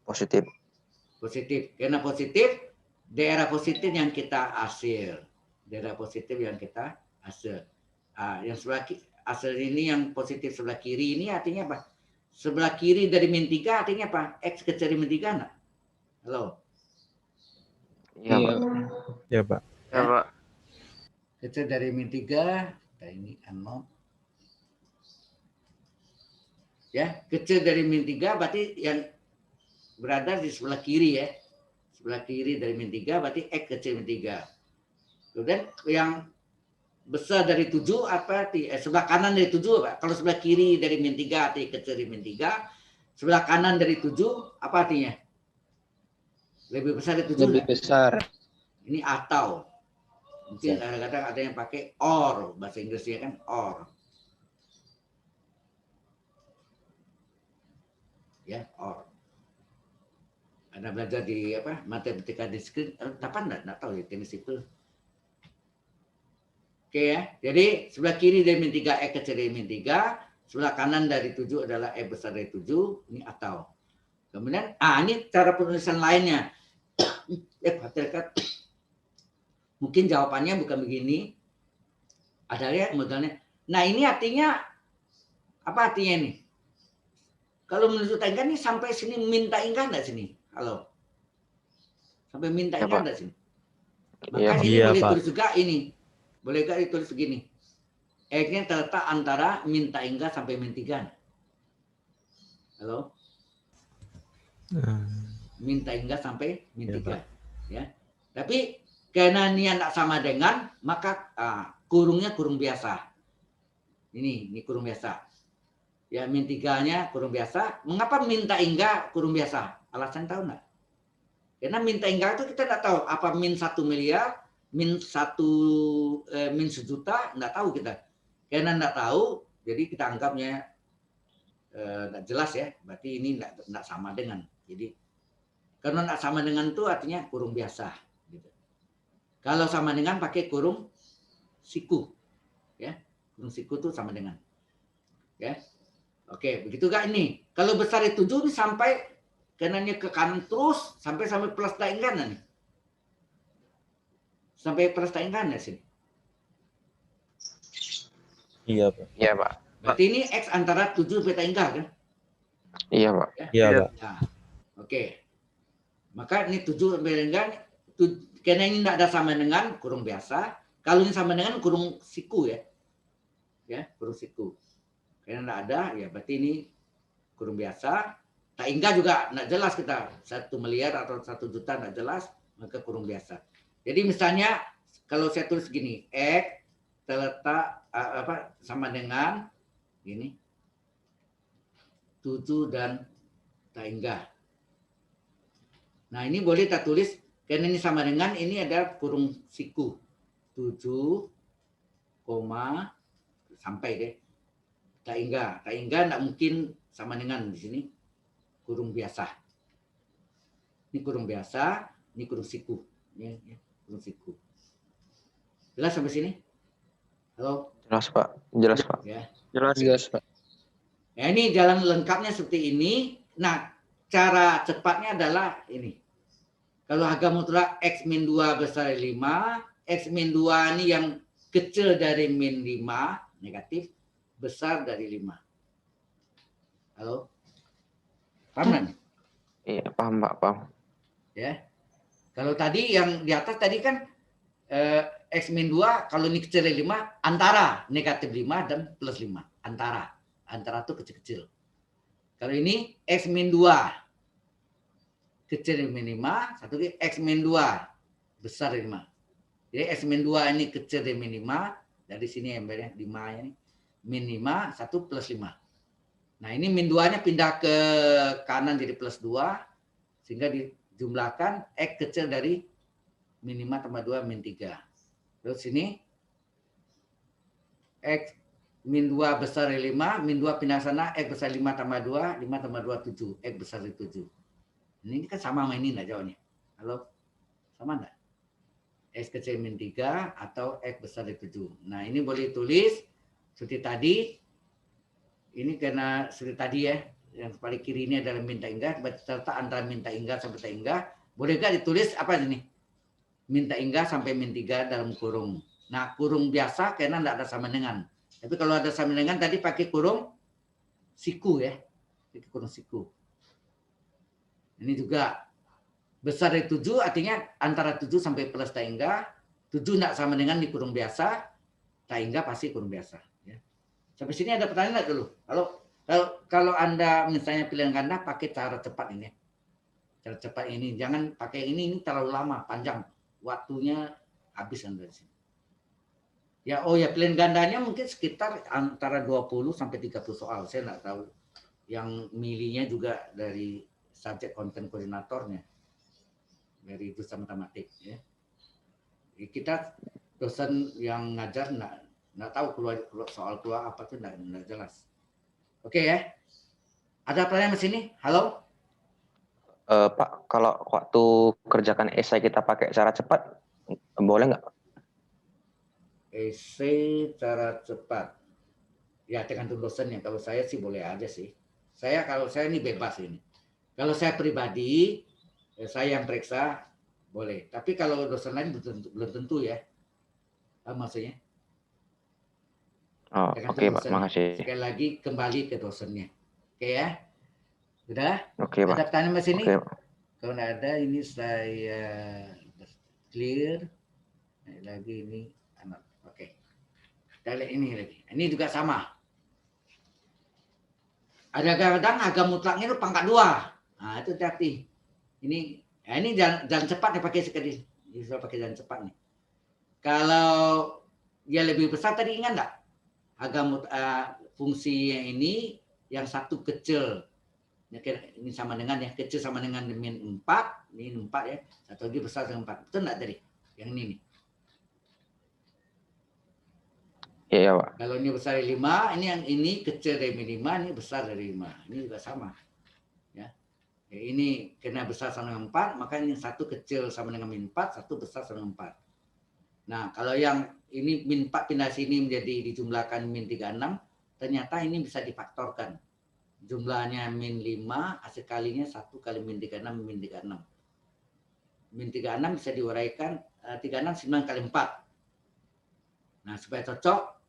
Positif. Positif. Karena positif, daerah positif yang kita hasil. Daerah positif yang kita hasil. Yang sebelah hasil ini yang positif sebelah kiri ini artinya apa? Sebelah kiri dari min 3 artinya apa? X kecil dari min 3 enggak? Halo? Iya, Pak. Iya, Pak. Iya, Pak. Kecil dari min 3, ini 0. Ya, kecil dari min 3 berarti yang berada di sebelah kiri ya. Sebelah kiri dari min 3 berarti X kecil min 3. Kemudian yang besar dari 7 apa arti? Sebelah kanan dari 7 apa? Kalau sebelah kiri dari min 3 arti kecil dari min 3. Sebelah kanan dari 7 apa artinya? Lebih besar dari 7. Lebih besar. Ini atau. Mungkin kadang-kadang ada yang pakai or, bahasa Inggrisnya kan or. Ya, or. Anda belajar di apa? Matematika diskrit, dapat enggak tahu ya, teknik sipil. Oke ya. Jadi sebelah kiri dari min 3 X kecil dari min 3, sebelah kanan dari 7 adalah X besar dari 7, ini atau. Kemudian ini cara penulisan lainnya. Perhatikan. Mungkin jawabannya bukan begini. Ada ya modelnya. Nah, ini artinya apa artinya ini? Kalau menurut Engkar ini sampai sini minta ingkar enggak sini? Halo. Sampai minta ingkar enggak sini? Iya, Maka Pak. ini Iya, boleh Pak. tulis juga ini. Boleh gak ditulis begini. X-nya terletak antara min tak hingga sampai min 3. Halo? Min tak hingga sampai min Iya, 3. Ya. Tapi karena ini tidak sama dengan, maka kurungnya kurung biasa. Ini kurung biasa. Ya, min 3-nya kurung biasa. Mengapa min tak hingga kurung biasa? Alasan tahu nggak? Karena min tak hingga itu kita tidak tahu apa min 1 miliar, min 1 juta, nggak tahu kita. Karena nggak tahu, jadi kita anggapnya nggak jelas ya. Berarti ini nggak sama dengan. Jadi karena nggak sama dengan itu artinya kurung biasa. Gitu. Kalau sama dengan pakai kurung siku, ya kurung siku itu sama dengan, ya. Oke, begitu gak ini? Kalau besar itu 7 ini sampai kanannya ke kanan terus sampai plus tak hingga nih. Sampai plus tak hingga sini. Iya, Pak. Iya, Pak. Berarti ini X antara 7 sampai tak hingga kan? Iya, Pak. Iya, Pak. Nah, oke. Maka ini 7 sampai dengan, karena ini tidak ada sama dengan kurung biasa. Kalau ini sama dengan kurung siku ya. Ya, kurung siku. Karena tidak ada, ya berarti ini kurung biasa. Tak hingga juga tidak jelas kita. 1 miliar atau 1 juta tidak jelas, maka kurung biasa. Jadi misalnya, kalau saya tulis gini, X terletak sama dengan gini 7 dan tak hingga. Nah, ini boleh kita tulis karena ini sama dengan ini ada kurung siku 7, sampai deh tak hingga tidak mungkin sama dengan di sini kurung biasa. Ini kurung biasa, ini kurung siku, ya, kurung siku. Jelas sampai sini? Halo? Jelas, Pak. Jelas, Pak. Ya. Jelas, Pak. Ya, ini jalan lengkapnya seperti ini. Nah, cara cepatnya adalah ini. Kalau harga mutlak X min 2 besar dari 5, X min 2 ini yang kecil dari min 5, negatif, besar dari 5. Halo? Paham kan? Iya, paham, Pak. Paham. Ya. Kalau tadi yang di atas tadi kan X min 2, kalau ini kecil dari 5, antara negatif 5 dan plus 5. Antara itu kecil-kecil. Kalau ini X min 2, kecil dari min 5, satu lagi X min 2, besar dari 5. Jadi X min 2 ini kecil dari min 5, dari sini embernya 5 ini. Min 5, 1 plus 5. Nah ini min 2-nya pindah ke kanan jadi plus 2, sehingga dijumlahkan X kecil dari min 5 tambah 2, min 3. Terus sini X min 2 besar dari 5, min 2 pindah sana, X besar 5 tambah 2, 5 tambah 2, 7. X besar dari 7. Ini kan sama sama ini enggak jawabnya. Halo? Sama enggak? X kecil min 3 atau X besar dari 7. Nah ini boleh tulis seperti tadi. Ini karena seperti tadi ya. Yang paling kiri ini adalah min tak hingga. Serta antara min tak hingga sampai tak hingga. Boleh enggak ditulis apa ini? Min tak hingga sampai min 3 dalam kurung. Nah kurung biasa karena enggak ada sama dengan. Tapi kalau ada sama dengan tadi pakai kurung siku ya. Pakai kurung siku. Ini juga besar dari 7 artinya antara 7 sampai plus tak hingga. 7 tidak sama dengan di kurung biasa. Tak hingga pasti kurung biasa. Ya. Sampai sini ada pertanyaan nggak dulu? Kalau Anda misalnya pilihan ganda pakai cara cepat ini. Cara cepat ini. Jangan pakai ini terlalu lama, panjang. Waktunya habis Anda di sini. Ya, pilihan gandanya mungkin sekitar antara 20 sampai 30 soal. Saya nggak tahu. Yang milihnya juga dari subjek konten koordinatornya. Dari jurusan matematik. Ya. Kita dosen yang ngajar nggak tahu keluar soal keluar apa tuh nggak jelas. Oke ya. Ada pertanyaan di sini? Halo? Pak, kalau waktu kerjakan esai kita pakai cara cepat, boleh nggak? Esai cara cepat. Ya tergantung dosennya. Kalau saya sih boleh aja sih. Kalau saya ini bebas ini. Kalau saya pribadi, saya yang periksa boleh. Tapi kalau dosen lain belum tentu ya. Maksudnya? Oh, oke, Pak. Makasih. Sekali lagi kembali ke dosennya. Oke ya? Sudah? Oke, Pak. Ada pertanyaan di sini? Oke, Pak. Kalau nggak ada, ini saya clear. Lagi ini anak. Oke. Kita lihat ini lagi. Ini juga sama. Ada kadang harga mutlaknya itu pangkat 2. Nah, itu hati-hati. Ini jalan cepat dipakai sekali. Bisa pakai jalan cepat nih. Kalau dia lebih besar tadi ingat enggak? Harga fungsi yang ini yang satu kecil. Ini sama dengan ya, kecil sama dengan min 4, ini 4 ya. Satu lagi besar dengan 4. Betul enggak tadi? Yang ini nih. Iya, Pak. Kalau ini besar dari 5, ini yang ini kecil dari min 5, ini besar dari 5. Ini juga sama. Ya. Ini kena besar sama dengan 4, maka ini satu kecil sama dengan min 4, satu besar sama dengan 4. Nah, kalau yang ini min 4 pindah sini menjadi dijumlahkan min 36, ternyata ini bisa difaktorkan. Jumlahnya min 5, hasil kalinya 1 kali min 36, min 36. Min 36 bisa diuraikan, 36 9 kali 4. Nah, supaya cocok,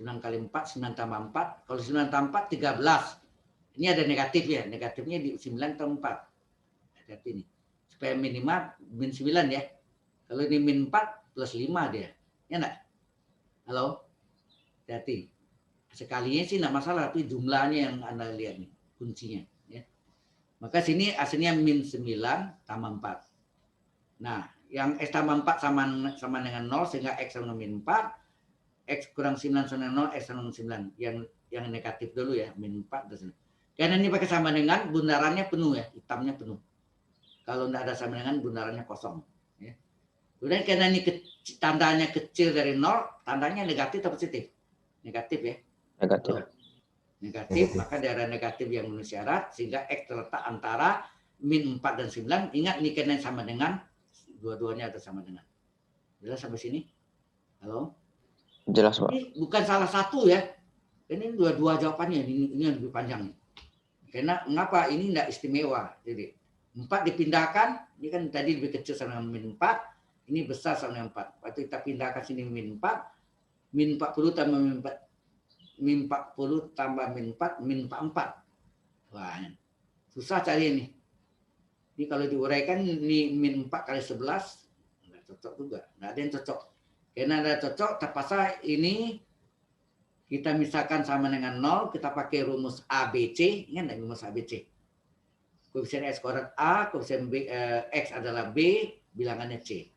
9 kali 4, 9 tambah 4. Kalau 9 tambah 4, 13. Ini ada negatif ya. Negatifnya di 9 tambah 4. Hati-hati nih. Supaya min 5, min 9 ya. Kalau ini min 4, plus 5 dia. Ya enggak? Halo? Hati-hati. Sekalinya sih enggak masalah. Tapi jumlahnya yang Anda lihat nih. Kuncinya. Ya. Maka sini hasilnya min 9 tambah 4. Nah, yang X tambah 4 sama dengan 0. Sehingga X sama min 4. X kurang 9 sama 0, X sama 9. Yang negatif dulu ya, min 4. Karena ini pakai sama dengan, bundarannya penuh ya, hitamnya penuh. Kalau tidak ada sama dengan, bundarannya kosong. Ya. Kemudian karena ini tandanya kecil dari 0, tandanya negatif atau positif? Negatif ya. Negatif. Negatif, maka daerah negatif yang memenuhi syarat, sehingga X terletak antara min 4 dan 9. Ingat ini karena sama dengan, dua-duanya ada sama dengan. Jelas sampai sini? Halo? Jelas, Pak. Ini bukan salah satu ya. Ini dua-dua jawabannya. Ini yang lebih panjang nih. Karena mengapa ini tidak istimewa. Jadi 4 dipindahkan, ini kan tadi lebih kecil sama dengan min 4, ini besar sama dengan 4. Waktu kita pindahkan sini min 4, min 40 tambah min 4, min 40 tambah min 4, min 44. Wah, susah cari ini. Ini kalau diuraikan ini min 4 kali 11, nggak cocok juga. Nggak ada yang cocok. Karena ada cocok, terpaksa ini kita misalkan sama dengan 0, kita pakai rumus ABC. Ingat nggak rumus ABC? Koefisien X kuadrat A, koefisien X adalah B, bilangannya C.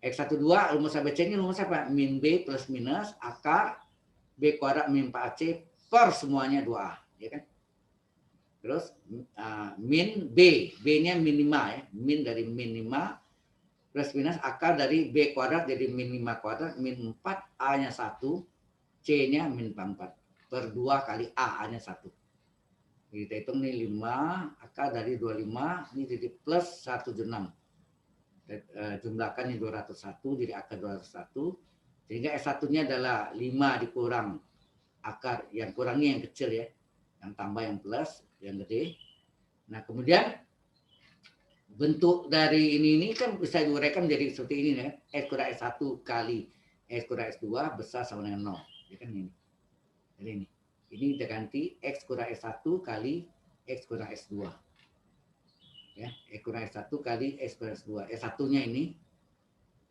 X12, rumus ABC ini rumus apa? Min B plus minus akar B kuadrat min 4AC per semuanya 2A. Ya kan? Terus min B, B-nya min 5 ya. Min dari min 5 plus minus akar dari B kuadrat jadi min 5 kuadrat, min 4, A-nya 1, C-nya min 4 per 2 kali A-nya 1. Kita hitung nih 5, akar dari 25, ini jadi plus 176. Jumlahkan ini 201, jadi akar 201. Sehingga S1-nya adalah 5 dikurang akar, yang kurangnya yang kecil ya. Yang tambah yang plus, yang gede. Nah kemudian bentuk dari ini kan bisa diuraikan menjadi seperti ini ya. X kurang S1 kali X kurang S2 besar sama dengan 0. Ya kan ini. Jadi ini. Ini diganti X kurang S1 kali X kurang S2. Ya, X kurang S1 kali X kurang S2. S1-nya ini,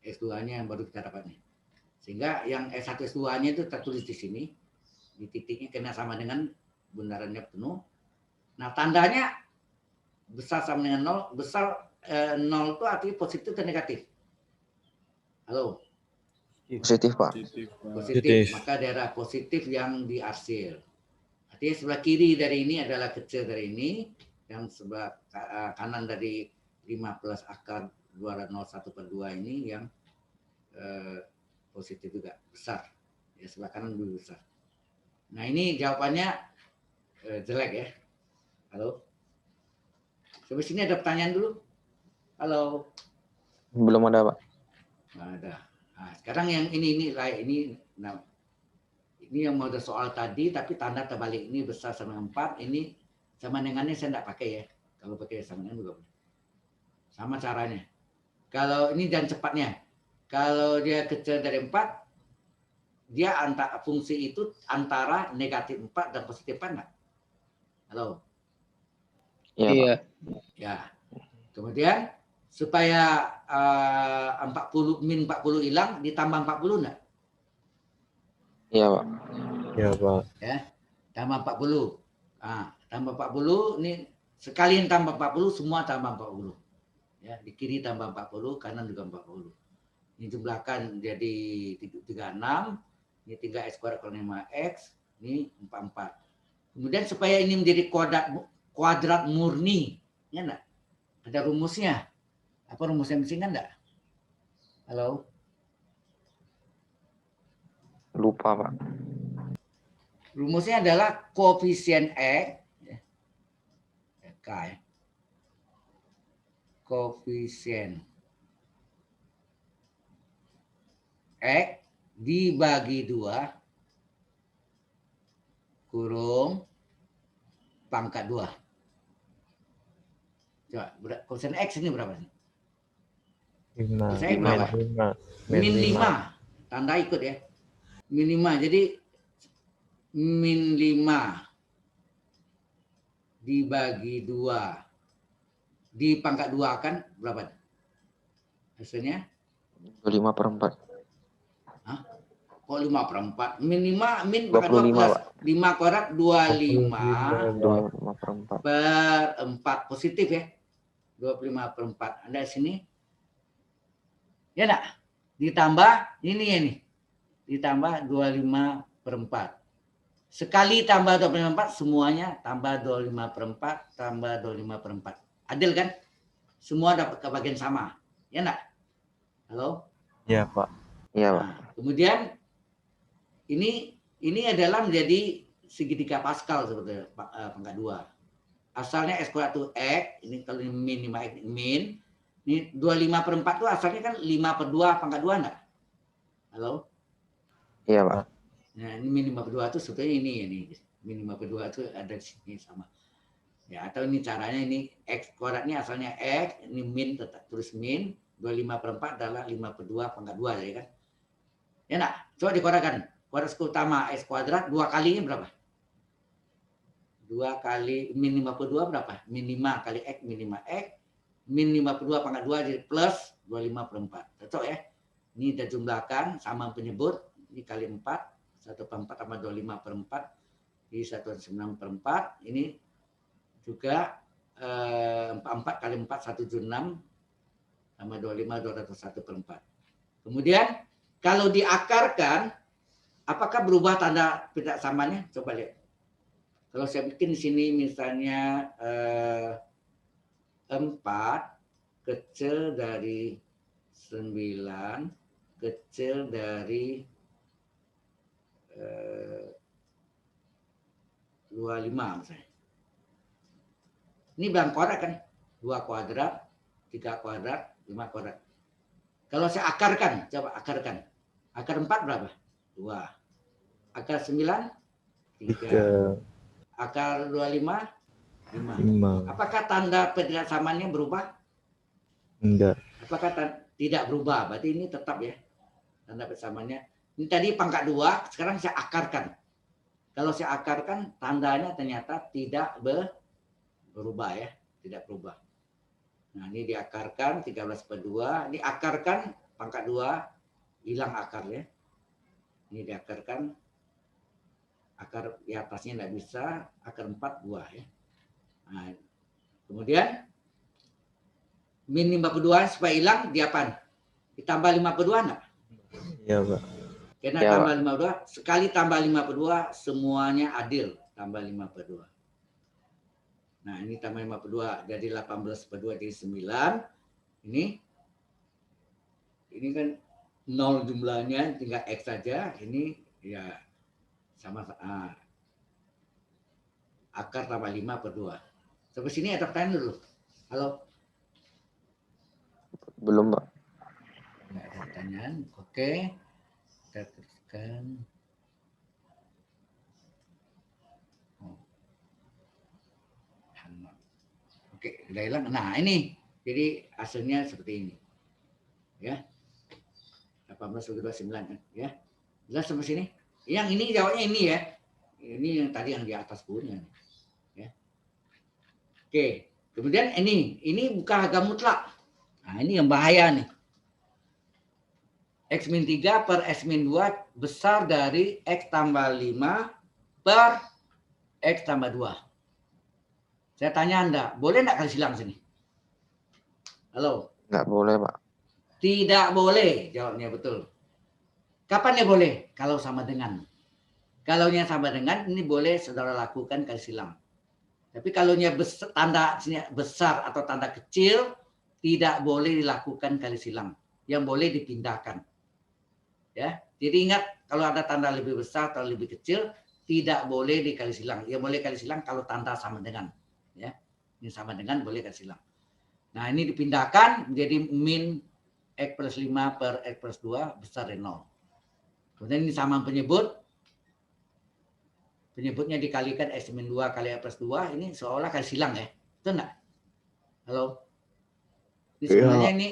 S2-nya yang baru kita dapat nih. Sehingga yang S1 S2-nya itu tertulis di sini. Di titiknya kena sama dengan bundarannya penuh. Nah, tandanya besar sama dengan 0, besar 0 itu artinya positif atau negatif? Halo? Positif, Pak. Positif. Maka daerah positif yang diarsir. Artinya sebelah kiri dari ini adalah kecil dari ini, yang sebelah kanan dari 5 plus akar 201/2 ini yang positif juga, besar. Ya, sebelah kanan lebih besar. Nah ini jawabannya jelek ya. Halo? Sampai sini ada pertanyaan dulu? Halo? Belum ada, Pak. Nggak ada. Nah, sekarang yang ini yang mau ada soal tadi, tapi tanda terbalik. Ini besar sama 4, ini sama dengannya saya tidak pakai ya. Kalau pakai sama dengan juga sama caranya. Kalau ini dan cepatnya. Kalau dia kecil dari 4, dia antara fungsi itu antara negatif 4 dan positif 4 enggak? Halo? Iya, Pak. Ya. Kemudian supaya 40 min 40 hilang ditambah 40 enggak? Iya, Pak. Iya, Pak. Ya, tambah 40. Nah, tambah 40 ini sekalian tambah 40 semua tambah 40. Ya, di kiri tambah 40, kanan juga 40. Ini jumlahkan jadi 36, ini 3x kuadrat kurang 5x, ini 44. Kemudian supaya ini menjadi kuadrat murni, ya enggak? Ada rumusnya. Apa rumusnya mesti enggak? Halo? Lupa, Pak. Rumusnya adalah koefisien X, K ya. Koefisien X dibagi 2 kurung pangkat 2. Coba, koefisien X ini berapa nih? 5. Saya berapa? 5. Min 5. Tanda ikut ya. Min 5. Jadi min 5 dibagi 2 di pangkat 2 kan berapa? Hasilnya? 25/4. Hah? Kok 5/4? Min 5, min 25, plus Pak. 5 kuadrat 25 25/4. per 4 positif ya. 25/4. Anda sini. Ya enggak? Ditambah ini ya nih. Ditambah 25/4. Sekali tambah 25/4 semuanya tambah 25/4 tambah 25/4. Adil kan? Semua dapat kebagian sama. Ya enggak? Halo? Iya, Pak. Iya, Pak. Nah, kemudian ini adalah menjadi segitiga Pascal sebetulnya pangkat 2. Asalnya x kuadrat itu x, ini kalau ini min 5x min. Ini 25/4 itu asalnya kan 5/2 pangkat 2 enggak? Halo? Iya, Pak. Nah, ini min 5/2 itu sebetulnya ini. Min 5/2 itu ada di sini sama. Ya, atau ini caranya ini x kuadratnya asalnya x, ini min tetap tulis min, 25/4 adalah 5/2 pangkat 2 ya kan? Ya enggak? Coba dikuadratkan. Kuadrat utama x kuadrat 2 kalinya berapa? 2 kali min 5/2 berapa? Min 5 kali x min 5x. Min 5/2 pangkat 2 jadi plus 25/4. Cocok ya? Ini kita jumlahkan sama penyebut. Ini kali 4. 1/4 tambah 25/4. Jadi 1/9/4. Ini juga 4 kali 4 176 tambah 25 201/4. Kemudian kalau diakarkan apakah berubah tanda perbedaan samanya? Coba lihat. Kalau saya bikin di sini misalnya 4 kecil dari 9 kecil dari 25 misalnya. Ini bilang kuadrat kan? 2 kuadrat, 3 kuadrat, 5 kuadrat. Kalau saya akarkan, coba akarkan. Akar 4 berapa? 2. Akar 9? 3. 3. Akar 25? 5. 5. Apakah tanda perbedaan samanya berubah? Enggak. Apakah tidak berubah? Berarti ini tetap ya. Tanda persamanya. Ini tadi pangkat 2, sekarang saya akarkan. Kalau saya akarkan, tandanya ternyata tidak berubah ya. Tidak berubah. Nah, ini diakarkan 13/2. Diakarkan pangkat 2, hilang akarnya. Ini diakarkan. Akar di atasnya tidak bisa. Akar 4, 2 ya. Nah, kemudian min 5/2 supaya hilang diapain? Ditambah 5/2 enggak? Iya, Pak. Karena Ya, tambah 5/2, sekali tambah 5/2 semuanya adil, tambah 5/2. Nah, ini tambah 5/2 jadi 18/2 jadi 9. Ini kan 0 jumlahnya, tinggal x saja. Ini ya sama akar tambah 5/2. Sampai sini ada pertanyaan dulu. Halo? Belum, Pak. Nggak ada pertanyaan. Oke. Kita teruskan. Oke, udah hilang. Nah, ini. Jadi hasilnya seperti ini. Ya. 18/9 kan, ya. Jelas sampai sini? Yang ini jawabnya ini ya. Ini yang tadi yang di atas punya. Ya. Oke. Kemudian ini bukan harga mutlak. Nah, ini yang bahaya nih. X min 3 per X min 2 besar dari X tambah 5 per X tambah 2. Saya tanya Anda, boleh nggak kali silang sini? Halo? Nggak boleh, Pak. Tidak boleh, jawabnya betul. Kapan ya boleh? Kalau sama dengan. Kalau nya sama dengan, ini boleh saudara lakukan kali silang. Tapi kalau nya tanda besar atau tanda kecil, tidak boleh dilakukan kali silang. Yang boleh dipindahkan. Ya, jadi ingat kalau ada tanda lebih besar atau lebih kecil, tidak boleh dikali silang. Yang boleh kali silang kalau tanda sama dengan. Ya, ini sama dengan boleh kali silang. Nah, ini dipindahkan menjadi min X plus 5 per X plus 2 besar dari 0. Kemudian ini sama penyebut. Penyebutnya dikalikan X min 2 kali X plus 2. Ini seolah kali silang ya. Betul enggak? Halo? Ini sebenarnya ini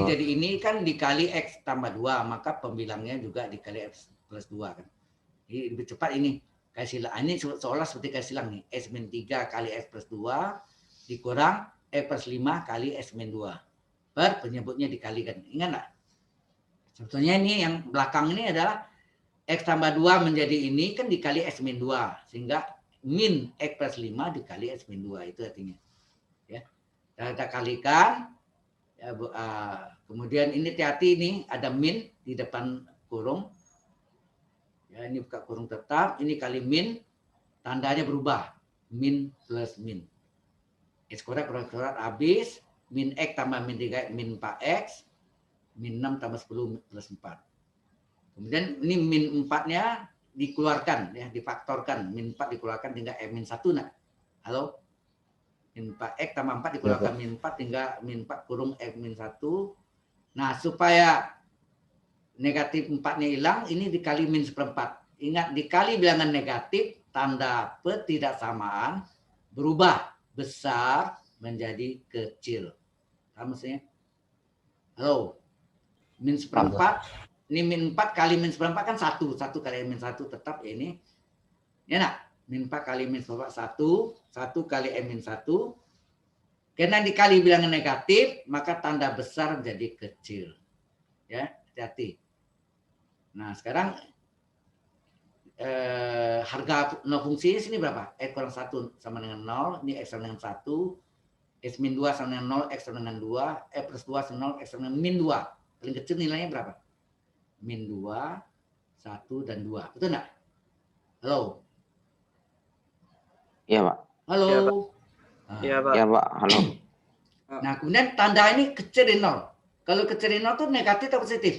jadi ini kan dikali X tambah 2. Maka pembilangnya juga dikali X plus 2 kan. Jadi lebih cepat ini. Kali silang. Ini seolah seperti kali silang nih. X min 3 kali X plus 2 dikurang X plus 5 kali X min 2. Per penyebutnya dikalikan. Ingat enggak? Sebetulnya ini yang belakang ini adalah X tambah 2 menjadi ini kan dikali X min 2. Sehingga min X plus 5 dikali X min 2. Itu artinya. Ya. Kita kalikan. Ya, kemudian ini hati-hati ini ada min di depan kurung. Ya, ini buka kurung tetap. Ini kali min. Tandanya berubah. Min plus min. X kuadrat habis. Min X tambah min 3 min 4X. Min 6 tambah 10 plus 4. Kemudian ini min 4-nya dikeluarkan, ya, difaktorkan. Min 4 dikeluarkan tinggal min 1. Nah. Halo? Min 4X tambah 4 dikeluarkan ya, min 4 tinggal min 4 kurung X min 1. Nah, supaya negatif 4-nya hilang, ini dikali min 1/4. Ingat, dikali bilangan negatif, tanda ketidaksamaan berubah besar menjadi kecil. Paham maksudnya? Halo? Min 1/4, ini min 4 kali min 1/4 kan 1. 1 kali min 1 tetap ya ini. Ya nak? Min 4 kali min 1/4 1. 1 kali min 1. Karena dikali bilangan negatif, maka tanda besar menjadi kecil. Ya, hati-hati. Nah, sekarang harga nol fungsi sini berapa? X kurang 1 sama dengan 0. Ini X sama dengan 1. X min 2 sama dengan 0. X sama dengan 2. X plus 2 sama 0. X sama dengan min 2. Paling kecil nilainya berapa? Min 2, 1, dan 2. Betul enggak? Halo? Iya, Pak. Halo? Iya, Pak. Iya, Pak. Halo. Nah, kemudian tanda ini kecil dari 0. Kalau kecil dari 0 itu negatif atau positif?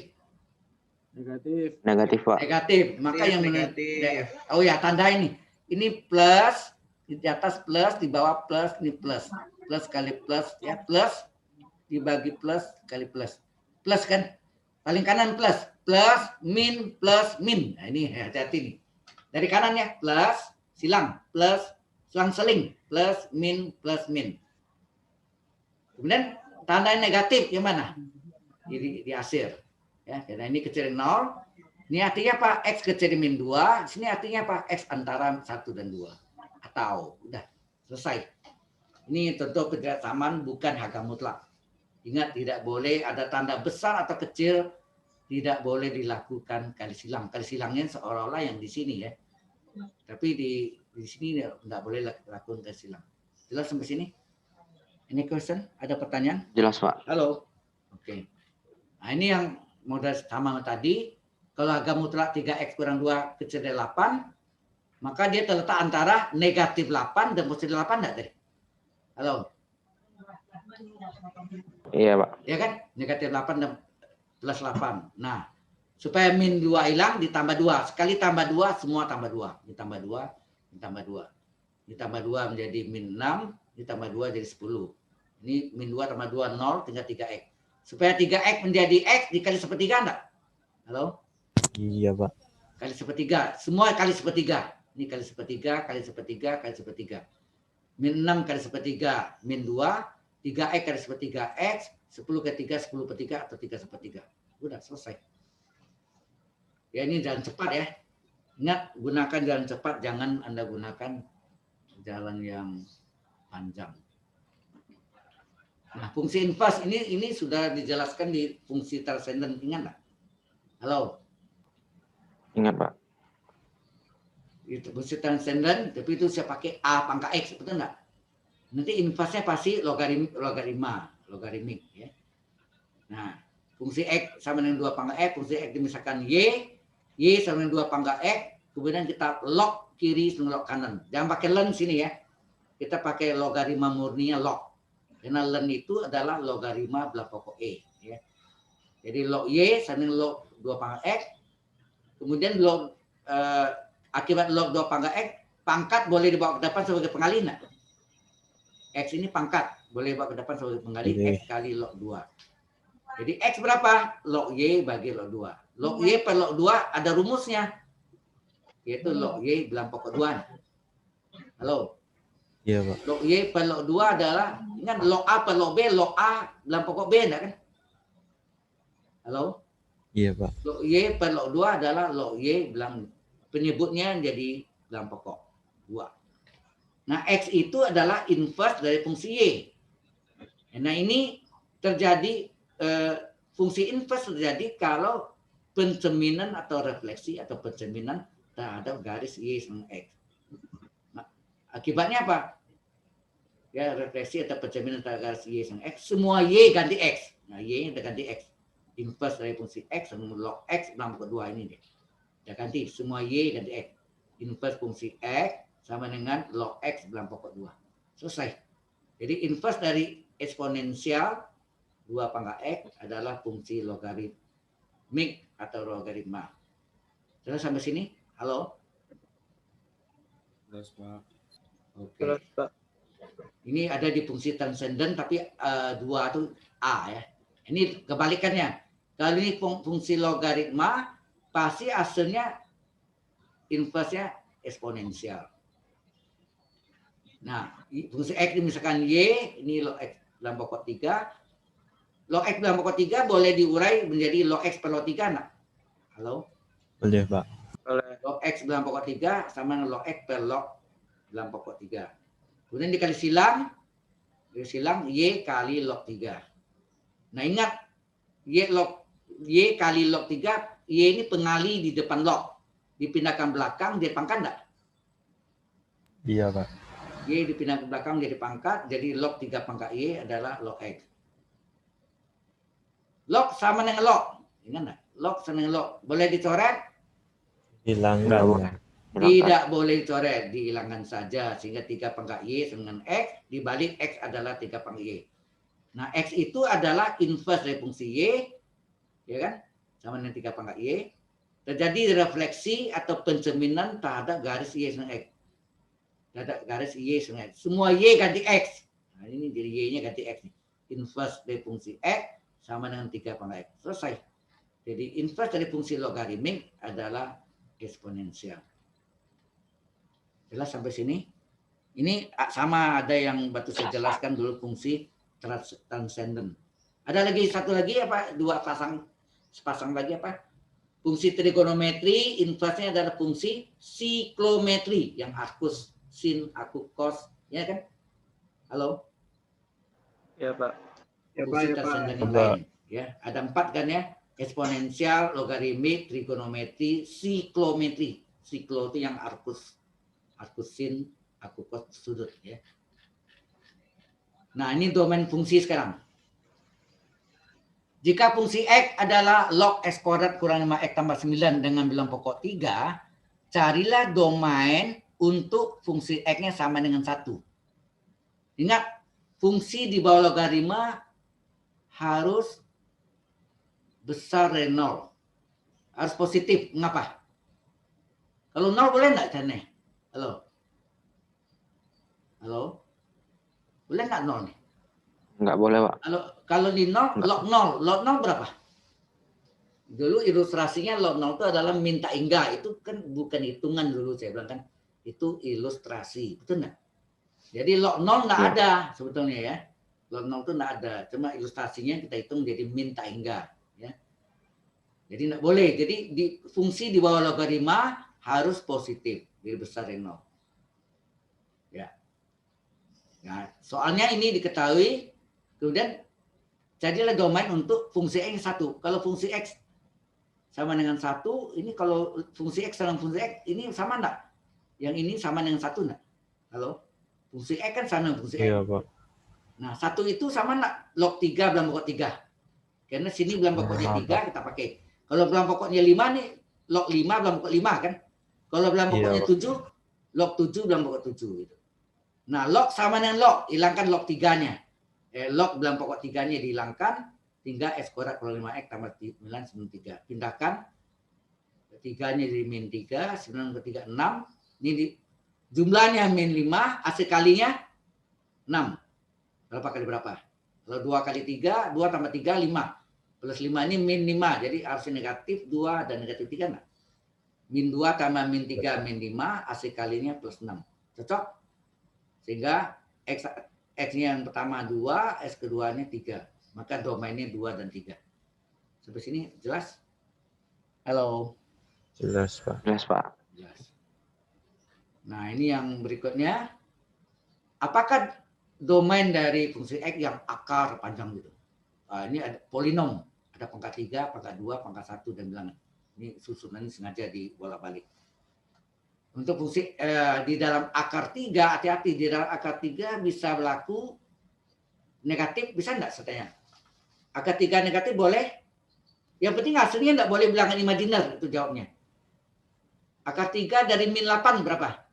Negatif. Negatif, Pak. Negatif. Maka yang negatif. Oh ya, tanda ini. Ini plus, di atas plus, di bawah plus, ini plus. Plus kali plus, ya, plus dibagi plus kali plus. Plus kan? Paling kanan plus. Plus, min, plus, min. Nah, ini hati-hati nih. Dari kanannya plus, silang. Plus, selang-seling. Plus, min, plus, min. Kemudian tanda negatif yang mana? Di asir. Ya, karena ini kecil dari 0. Ini artinya apa? X kecil dari min 2. Sini artinya apa? X antara 1 dan 2. Atau, udah, selesai. Ini tentu ketidaksamaan bukan harga mutlak. Ingat, tidak boleh ada tanda besar atau kecil, tidak boleh dilakukan kali silang. Kali silangnya seolah-olah yang di sini ya. Tapi di sini tidak boleh lakukan kali silang. Jelas sampai sini? Any question? Ada pertanyaan? Jelas, Pak. Halo? Oke. Nah, ini yang modal sama tadi. Kalau harga mutlak 3X kurang 2 kecil dari 8, maka dia terletak antara negatif 8 dan positif 8 enggak tadi? Halo? Iya, Pak. Ya kan? Negatif 8 dan plus 8. Nah, supaya min 2 hilang ditambah 2. Sekali tambah 2, semua tambah 2. Ditambah 2, ditambah 2. Ditambah 2 menjadi min 6, ditambah 2 jadi 10. Ini min 2 tambah 2, 0, tinggal 3X. Supaya 3X menjadi X dikali sepertiga enggak? Halo? Iya, Pak. Kali sepertiga. Semua kali sepertiga. Ini kali sepertiga, kali sepertiga, kali sepertiga. Min 6 kali sepertiga, min 2. 3X kali sepertiga X, 10 kali 3, 10 per 3 atau 3 sepertiga. Udah selesai. Ya, ini jalan cepat ya. Ingat, gunakan jalan cepat, jangan Anda gunakan jalan yang panjang. Nah, fungsi inverse ini sudah dijelaskan di fungsi transenden, ingat nggak? Halo? Ingat, Pak. Itu fungsi transenden, tapi itu saya pakai A pangkat X, betul nggak? Nanti inverse-nya pasti logaritmik. Ya. Nah, fungsi X sama dengan 2 pangkat X, fungsi X misalkan Y sama dengan 2 pangkat X, kemudian kita log kiri sama log kanan. Jangan pakai len sini ya. Kita pakai logaritma murninya log. Karena len itu adalah logaritma belah pokok E. Ya. Jadi log Y sama dengan log 2 pangkat X. Kemudian log akibat log 2 pangkat X, pangkat boleh dibawa ke depan sebagai pengalih. Nah. X ini pangkat. Boleh dibawa ke depan sebagai pengalih. X kali log 2. Jadi X berapa? Log Y bagi log 2. Log Y per log 2 ada rumusnya. Yaitu log Y bilang pokok 2. Halo? Iya, Pak. Log Y per log 2 adalah, ingat log A per log B, log A bilang pokok B, enggak kan? Halo? Iya, Pak. Log Y per log 2 adalah log Y bilang, penyebutnya jadi bilang pokok 2. Nah, X itu adalah inverse dari fungsi Y. Nah, ini terjadi, fungsi inverse terjadi kalau pencerminan atau refleksi atau pencerminan terhadap garis Y sama X. Nah, akibatnya apa? Ya, refleksi atau pencerminan terhadap garis Y sama X, semua Y ganti X. Nah, Y nya ganti X. Inverse dari fungsi X sama log X bilang pokok 2 ini deh. Udah ganti, semua Y ganti X. Inverse fungsi X sama dengan log X bilang pokok 2. Selesai. Jadi inverse dari eksponensial 2 pangkat X adalah fungsi logaritmik atau logaritma. Sudah sampai sini? Halo? Terus, Pak. Oke. Ini ada di fungsi transenden tapi 2 itu A ya. Ini kebalikannya. Kalau ini fungsi logaritma, pasti hasilnya inverse-nya eksponensial. Nah, fungsi X ini misalkan Y, ini log X dalam pokok 3. Log X dalam pokok 3 boleh diurai menjadi log X per log 3, nak? Halo? Boleh, Pak. Log X dalam pokok 3 sama dengan log X per log dalam pokok 3. Kemudian dikali silang Y kali log 3. Nah, ingat, Y kali log 3, Y ini pengali di depan log. Dipindahkan belakang, dia pangkat enggak? Iya, Pak. Y dipindah ke belakang jadi pangkat, jadi log 3 pangkat Y adalah log X. Log sama dengan log. Ingat enggak? Log sama dengan log. Boleh dicoret? Hilangkan. Boleh. Tidak boleh dicoret, dihilangkan saja. Sehingga 3 pangkat Y sama dengan X, dibalik X adalah 3 pangkat Y. Nah, X itu adalah inverse dari fungsi Y, ya kan? Sama dengan 3 pangkat Y. Terjadi refleksi atau pencerminan terhadap garis Y sama X. Terhadap garis Y sama X. Semua Y ganti X. Nah, ini jadi Y-nya ganti X. Inverse dari fungsi X sama dengan 3 pangkat X. Selesai. Jadi inverse dari fungsi logaritmik adalah eksponensial. Jelas sampai sini? Ini sama ada yang batu saya jelaskan dulu fungsi transenden. Ada lagi satu lagi apa? Sepasang lagi apa? Fungsi trigonometri, inverse-nya adalah fungsi siklometri yang arcus, sin, akuk, cos, ya kan? Halo? Ya, Pak. Ya, Pak. Fungsi Ya, Pak. transenden yang lain. Ya, ada 4 kan ya? Eksponensial, logaritmik, trigonometri, siklometri. Siklo itu yang arcus sin, akuk, cos, sudut ya. Nah, ini domain fungsi sekarang. Jika fungsi X adalah log X kuadrat kurang 5X tambah 9 dengan bilang pokok 3, carilah domain untuk fungsi X-nya sama dengan 1. Ingat, fungsi di bawah logaritma harus besar dari 0. Harus positif. Mengapa? Kalau 0 boleh enggak caranya? Halo? Halo? Boleh enggak 0 nih? Enggak boleh, Pak. Kalau di 0, log 0. Log 0 berapa? Dulu ilustrasinya log 0 itu adalah minta hingga. Itu kan bukan hitungan dulu saya bilang kan. Itu ilustrasi. Betul enggak? Jadi log 0 enggak ada sebetulnya ya. Log 0 itu enggak ada. Cuma ilustrasinya kita hitung jadi minta hingga. Ya. Jadi enggak boleh. Jadi fungsi di bawah logaritma harus positif. Jadi besar dari 0. Ya. Nah, soalnya ini diketahui. Kemudian jadilah domain untuk fungsi X 1. Kalau fungsi X sama dengan 1, ini kalau fungsi X sama fungsi X, ini sama enggak? Yang ini sama dengan 1 enggak? Halo? Fungsi X kan sama dengan fungsi X. Iya, Pak. Nah, 1 itu sama enggak? Log 3 bilang pokok 3. Karena sini bilang pokoknya 3, kita pakai. Kalau bilang pokoknya 5 nih, log 5 bilang pokok 5 kan? Kalau bilang pokoknya 7, log 7 bilang pokok 7 gitu. Nah, log sama dengan log, hilangkan log 3-nya. Log bilang pokok 3-nya dihilangkan, tinggal X kuadrat per 5X tambah 9 93. Pindahkan 3-nya jadi min 3, 9 ke 3, 6. Ini jumlahnya min 5, hasil kalinya 6. Berapa kali berapa? Kalau 2 kali 3, 2 tambah 3, 5. Plus 5 ini min 5, jadi harusnya negatif 2 dan negatif 3 enggak? Min 2 tambah min 3, min 5, hasil kalinya plus 6. Cocok? Sehingga X-nya yang pertama 2, X keduanya 3. Maka domainnya 2 dan 3. Sampai sini jelas? Halo? Jelas, Pak. Jelas, Pak. Jelas. Nah, ini yang berikutnya. Apakah domain dari fungsi X yang akar panjang gitu? Ini ada polinom. Ada pangkat 3, pangkat 2, pangkat 1, dan bilangan. Ini susunannya sengaja dibolak-balik. Untuk fungsi di dalam akar 3, hati-hati. Di dalam akar 3 bisa berlaku negatif, bisa enggak katanya? Akar 3 negatif boleh. Yang penting hasilnya enggak boleh bilangan imajiner, itu jawabnya. Akar 3 dari min 8 berapa?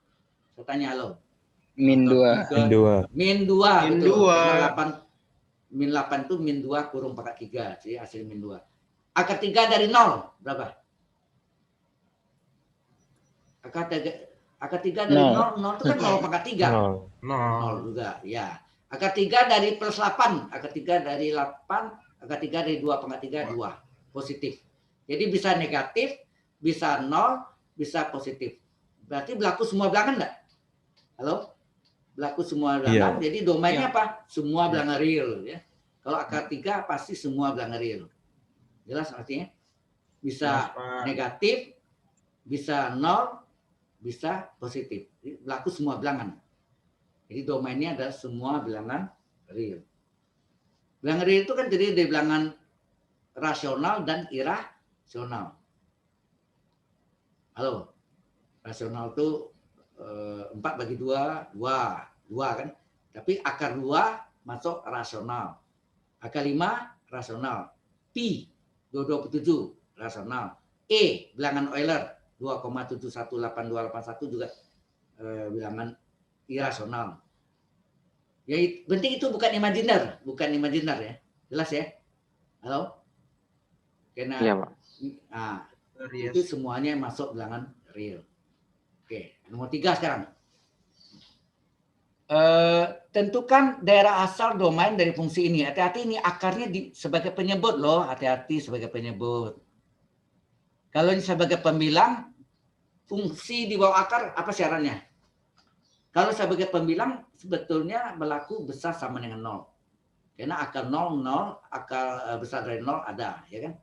Saya tanya halo. Min 2. Min 2. Min 2. Min betul. 2. Karena 8, min 8 itu min 2 kurung pangkat 3. Jadi hasil min 2. Akar 3 dari 0 berapa? Akar 3 dari 0, 0 itu kan 0 pangkat 3. 0. 0 juga, ya. Akar 3 dari plus 8. Akar 3 dari 8. Akar 3 dari 2 pangkat 3, 2. Positif. Jadi bisa negatif, bisa 0, bisa positif. Berarti berlaku semua bilangan enggak? Halo? Berlaku semua bilangan. Jadi domainnya apa? Semua bilangan real. Ya. Kalau akar 3 pasti semua bilangan real. Jelas artinya? Bisa negatif, bisa 0, bisa positif. Jadi berlaku semua bilangan. Jadi domainnya adalah semua bilangan real. Bilangan real itu kan terdiri dari bilangan rasional dan irasional. Halo? Rasional itu 4 bagi 2, 2 kan? Tapi akar 2 masuk rasional. Akar 5 rasional. Pi 227 rasional. E bilangan Euler 2,718281 juga bilangan irasional. Ya, penting itu bukan imajiner ya. Jelas ya? Halo? Karena Iya, Pak. itu semuanya masuk bilangan real. Oke, nomor 3 sekarang. Tentukan daerah asal domain dari fungsi ini. Hati-hati ini akarnya sebagai penyebut loh. Hati-hati sebagai penyebut. Kalau ini sebagai pembilang, fungsi di bawah akar apa syaratnya? Kalau sebagai pembilang sebetulnya berlaku besar sama dengan 0. Karena akar 0, 0, akar besar dari 0 ada, ya kan?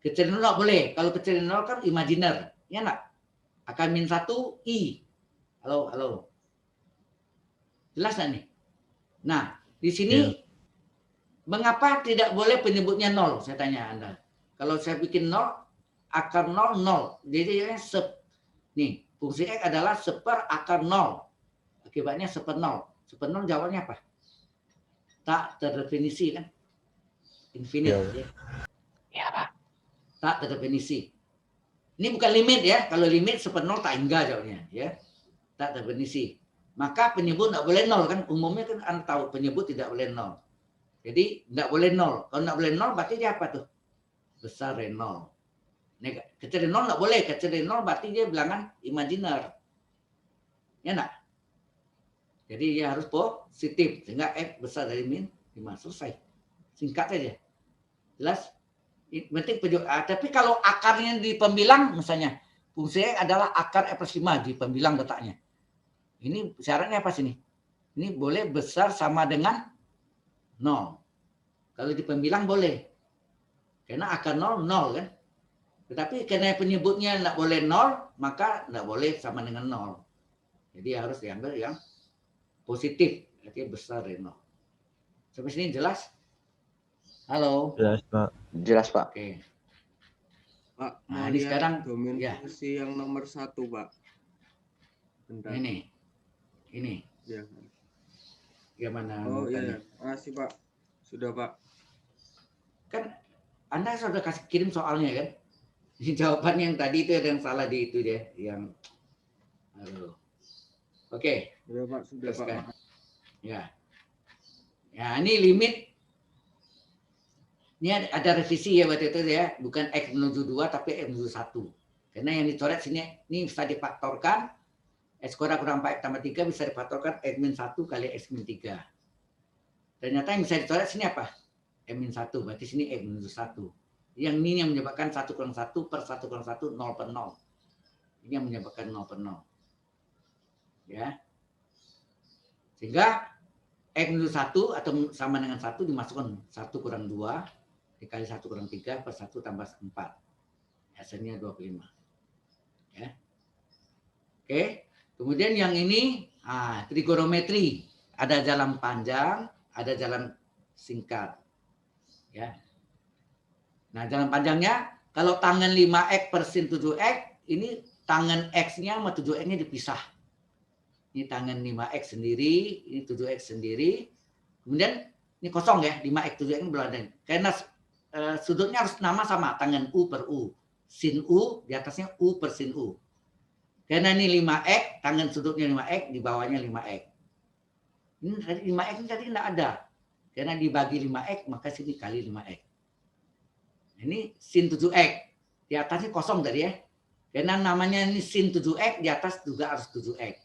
Kecil 0 boleh. Kalau kecil 0 kan imajiner, ya enggak? Akar min 1 I. Halo. Jelas nggak nih? Nah, di sini mengapa tidak boleh penyebutnya 0? Saya tanya Anda. Kalau saya bikin 0, akar 0, 0. Jadi nih, fungsi X adalah seper akar 0. Akibatnya seper 0. Seper 0 jawabannya apa? Tak terdefinisi kan? Infinite. Iya, Pak. Tak terdefinisi. Ini bukan limit ya. Kalau limit seper 0 tak hingga jawabnya. Ya. Tak terdefinisi. Maka penyebut tidak boleh 0 kan. Umumnya kan Anda tahu penyebut tidak boleh 0. Jadi tidak boleh 0. Kalau tidak boleh 0 berarti dia apa tuh? Besar dari 0. Kecil dari 0 tidak boleh. Kecil dari 0 berarti dia bilangan imajiner. Ya enggak? Jadi dia harus positif. Sehingga X besar dari min 5. Selesai. Singkat saja. Jelas? Penting tapi kalau akarnya di pembilang misalnya. Fungsi X adalah akar X plus 5 di pembilang letaknya. Ini syaratnya apa sini? Ini boleh besar sama dengan 0. Kalau di pembilang boleh. Karena akar 0, 0 kan. Tetapi karena penyebutnya tidak boleh 0, maka tidak boleh sama dengan 0. Jadi harus diambil yang positif. Artinya besar dari 0. Sampai sini jelas? Halo. Jelas, Pak. Jelas, Pak. Oke. Pak, Nah, mau ini lihat sekarang, domain ya. fungsi yang nomor 1, Pak. Bentar. Ini. Ya. Gimana? Oh bukannya? iya, makasih Pak. Sudah Pak. Kan Anda sudah kasih kirim soalnya kan? Ini jawabannya yang tadi itu ada yang salah di itu dia, yang aduh. Oke, Sudah Pak, sudah Pak. teruskan. Ya. Ya, ini limit. Ini ada revisi ya waktu itu ya, bukan X menuju 2 tapi X menuju 1. Karena yang dicoret sini ini bisa difaktorkan X kurang 4 X tambah 3 bisa difaktorkan X min 1 kali X min 3. Ternyata yang bisa dicoret sini apa? X min 1, berarti sini X menuju 1. Yang ini yang menyebabkan 1 kurang 1 per 1 kurang 1, 0 per 0. Ini yang menyebabkan 0 per 0. Ya. Sehingga X menuju 1 atau sama dengan 1 dimasukkan 1 kurang 2 dikali 1 kurang 3 per 1 tambah 4. Hasilnya 25. Ya. Oke. Kemudian yang ini, trigonometri. Ada jalan panjang, ada jalan singkat. Ya. Nah, jalan panjangnya, kalau tangan 5X per sin 7X, ini tangan X-nya sama 7X-nya dipisah. Ini tangan 5X sendiri, ini 7X sendiri. Kemudian, ini kosong ya, 5X, 7X ini belum ada. Karena sudutnya harus nama sama, tangan U per U. Sin U, di atasnya U per sin U. Karena ini 5X, tangan sudutnya 5X, di bawahnya 5X. Ini tadi 5X ini tadi tidak ada. Karena dibagi 5X, maka sini kali 5X. Ini sin 7X. Di atasnya kosong tadi ya. Karena namanya ini sin 7X, di atas juga harus 7X.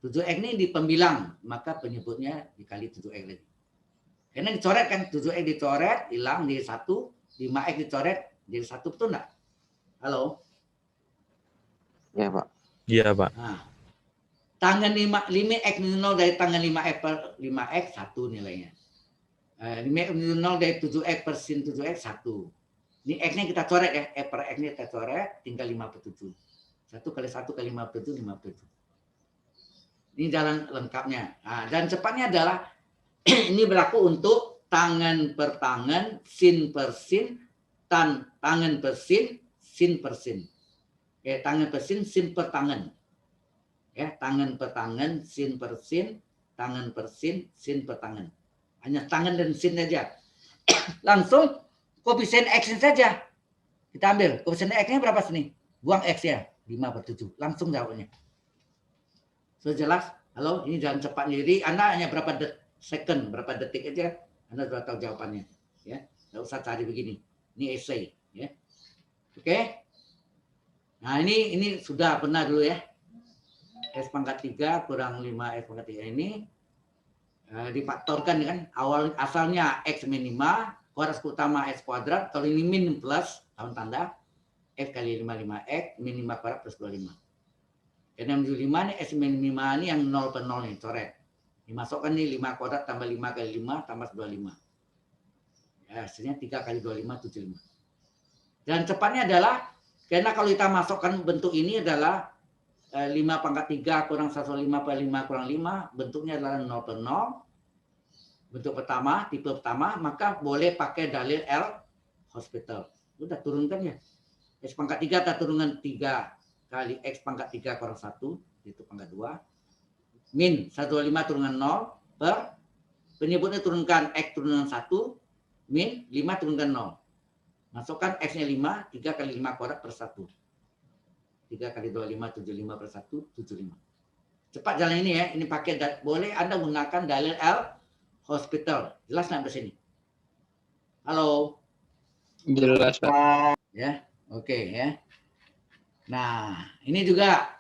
7X ini di pembilang, maka penyebutnya dikali 7X lagi. Karena dicoret kan, 7X dicoret, hilang jadi 1, 5X dicoret jadi 1, betul enggak? Halo? Ya, Pak. Iya, Pak. Nah, tangan 5, limit X min 0 dari tangan 5X per 5X, 1 nilainya. Limit X min 0 dari 7X per sin 7X, 1. Ini X-nya kita coret ya, X per X-nya kita coret, tinggal 5 per 7. 1 kali 1 kali 5 per 7, 5 per 7. Ini jalan lengkapnya. Nah, dan cepatnya adalah, ini berlaku untuk tangan per tangan, sin per sin, tangan per sin per sin. Ya, tangan per sin per tangan. Ya, tangan per tangan, sin per sin, tangan per sin per tangan. Hanya tangan dan sin saja. Langsung koefisien X-nya saja. Kita ambil. Koefisien X-nya berapa sini? Buang X-nya. 5 per 7. Langsung jawabnya. Sudah jelas? Halo, ini jalan cepatnya. Jadi Anda hanya berapa second, berapa detik aja, Anda sudah tahu jawabannya. Ya, nggak usah cari begini. Ini essay. Ya. Oke? Nah, ini sudah pernah dulu ya. S pangkat 3 kurang 5 S pangkat 3 ini difaktorkan kan. Asalnya X min 5, kuadrat utama X kuadrat, kalau ini min plus, tahun tanda, X kali 5X, min 5 kuadrat plus 25. Karena menuju 5 nih, S min 5 ini yang 0 per 0 nih, coret. Dimasukkan nih 5 kuadrat tambah 5 kali 5 tambah 25. Ya, hasilnya 3 kali 25, 75. Dan cepatnya adalah, karena kalau kita masukkan bentuk ini adalah 5 pangkat 3 kurang 1,5 per 5 kurang 5, bentuknya adalah 0 per 0. Bentuk pertama, tipe pertama, maka boleh pakai dalil L hospital. Udah turunkan ya. X pangkat 3 kita turunkan 3 kali X pangkat 3 kurang 1, itu pangkat 2. Min 1,5 turunkan 0 per penyebutnya turunkan X turunkan 1, min 5 turunkan 0. Masukkan X-nya 5, 3 kali 5 kuadrat per 1. 3 kali 25, 75 per 1, 75. Cepat jalan ini ya. Ini pakai, boleh Anda gunakan dalil L hospital. Jelas nggak di sini? Halo? Jelas, Pak. Ya, oke ya. Nah, ini juga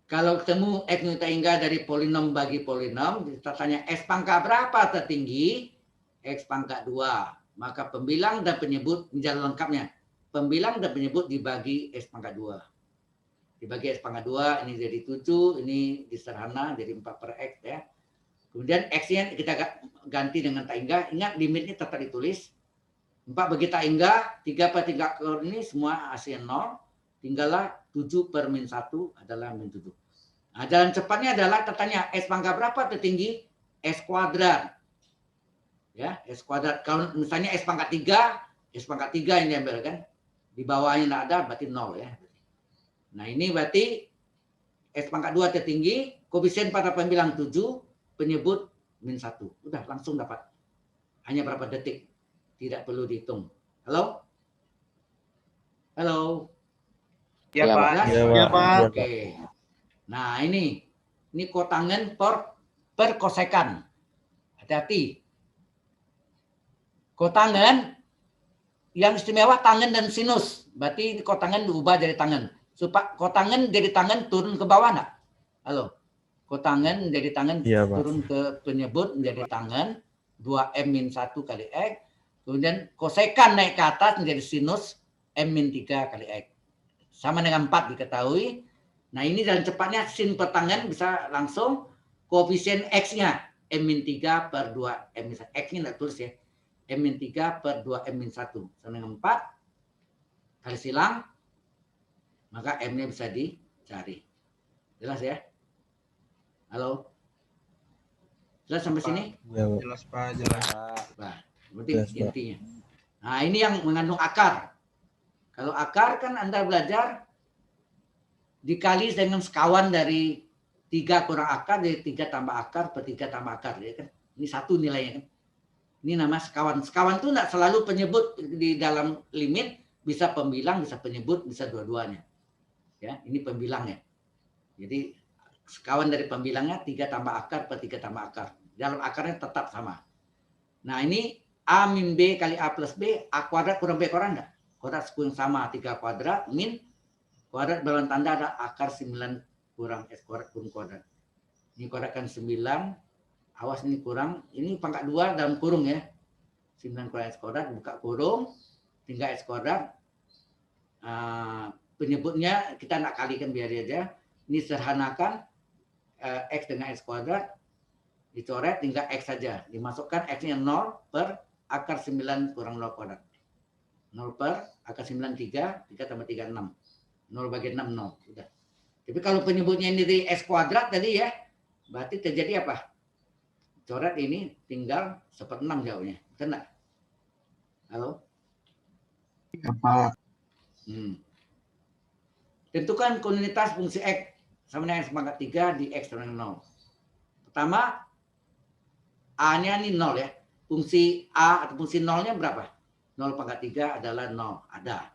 kalau ketemu X minta hingga dari polinom bagi polinom, kita tanya X pangkat berapa tertinggi? X pangkat 2. Maka pembilang dan penyebut, ini jalan lengkapnya. Pembilang dan penyebut dibagi X pangkat 2. Dibagi X pangkat 2, ini jadi 7, ini disederhana jadi 4 per X ya. Kemudian X-nya kita ganti dengan tak hingga. Ingat limitnya tetap ditulis. 4 bagi tak hingga, 3 per 3 ini semua hasilnya 0. Tinggallah 7 per min 1 adalah min 7. Nah, jalan cepatnya adalah tertanya S pangkat berapa tertinggi? S kuadrat. Ya, S kuadrat. Kalau misalnya S pangkat 3, S pangkat 3 yang diambil kan. Di bawahnya tidak ada, berarti 0 ya. Nah, ini berarti S pangkat 2 tertinggi, koefisien pada pembilang 7, penyebut min 1. Udah, langsung dapat. Hanya berapa detik. Tidak perlu dihitung. Halo? Halo? Iya, Pak. Jelas? Iya, Iya, Pak. Pak. Iya, Pak. Oke. Nah, ini kotangen per kosekan. Hati-hati. Kotangen yang istimewa tangen dan sinus. Berarti kotangen diubah jadi tangen. Supaya kotangen jadi tangen turun ke bawah enggak? Halo. Kotangen jadi tangen Iya, Pak. turun ke penyebut menjadi tangen 2M-1 kali X. Kemudian kosekan naik ke atas menjadi sinus M-3 kali X. Sama dengan 4 diketahui. Nah, ini dalam cepatnya sin per tangen bisa langsung koefisien X-nya M-3 per 2 M-1. X-nya enggak tulis ya. M-3 per 2 M-1 sama dengan 4 kali silang, maka M-nya bisa dicari. Jelas ya? Halo? Jelas sampai sini? Iya, Pak. Jelas, Pak. Jelas. Nah, berarti Jelas, Pak. intinya. Nah, ini yang mengandung akar. Kalau akar kan Anda belajar dikali dengan sekawan dari 3 kurang akar, dari 3 tambah akar per 3 tambah akar. Ya kan? Ini satu nilainya kan. Ini nama sekawan. Sekawan itu tidak selalu penyebut di dalam limit, bisa pembilang, bisa penyebut, bisa dua-duanya. Ya, ini pembilangnya. Jadi sekawan dari pembilangnya 3 tambah akar per 3 tambah akar. Dalam akarnya tetap sama. Nah, ini A min B kali A plus B, A kuadrat kurang B kuadrat enggak? Kuadrat suku yang sama, 3 kuadrat min kuadrat bawaan tanda ada akar 9 kurang S kuadrat kurang kuadrat. Ini kuadrat kan 9. Awas ini kurang, ini pangkat 2 dalam kurung ya. 9 kurang S kuadrat, buka kurung, tinggal S kuadrat. Penyebutnya kita nak kalikan biar aja. Ini sederhanakan, X dengan S kuadrat, dicoret tinggal X saja. Dimasukkan X-nya 0 per akar 9 kurang 0 kuadrat. 0 per akar 9, 3 tambah 3, 6. 0 bagi 6, 0. Sudah. Tapi kalau penyebutnya ini dari S kuadrat tadi ya, berarti terjadi apa? Coret ini tinggal 1/6 jauhnya. Betul enggak? Halo? Iya, Pak. Tentukan kontinuitas fungsi X sama dengan X pangkat 3 di X sama dengan 0. Pertama, A-nya ini 0 ya. Fungsi A atau fungsi 0-nya berapa? 0 pangkat 3 adalah 0. Ada.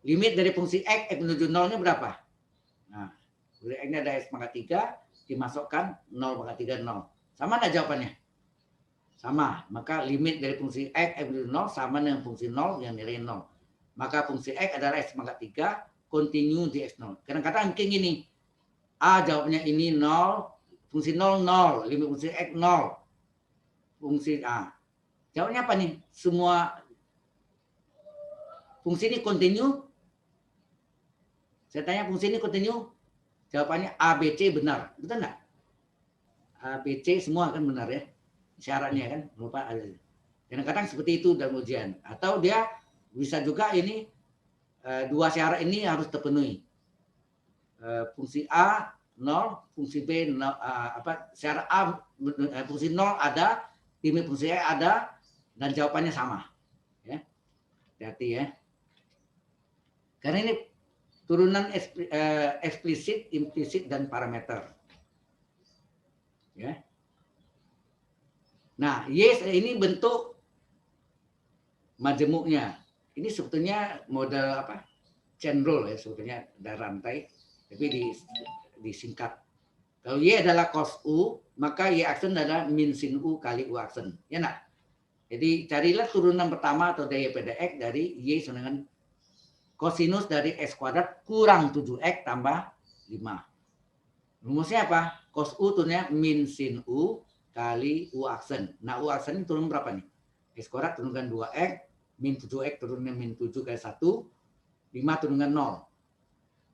Limit dari fungsi X menuju 0-nya berapa? Nah, X-nya ada X pangkat 3, dimasukkan 0 pangkat 3, 0. Sama enggak jawabannya? Sama. Maka limit dari fungsi X menuju 0 sama dengan fungsi 0 yang nilai 0. Maka fungsi X adalah X pangkat 3, continue di X0. Kadang-kadang mungkin gini, A jawabnya ini 0, fungsi 0, 0, limit fungsi X 0. Fungsi A. Jawabnya apa nih? Semua fungsi ini continue. Saya tanya fungsi ini continue. Jawabannya A, B, C benar. Betul enggak? A, B, C semua kan benar ya. Syaratnya kan. Lupa ada. Kadang-kadang seperti itu dalam ujian. Atau dia bisa juga ini dua syarat ini harus terpenuhi. Fungsi A 0, fungsi B 0, syarat A fungsi 0 ada, limit fungsi E ada, dan jawabannya sama. Ya. Hati-hati ya. Karena ini turunan eksplisit, implisit, dan parameter. Ya. Nah, yes ini bentuk majemuknya. Ini sebetulnya model apa? Chain rule ya, sebetulnya ada rantai, tapi disingkat. Kalau Y adalah cos U, maka Y aksen adalah min sin U kali U aksen. Ya nak? Jadi carilah turunan pertama atau daya pada X dari Y sama dengan kosinus dari X kuadrat kurang 7X tambah 5. Rumusnya apa? Cos U turunnya min sin U kali U aksen. Nah, U aksen ini turun berapa nih? X kuadrat turunkan 2X, min 7X turunnya min 7 kali 1, 5 turunkan 0.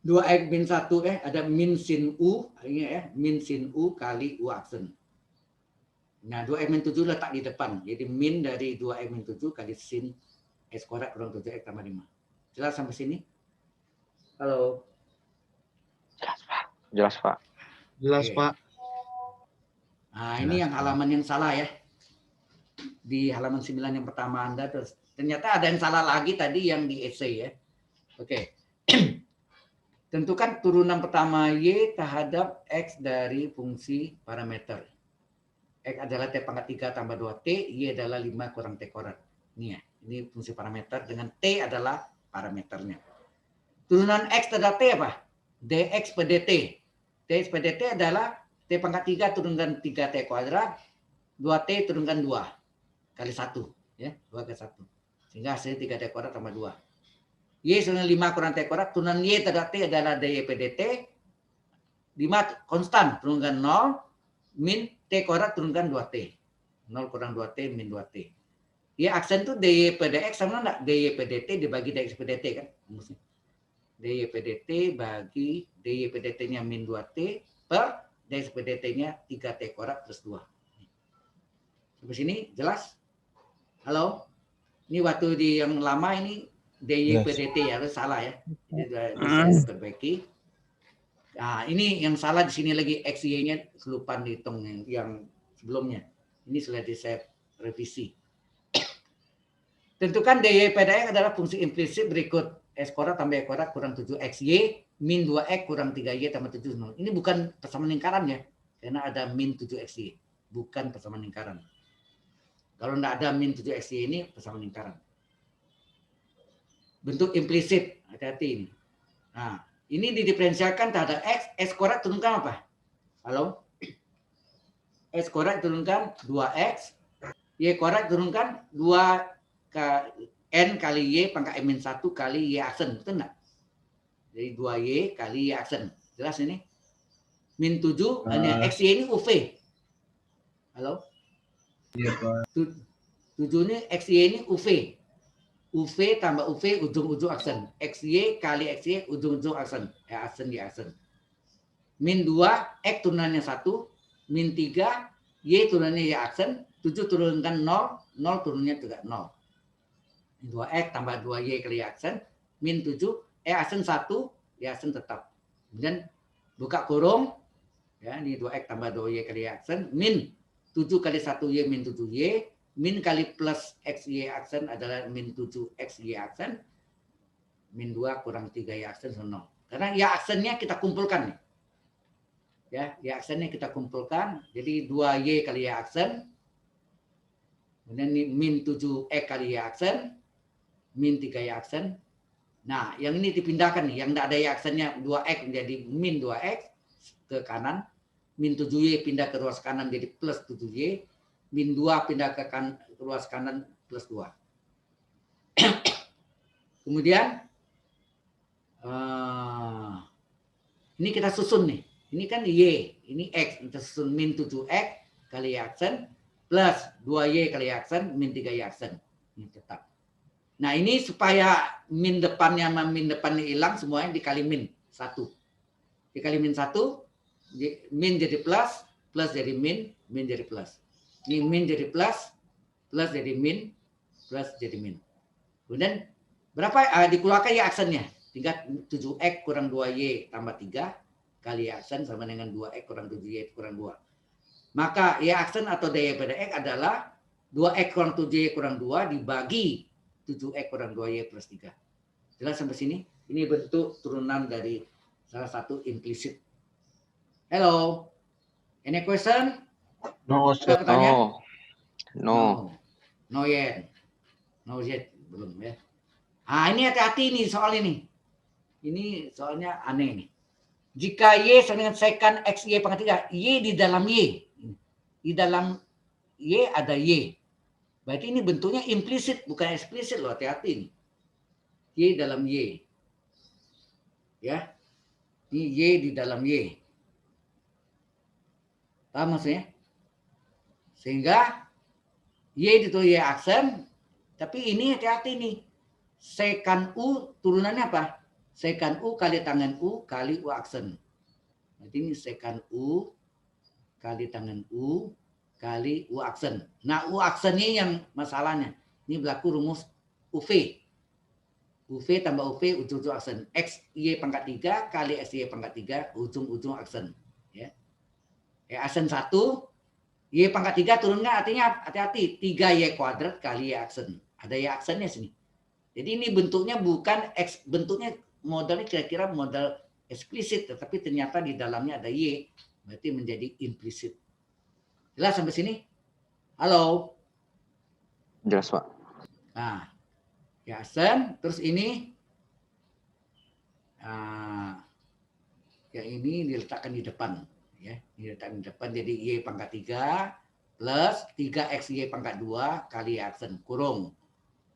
2X min 1 ada min sin U, ini ya, min sin U kali U aksen. Nah, 2X min 7 letak di depan. Jadi min dari 2X min 7 kali sin X kuadrat kurang 7X tambah 5. Jelas sampai sini? Halo. Jelas, Pak. Jelas, Pak. Jelas, Oke. Pak. Nah, ini yang halaman yang salah ya. di halaman 9 yang pertama Anda. Terus ternyata ada yang salah lagi tadi yang di essay ya. Oke. Tentukan turunan pertama Y terhadap X dari fungsi parameter. X adalah T pangkat 3 tambah 2T, Y adalah 5 kurang T kuadrat. Ini ya, ini fungsi parameter dengan T adalah parameternya. Turunan X terhadap T apa? dx per dt. dx per dt adalah T pangkat 3 turunkan 3T kuadrat, 2T turunkan 2 kali 1. Ya, 2 kali 1. Sehingga hasilnya 3T kuadrat tambah 2. Y sama 5 kurang T kuadrat, turunan Y terhadap T adalah dy per dt. 5 konstan, turunkan 0, min T kuadrat turunkan 2T. 0 kurang 2T min 2T. Ya, aksen itu dy per dx sama enggak? dy per dt dibagi dx per dt kan? dy per dt bagi dy per dt-nya min 2T per dx per dt-nya 3T kuadrat plus 2. Sampai sini jelas? Halo? Ini waktu di yang lama ini dy per dt ya, harus salah ya. Jadi bisa perbaiki. Nah, ini yang salah di sini lagi XY-nya kelupaan dihitung yang sebelumnya. Ini sudah saya revisi. Tentukan dy per dx adalah fungsi implisit berikut x kuadrat tambah y kuadrat kurang 7xy min 2x kurang 3y tambah 7 0. Ini bukan persamaan lingkaran ya, karena ada min 7xy, bukan persamaan lingkaran. Kalau tidak ada min 7xy ini persamaan lingkaran. Bentuk implisit, hati-hati ini. Nah, ini didiferensialkan terhadap x kuadrat turunkan apa? Halo? X kuadrat turunkan 2x, y kuadrat turunkan 2 n kali y pangkat n-1 kali y aksen, betul enggak? Jadi 2y kali y aksen. Jelas ini? Min 7, xy ini UV. Halo? Iya, Pak. 7 ini xy ini UV. UV tambah UV ujung-ujung aksen. XY kali XY ujung-ujung aksen. Aksen di aksen. Min 2, X turunannya 1. Min 3, Y turunannya Y aksen. 7 turunkan 0, 0 turunnya juga 0. 2X tambah 2Y kali Y aksen. Min 7, aksen 1, Y aksen tetap. Kemudian buka kurung. Ya, ini 2X tambah 2Y kali Y aksen. Min 7 kali 1Y min 7Y. Min kali plus XY aksen adalah min 7 XY aksen. Min 2 kurang 3 Y aksen 0. Karena Y aksennya kita kumpulkan nih. Ya, Y aksennya kita kumpulkan. Jadi 2Y kali Y aksen. Kemudian min 7X kali Y aksen. Min 3 Y aksen. Nah, yang ini dipindahkan nih. Yang tidak ada Y aksennya 2X menjadi min 2X ke kanan. Min 7Y pindah ke ruas kanan jadi plus 7Y. Min 2 pindah ke ruas kanan plus 2. Kemudian ini kita susun nih. Ini kan Y, ini X. Kita susun min 7X kali Y aksen plus 2Y kali Y aksen min 3Y aksen. Ini tetap. Nah ini supaya min depannya sama min depannya hilang semuanya dikali min 1. Dikali min 1, min jadi plus, plus jadi min jadi plus. Ini min jadi plus, plus jadi min, plus jadi min. Kemudian berapa dikeluarkan Y aksennya? Tinggal 7X kurang 2Y tambah 3 kali Y aksen sama dengan 2X kurang 7Y kurang 2. Maka Y aksen atau dy per dx adalah 2X kurang 7Y kurang 2 dibagi 7X kurang 2Y plus 3. Jelas sampai sini? Ini bentuk turunan dari salah satu implisit. Hello? Any question? No, sir. No yet. No yet. Belum ya. Ini hati-hati nih soal ini. Ini soalnya aneh nih. Jika Y sama dengan secant XY pangkat 3. Y di dalam Y. Di dalam Y ada Y. Berarti ini bentuknya implisit, bukan eksplisit loh. Hati-hati nih. Y dalam Y. Ya. Ini Y di dalam Y. Paham maksudnya? Sehingga Y itu Y aksen, tapi ini hati-hati nih. Secant U turunannya apa? Secant U kali tangan U kali U aksen. Berarti ini secant U kali tangan U kali U aksen. Nah U aksen ini yang masalahnya. Ini berlaku rumus UV. UV tambah UV ujung-ujung aksen. XY pangkat 3 kali XY pangkat 3 ujung-ujung aksen. Ya. Aksen 1. Y pangkat 3 turun nggak? Artinya hati-hati. 3Y kuadrat kali Y aksen. Ada Y aksennya sini. Jadi ini bentuknya bukan X. Bentuknya modelnya kira-kira model eksplisit. Tetapi ternyata di dalamnya ada Y. Berarti menjadi implisit. Jelas sampai sini? Halo? Jelas, Pak. Nah, Y aksen. Terus ini. Nah, yang ini diletakkan di depan. Ya, diletakkan di depan. Jadi Y pangkat 3 plus 3XY pangkat 2 kali aksen kurung.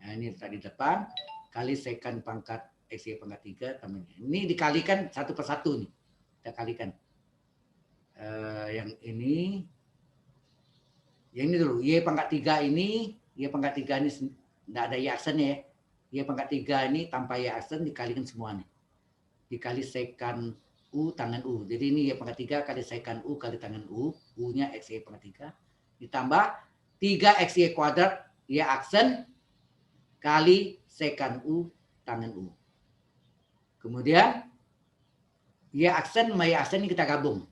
Nah, ini letak di depan kali secant pangkat XY pangkat 3 tambahnya. Ini dikalikan satu per satu nih. Kita kalikan. Yang ini dulu. Y pangkat 3 ini, Y pangkat 3 ini enggak ada Y aksen ya. Y pangkat 3 ini tanpa Y aksen dikalikan semuanya. Dikali secant U tangan U. Jadi ini Y pangkat 3 kali secant U kali tangan U. U-nya XY pangkat 3. Ditambah 3XY kuadrat Y aksen kali secant U tangan U. Kemudian Y aksen sama Y aksen ini kita gabung.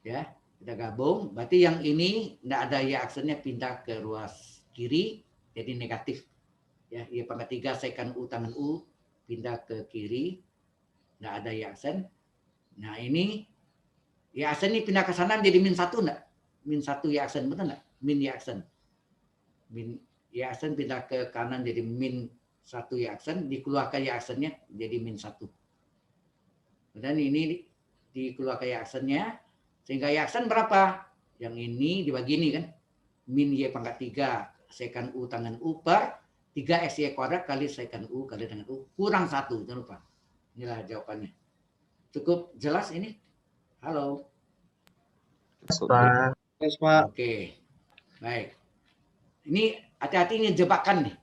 Ya, kita gabung. Berarti yang ini enggak ada Y aksennya pindah ke ruas kiri jadi negatif. Ya, Y pangkat 3 secant U tangan U pindah ke kiri. Enggak ada Y aksen. Nah, ini Y aksen ini pindah ke sana menjadi min 1 enggak? Min 1 Y aksen, betul enggak? Min Y aksen. Min Y aksen pindah ke kanan jadi min 1 Y aksen, dikeluarkan Y aksennya jadi min 1. Dan ini dikeluarkan Y aksennya, sehingga Y aksen berapa? Yang ini dibagi ini kan, min Y pangkat 3 secant U tangan U per 3XY kuadrat kali secant U kali tangan U kurang 1, jangan lupa. Inilah jawabannya. Cukup jelas ini? Halo? Pak. Yes, Pak. Oke, baik. Ini hati-hati ini jebakan nih.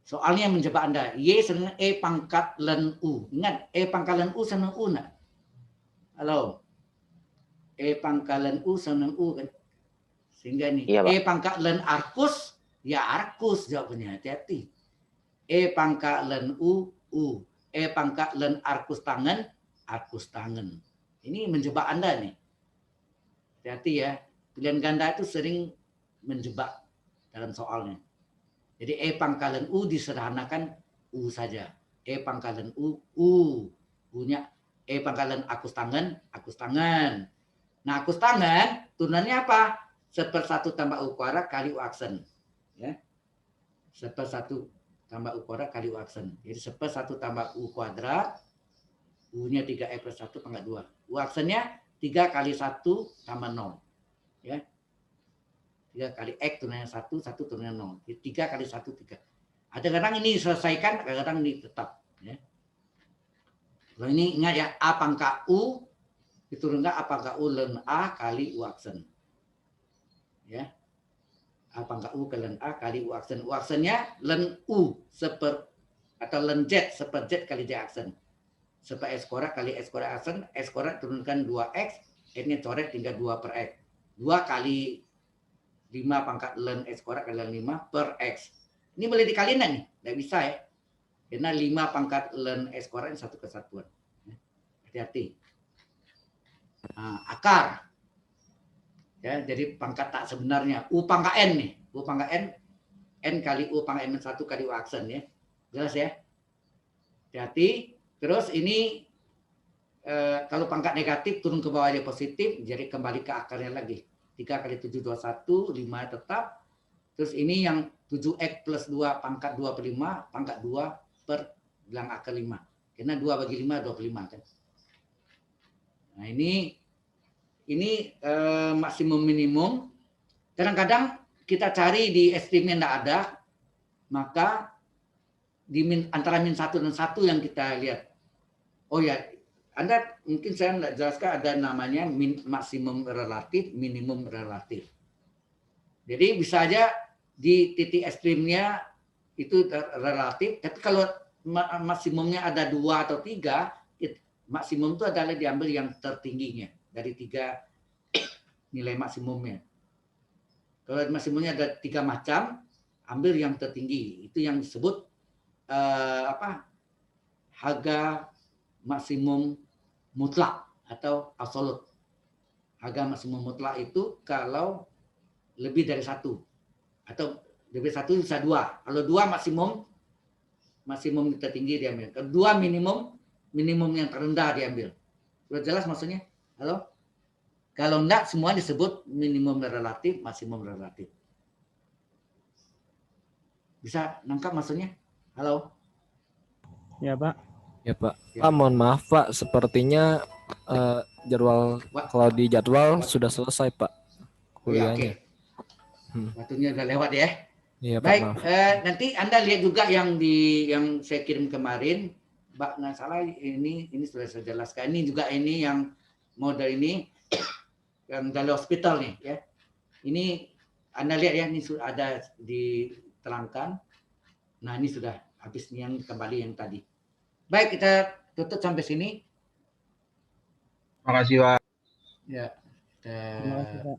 Soalnya menjebak Anda. Y sama E pangkat len U. Ingat, E pangkat len U sama U enggak? Halo? E pangkat len U sama U kan? Sehingga nih, Iya, Pak. E pangkat len arkus, ya arkus jawabannya. Hati-hati. E pangkat len U, U. E pangkat len arkus tangan, arkus tangan. Ini menjebak Anda nih. Hati-hati ya. Pilihan ganda itu sering menjebak dalam soalnya. Jadi E pangkalan U disederhanakan U saja. E pangkalan U, U. U-nya E pangkalan akus tangan, akus tangan. Nah, akus tangan turunannya apa? 1/1 tambah U kuadrat kali U aksen. Ya. 1/1 tambah U kuadrat kali U aksen. Jadi 1/1 tambah U kuadrat. U-nya 3E plus 1 pangkat 2. U aksennya 3 kali 1 tambah 0. Ya. 3 kali X turunannya 1, 1 turunannya 0. Jadi 3 kali 1, 3. Ada kadang ini diselesaikan, kadang ini tetap. Ya. Kalau ini ingat ya, A pangkat U, diturunkan A pangkat U ln A kali U aksen. Ya. A pangkat U ke ln A kali U aksen. U aksennya ln U atau ln Z, seper Z kali Z aksen. Seper S kuadrat kali S kuadrat aksen, S kuadrat turunkan 2X, N-nya coret tinggal 2 per X. 2 kali 5 pangkat ln S kuadrat kali ln 5 per X. Ini boleh dikaliin nih? Nggak bisa ya. Karena 5 pangkat ln S kuadrat ini satu kesatuan. Hati-hati. Nah, akar. Ya, jadi pangkat tak sebenarnya. U pangkat N nih. U pangkat N. N kali U pangkat N 1 kali U aksen ya. Jelas ya? Hati-hati. Terus ini kalau pangkat negatif turun ke bawah aja positif. Jadi kembali ke akarnya lagi. 3 kali 7, 21, 5 tetap. Terus ini yang 7X plus 2 pangkat 2 per 5, pangkat 2 per bilang akar 5. Karena 2 bagi 5, 25 kan. Nah ini maksimum minimum. Kadang-kadang kita cari di STM yang tidak ada, maka di antara min 1 dan 1 yang kita lihat. Oh ya, Anda mungkin saya tidak jelaskan ada namanya maksimum relatif, minimum relatif. Jadi bisa aja di titik ekstrimnya itu relatif, tapi kalau maksimumnya ada 2 atau 3, maksimum itu adalah diambil yang tertingginya dari 3 nilai maksimumnya. Kalau maksimumnya ada 3 macam, ambil yang tertinggi. Itu yang disebut harga maksimum mutlak atau absolut. harga maksimum mutlak itu kalau lebih dari 1 atau lebih 1 bisa 2. Kalau 2 maksimum tertinggi diambil. Kalau 2 minimum yang terendah diambil. Sudah jelas maksudnya? Halo? Kalau enggak semua disebut minimum relatif, maksimum relatif. Bisa nangkap maksudnya? Halo? Ya, Pak. Ya Pak. Ya. Pak, mohon maaf Pak, sepertinya jadwal kalau di jadwal sudah selesai Pak Ya, oke. kuliahnya. Waktunya udah lewat ya. Iya Pak, Baik, maaf. nanti Anda lihat juga yang saya kirim kemarin, Mbak, nggak salah ini sudah saya jelaskan. Ini juga ini yang model ini yang dari hospital nih ya. Ini Anda lihat ya, ini sudah ada diterangkan. Nah, ini sudah habis yang kembali yang tadi. Baik, kita tutup sampai sini. Makasih Pak. Ya. Terima kasih, Pak.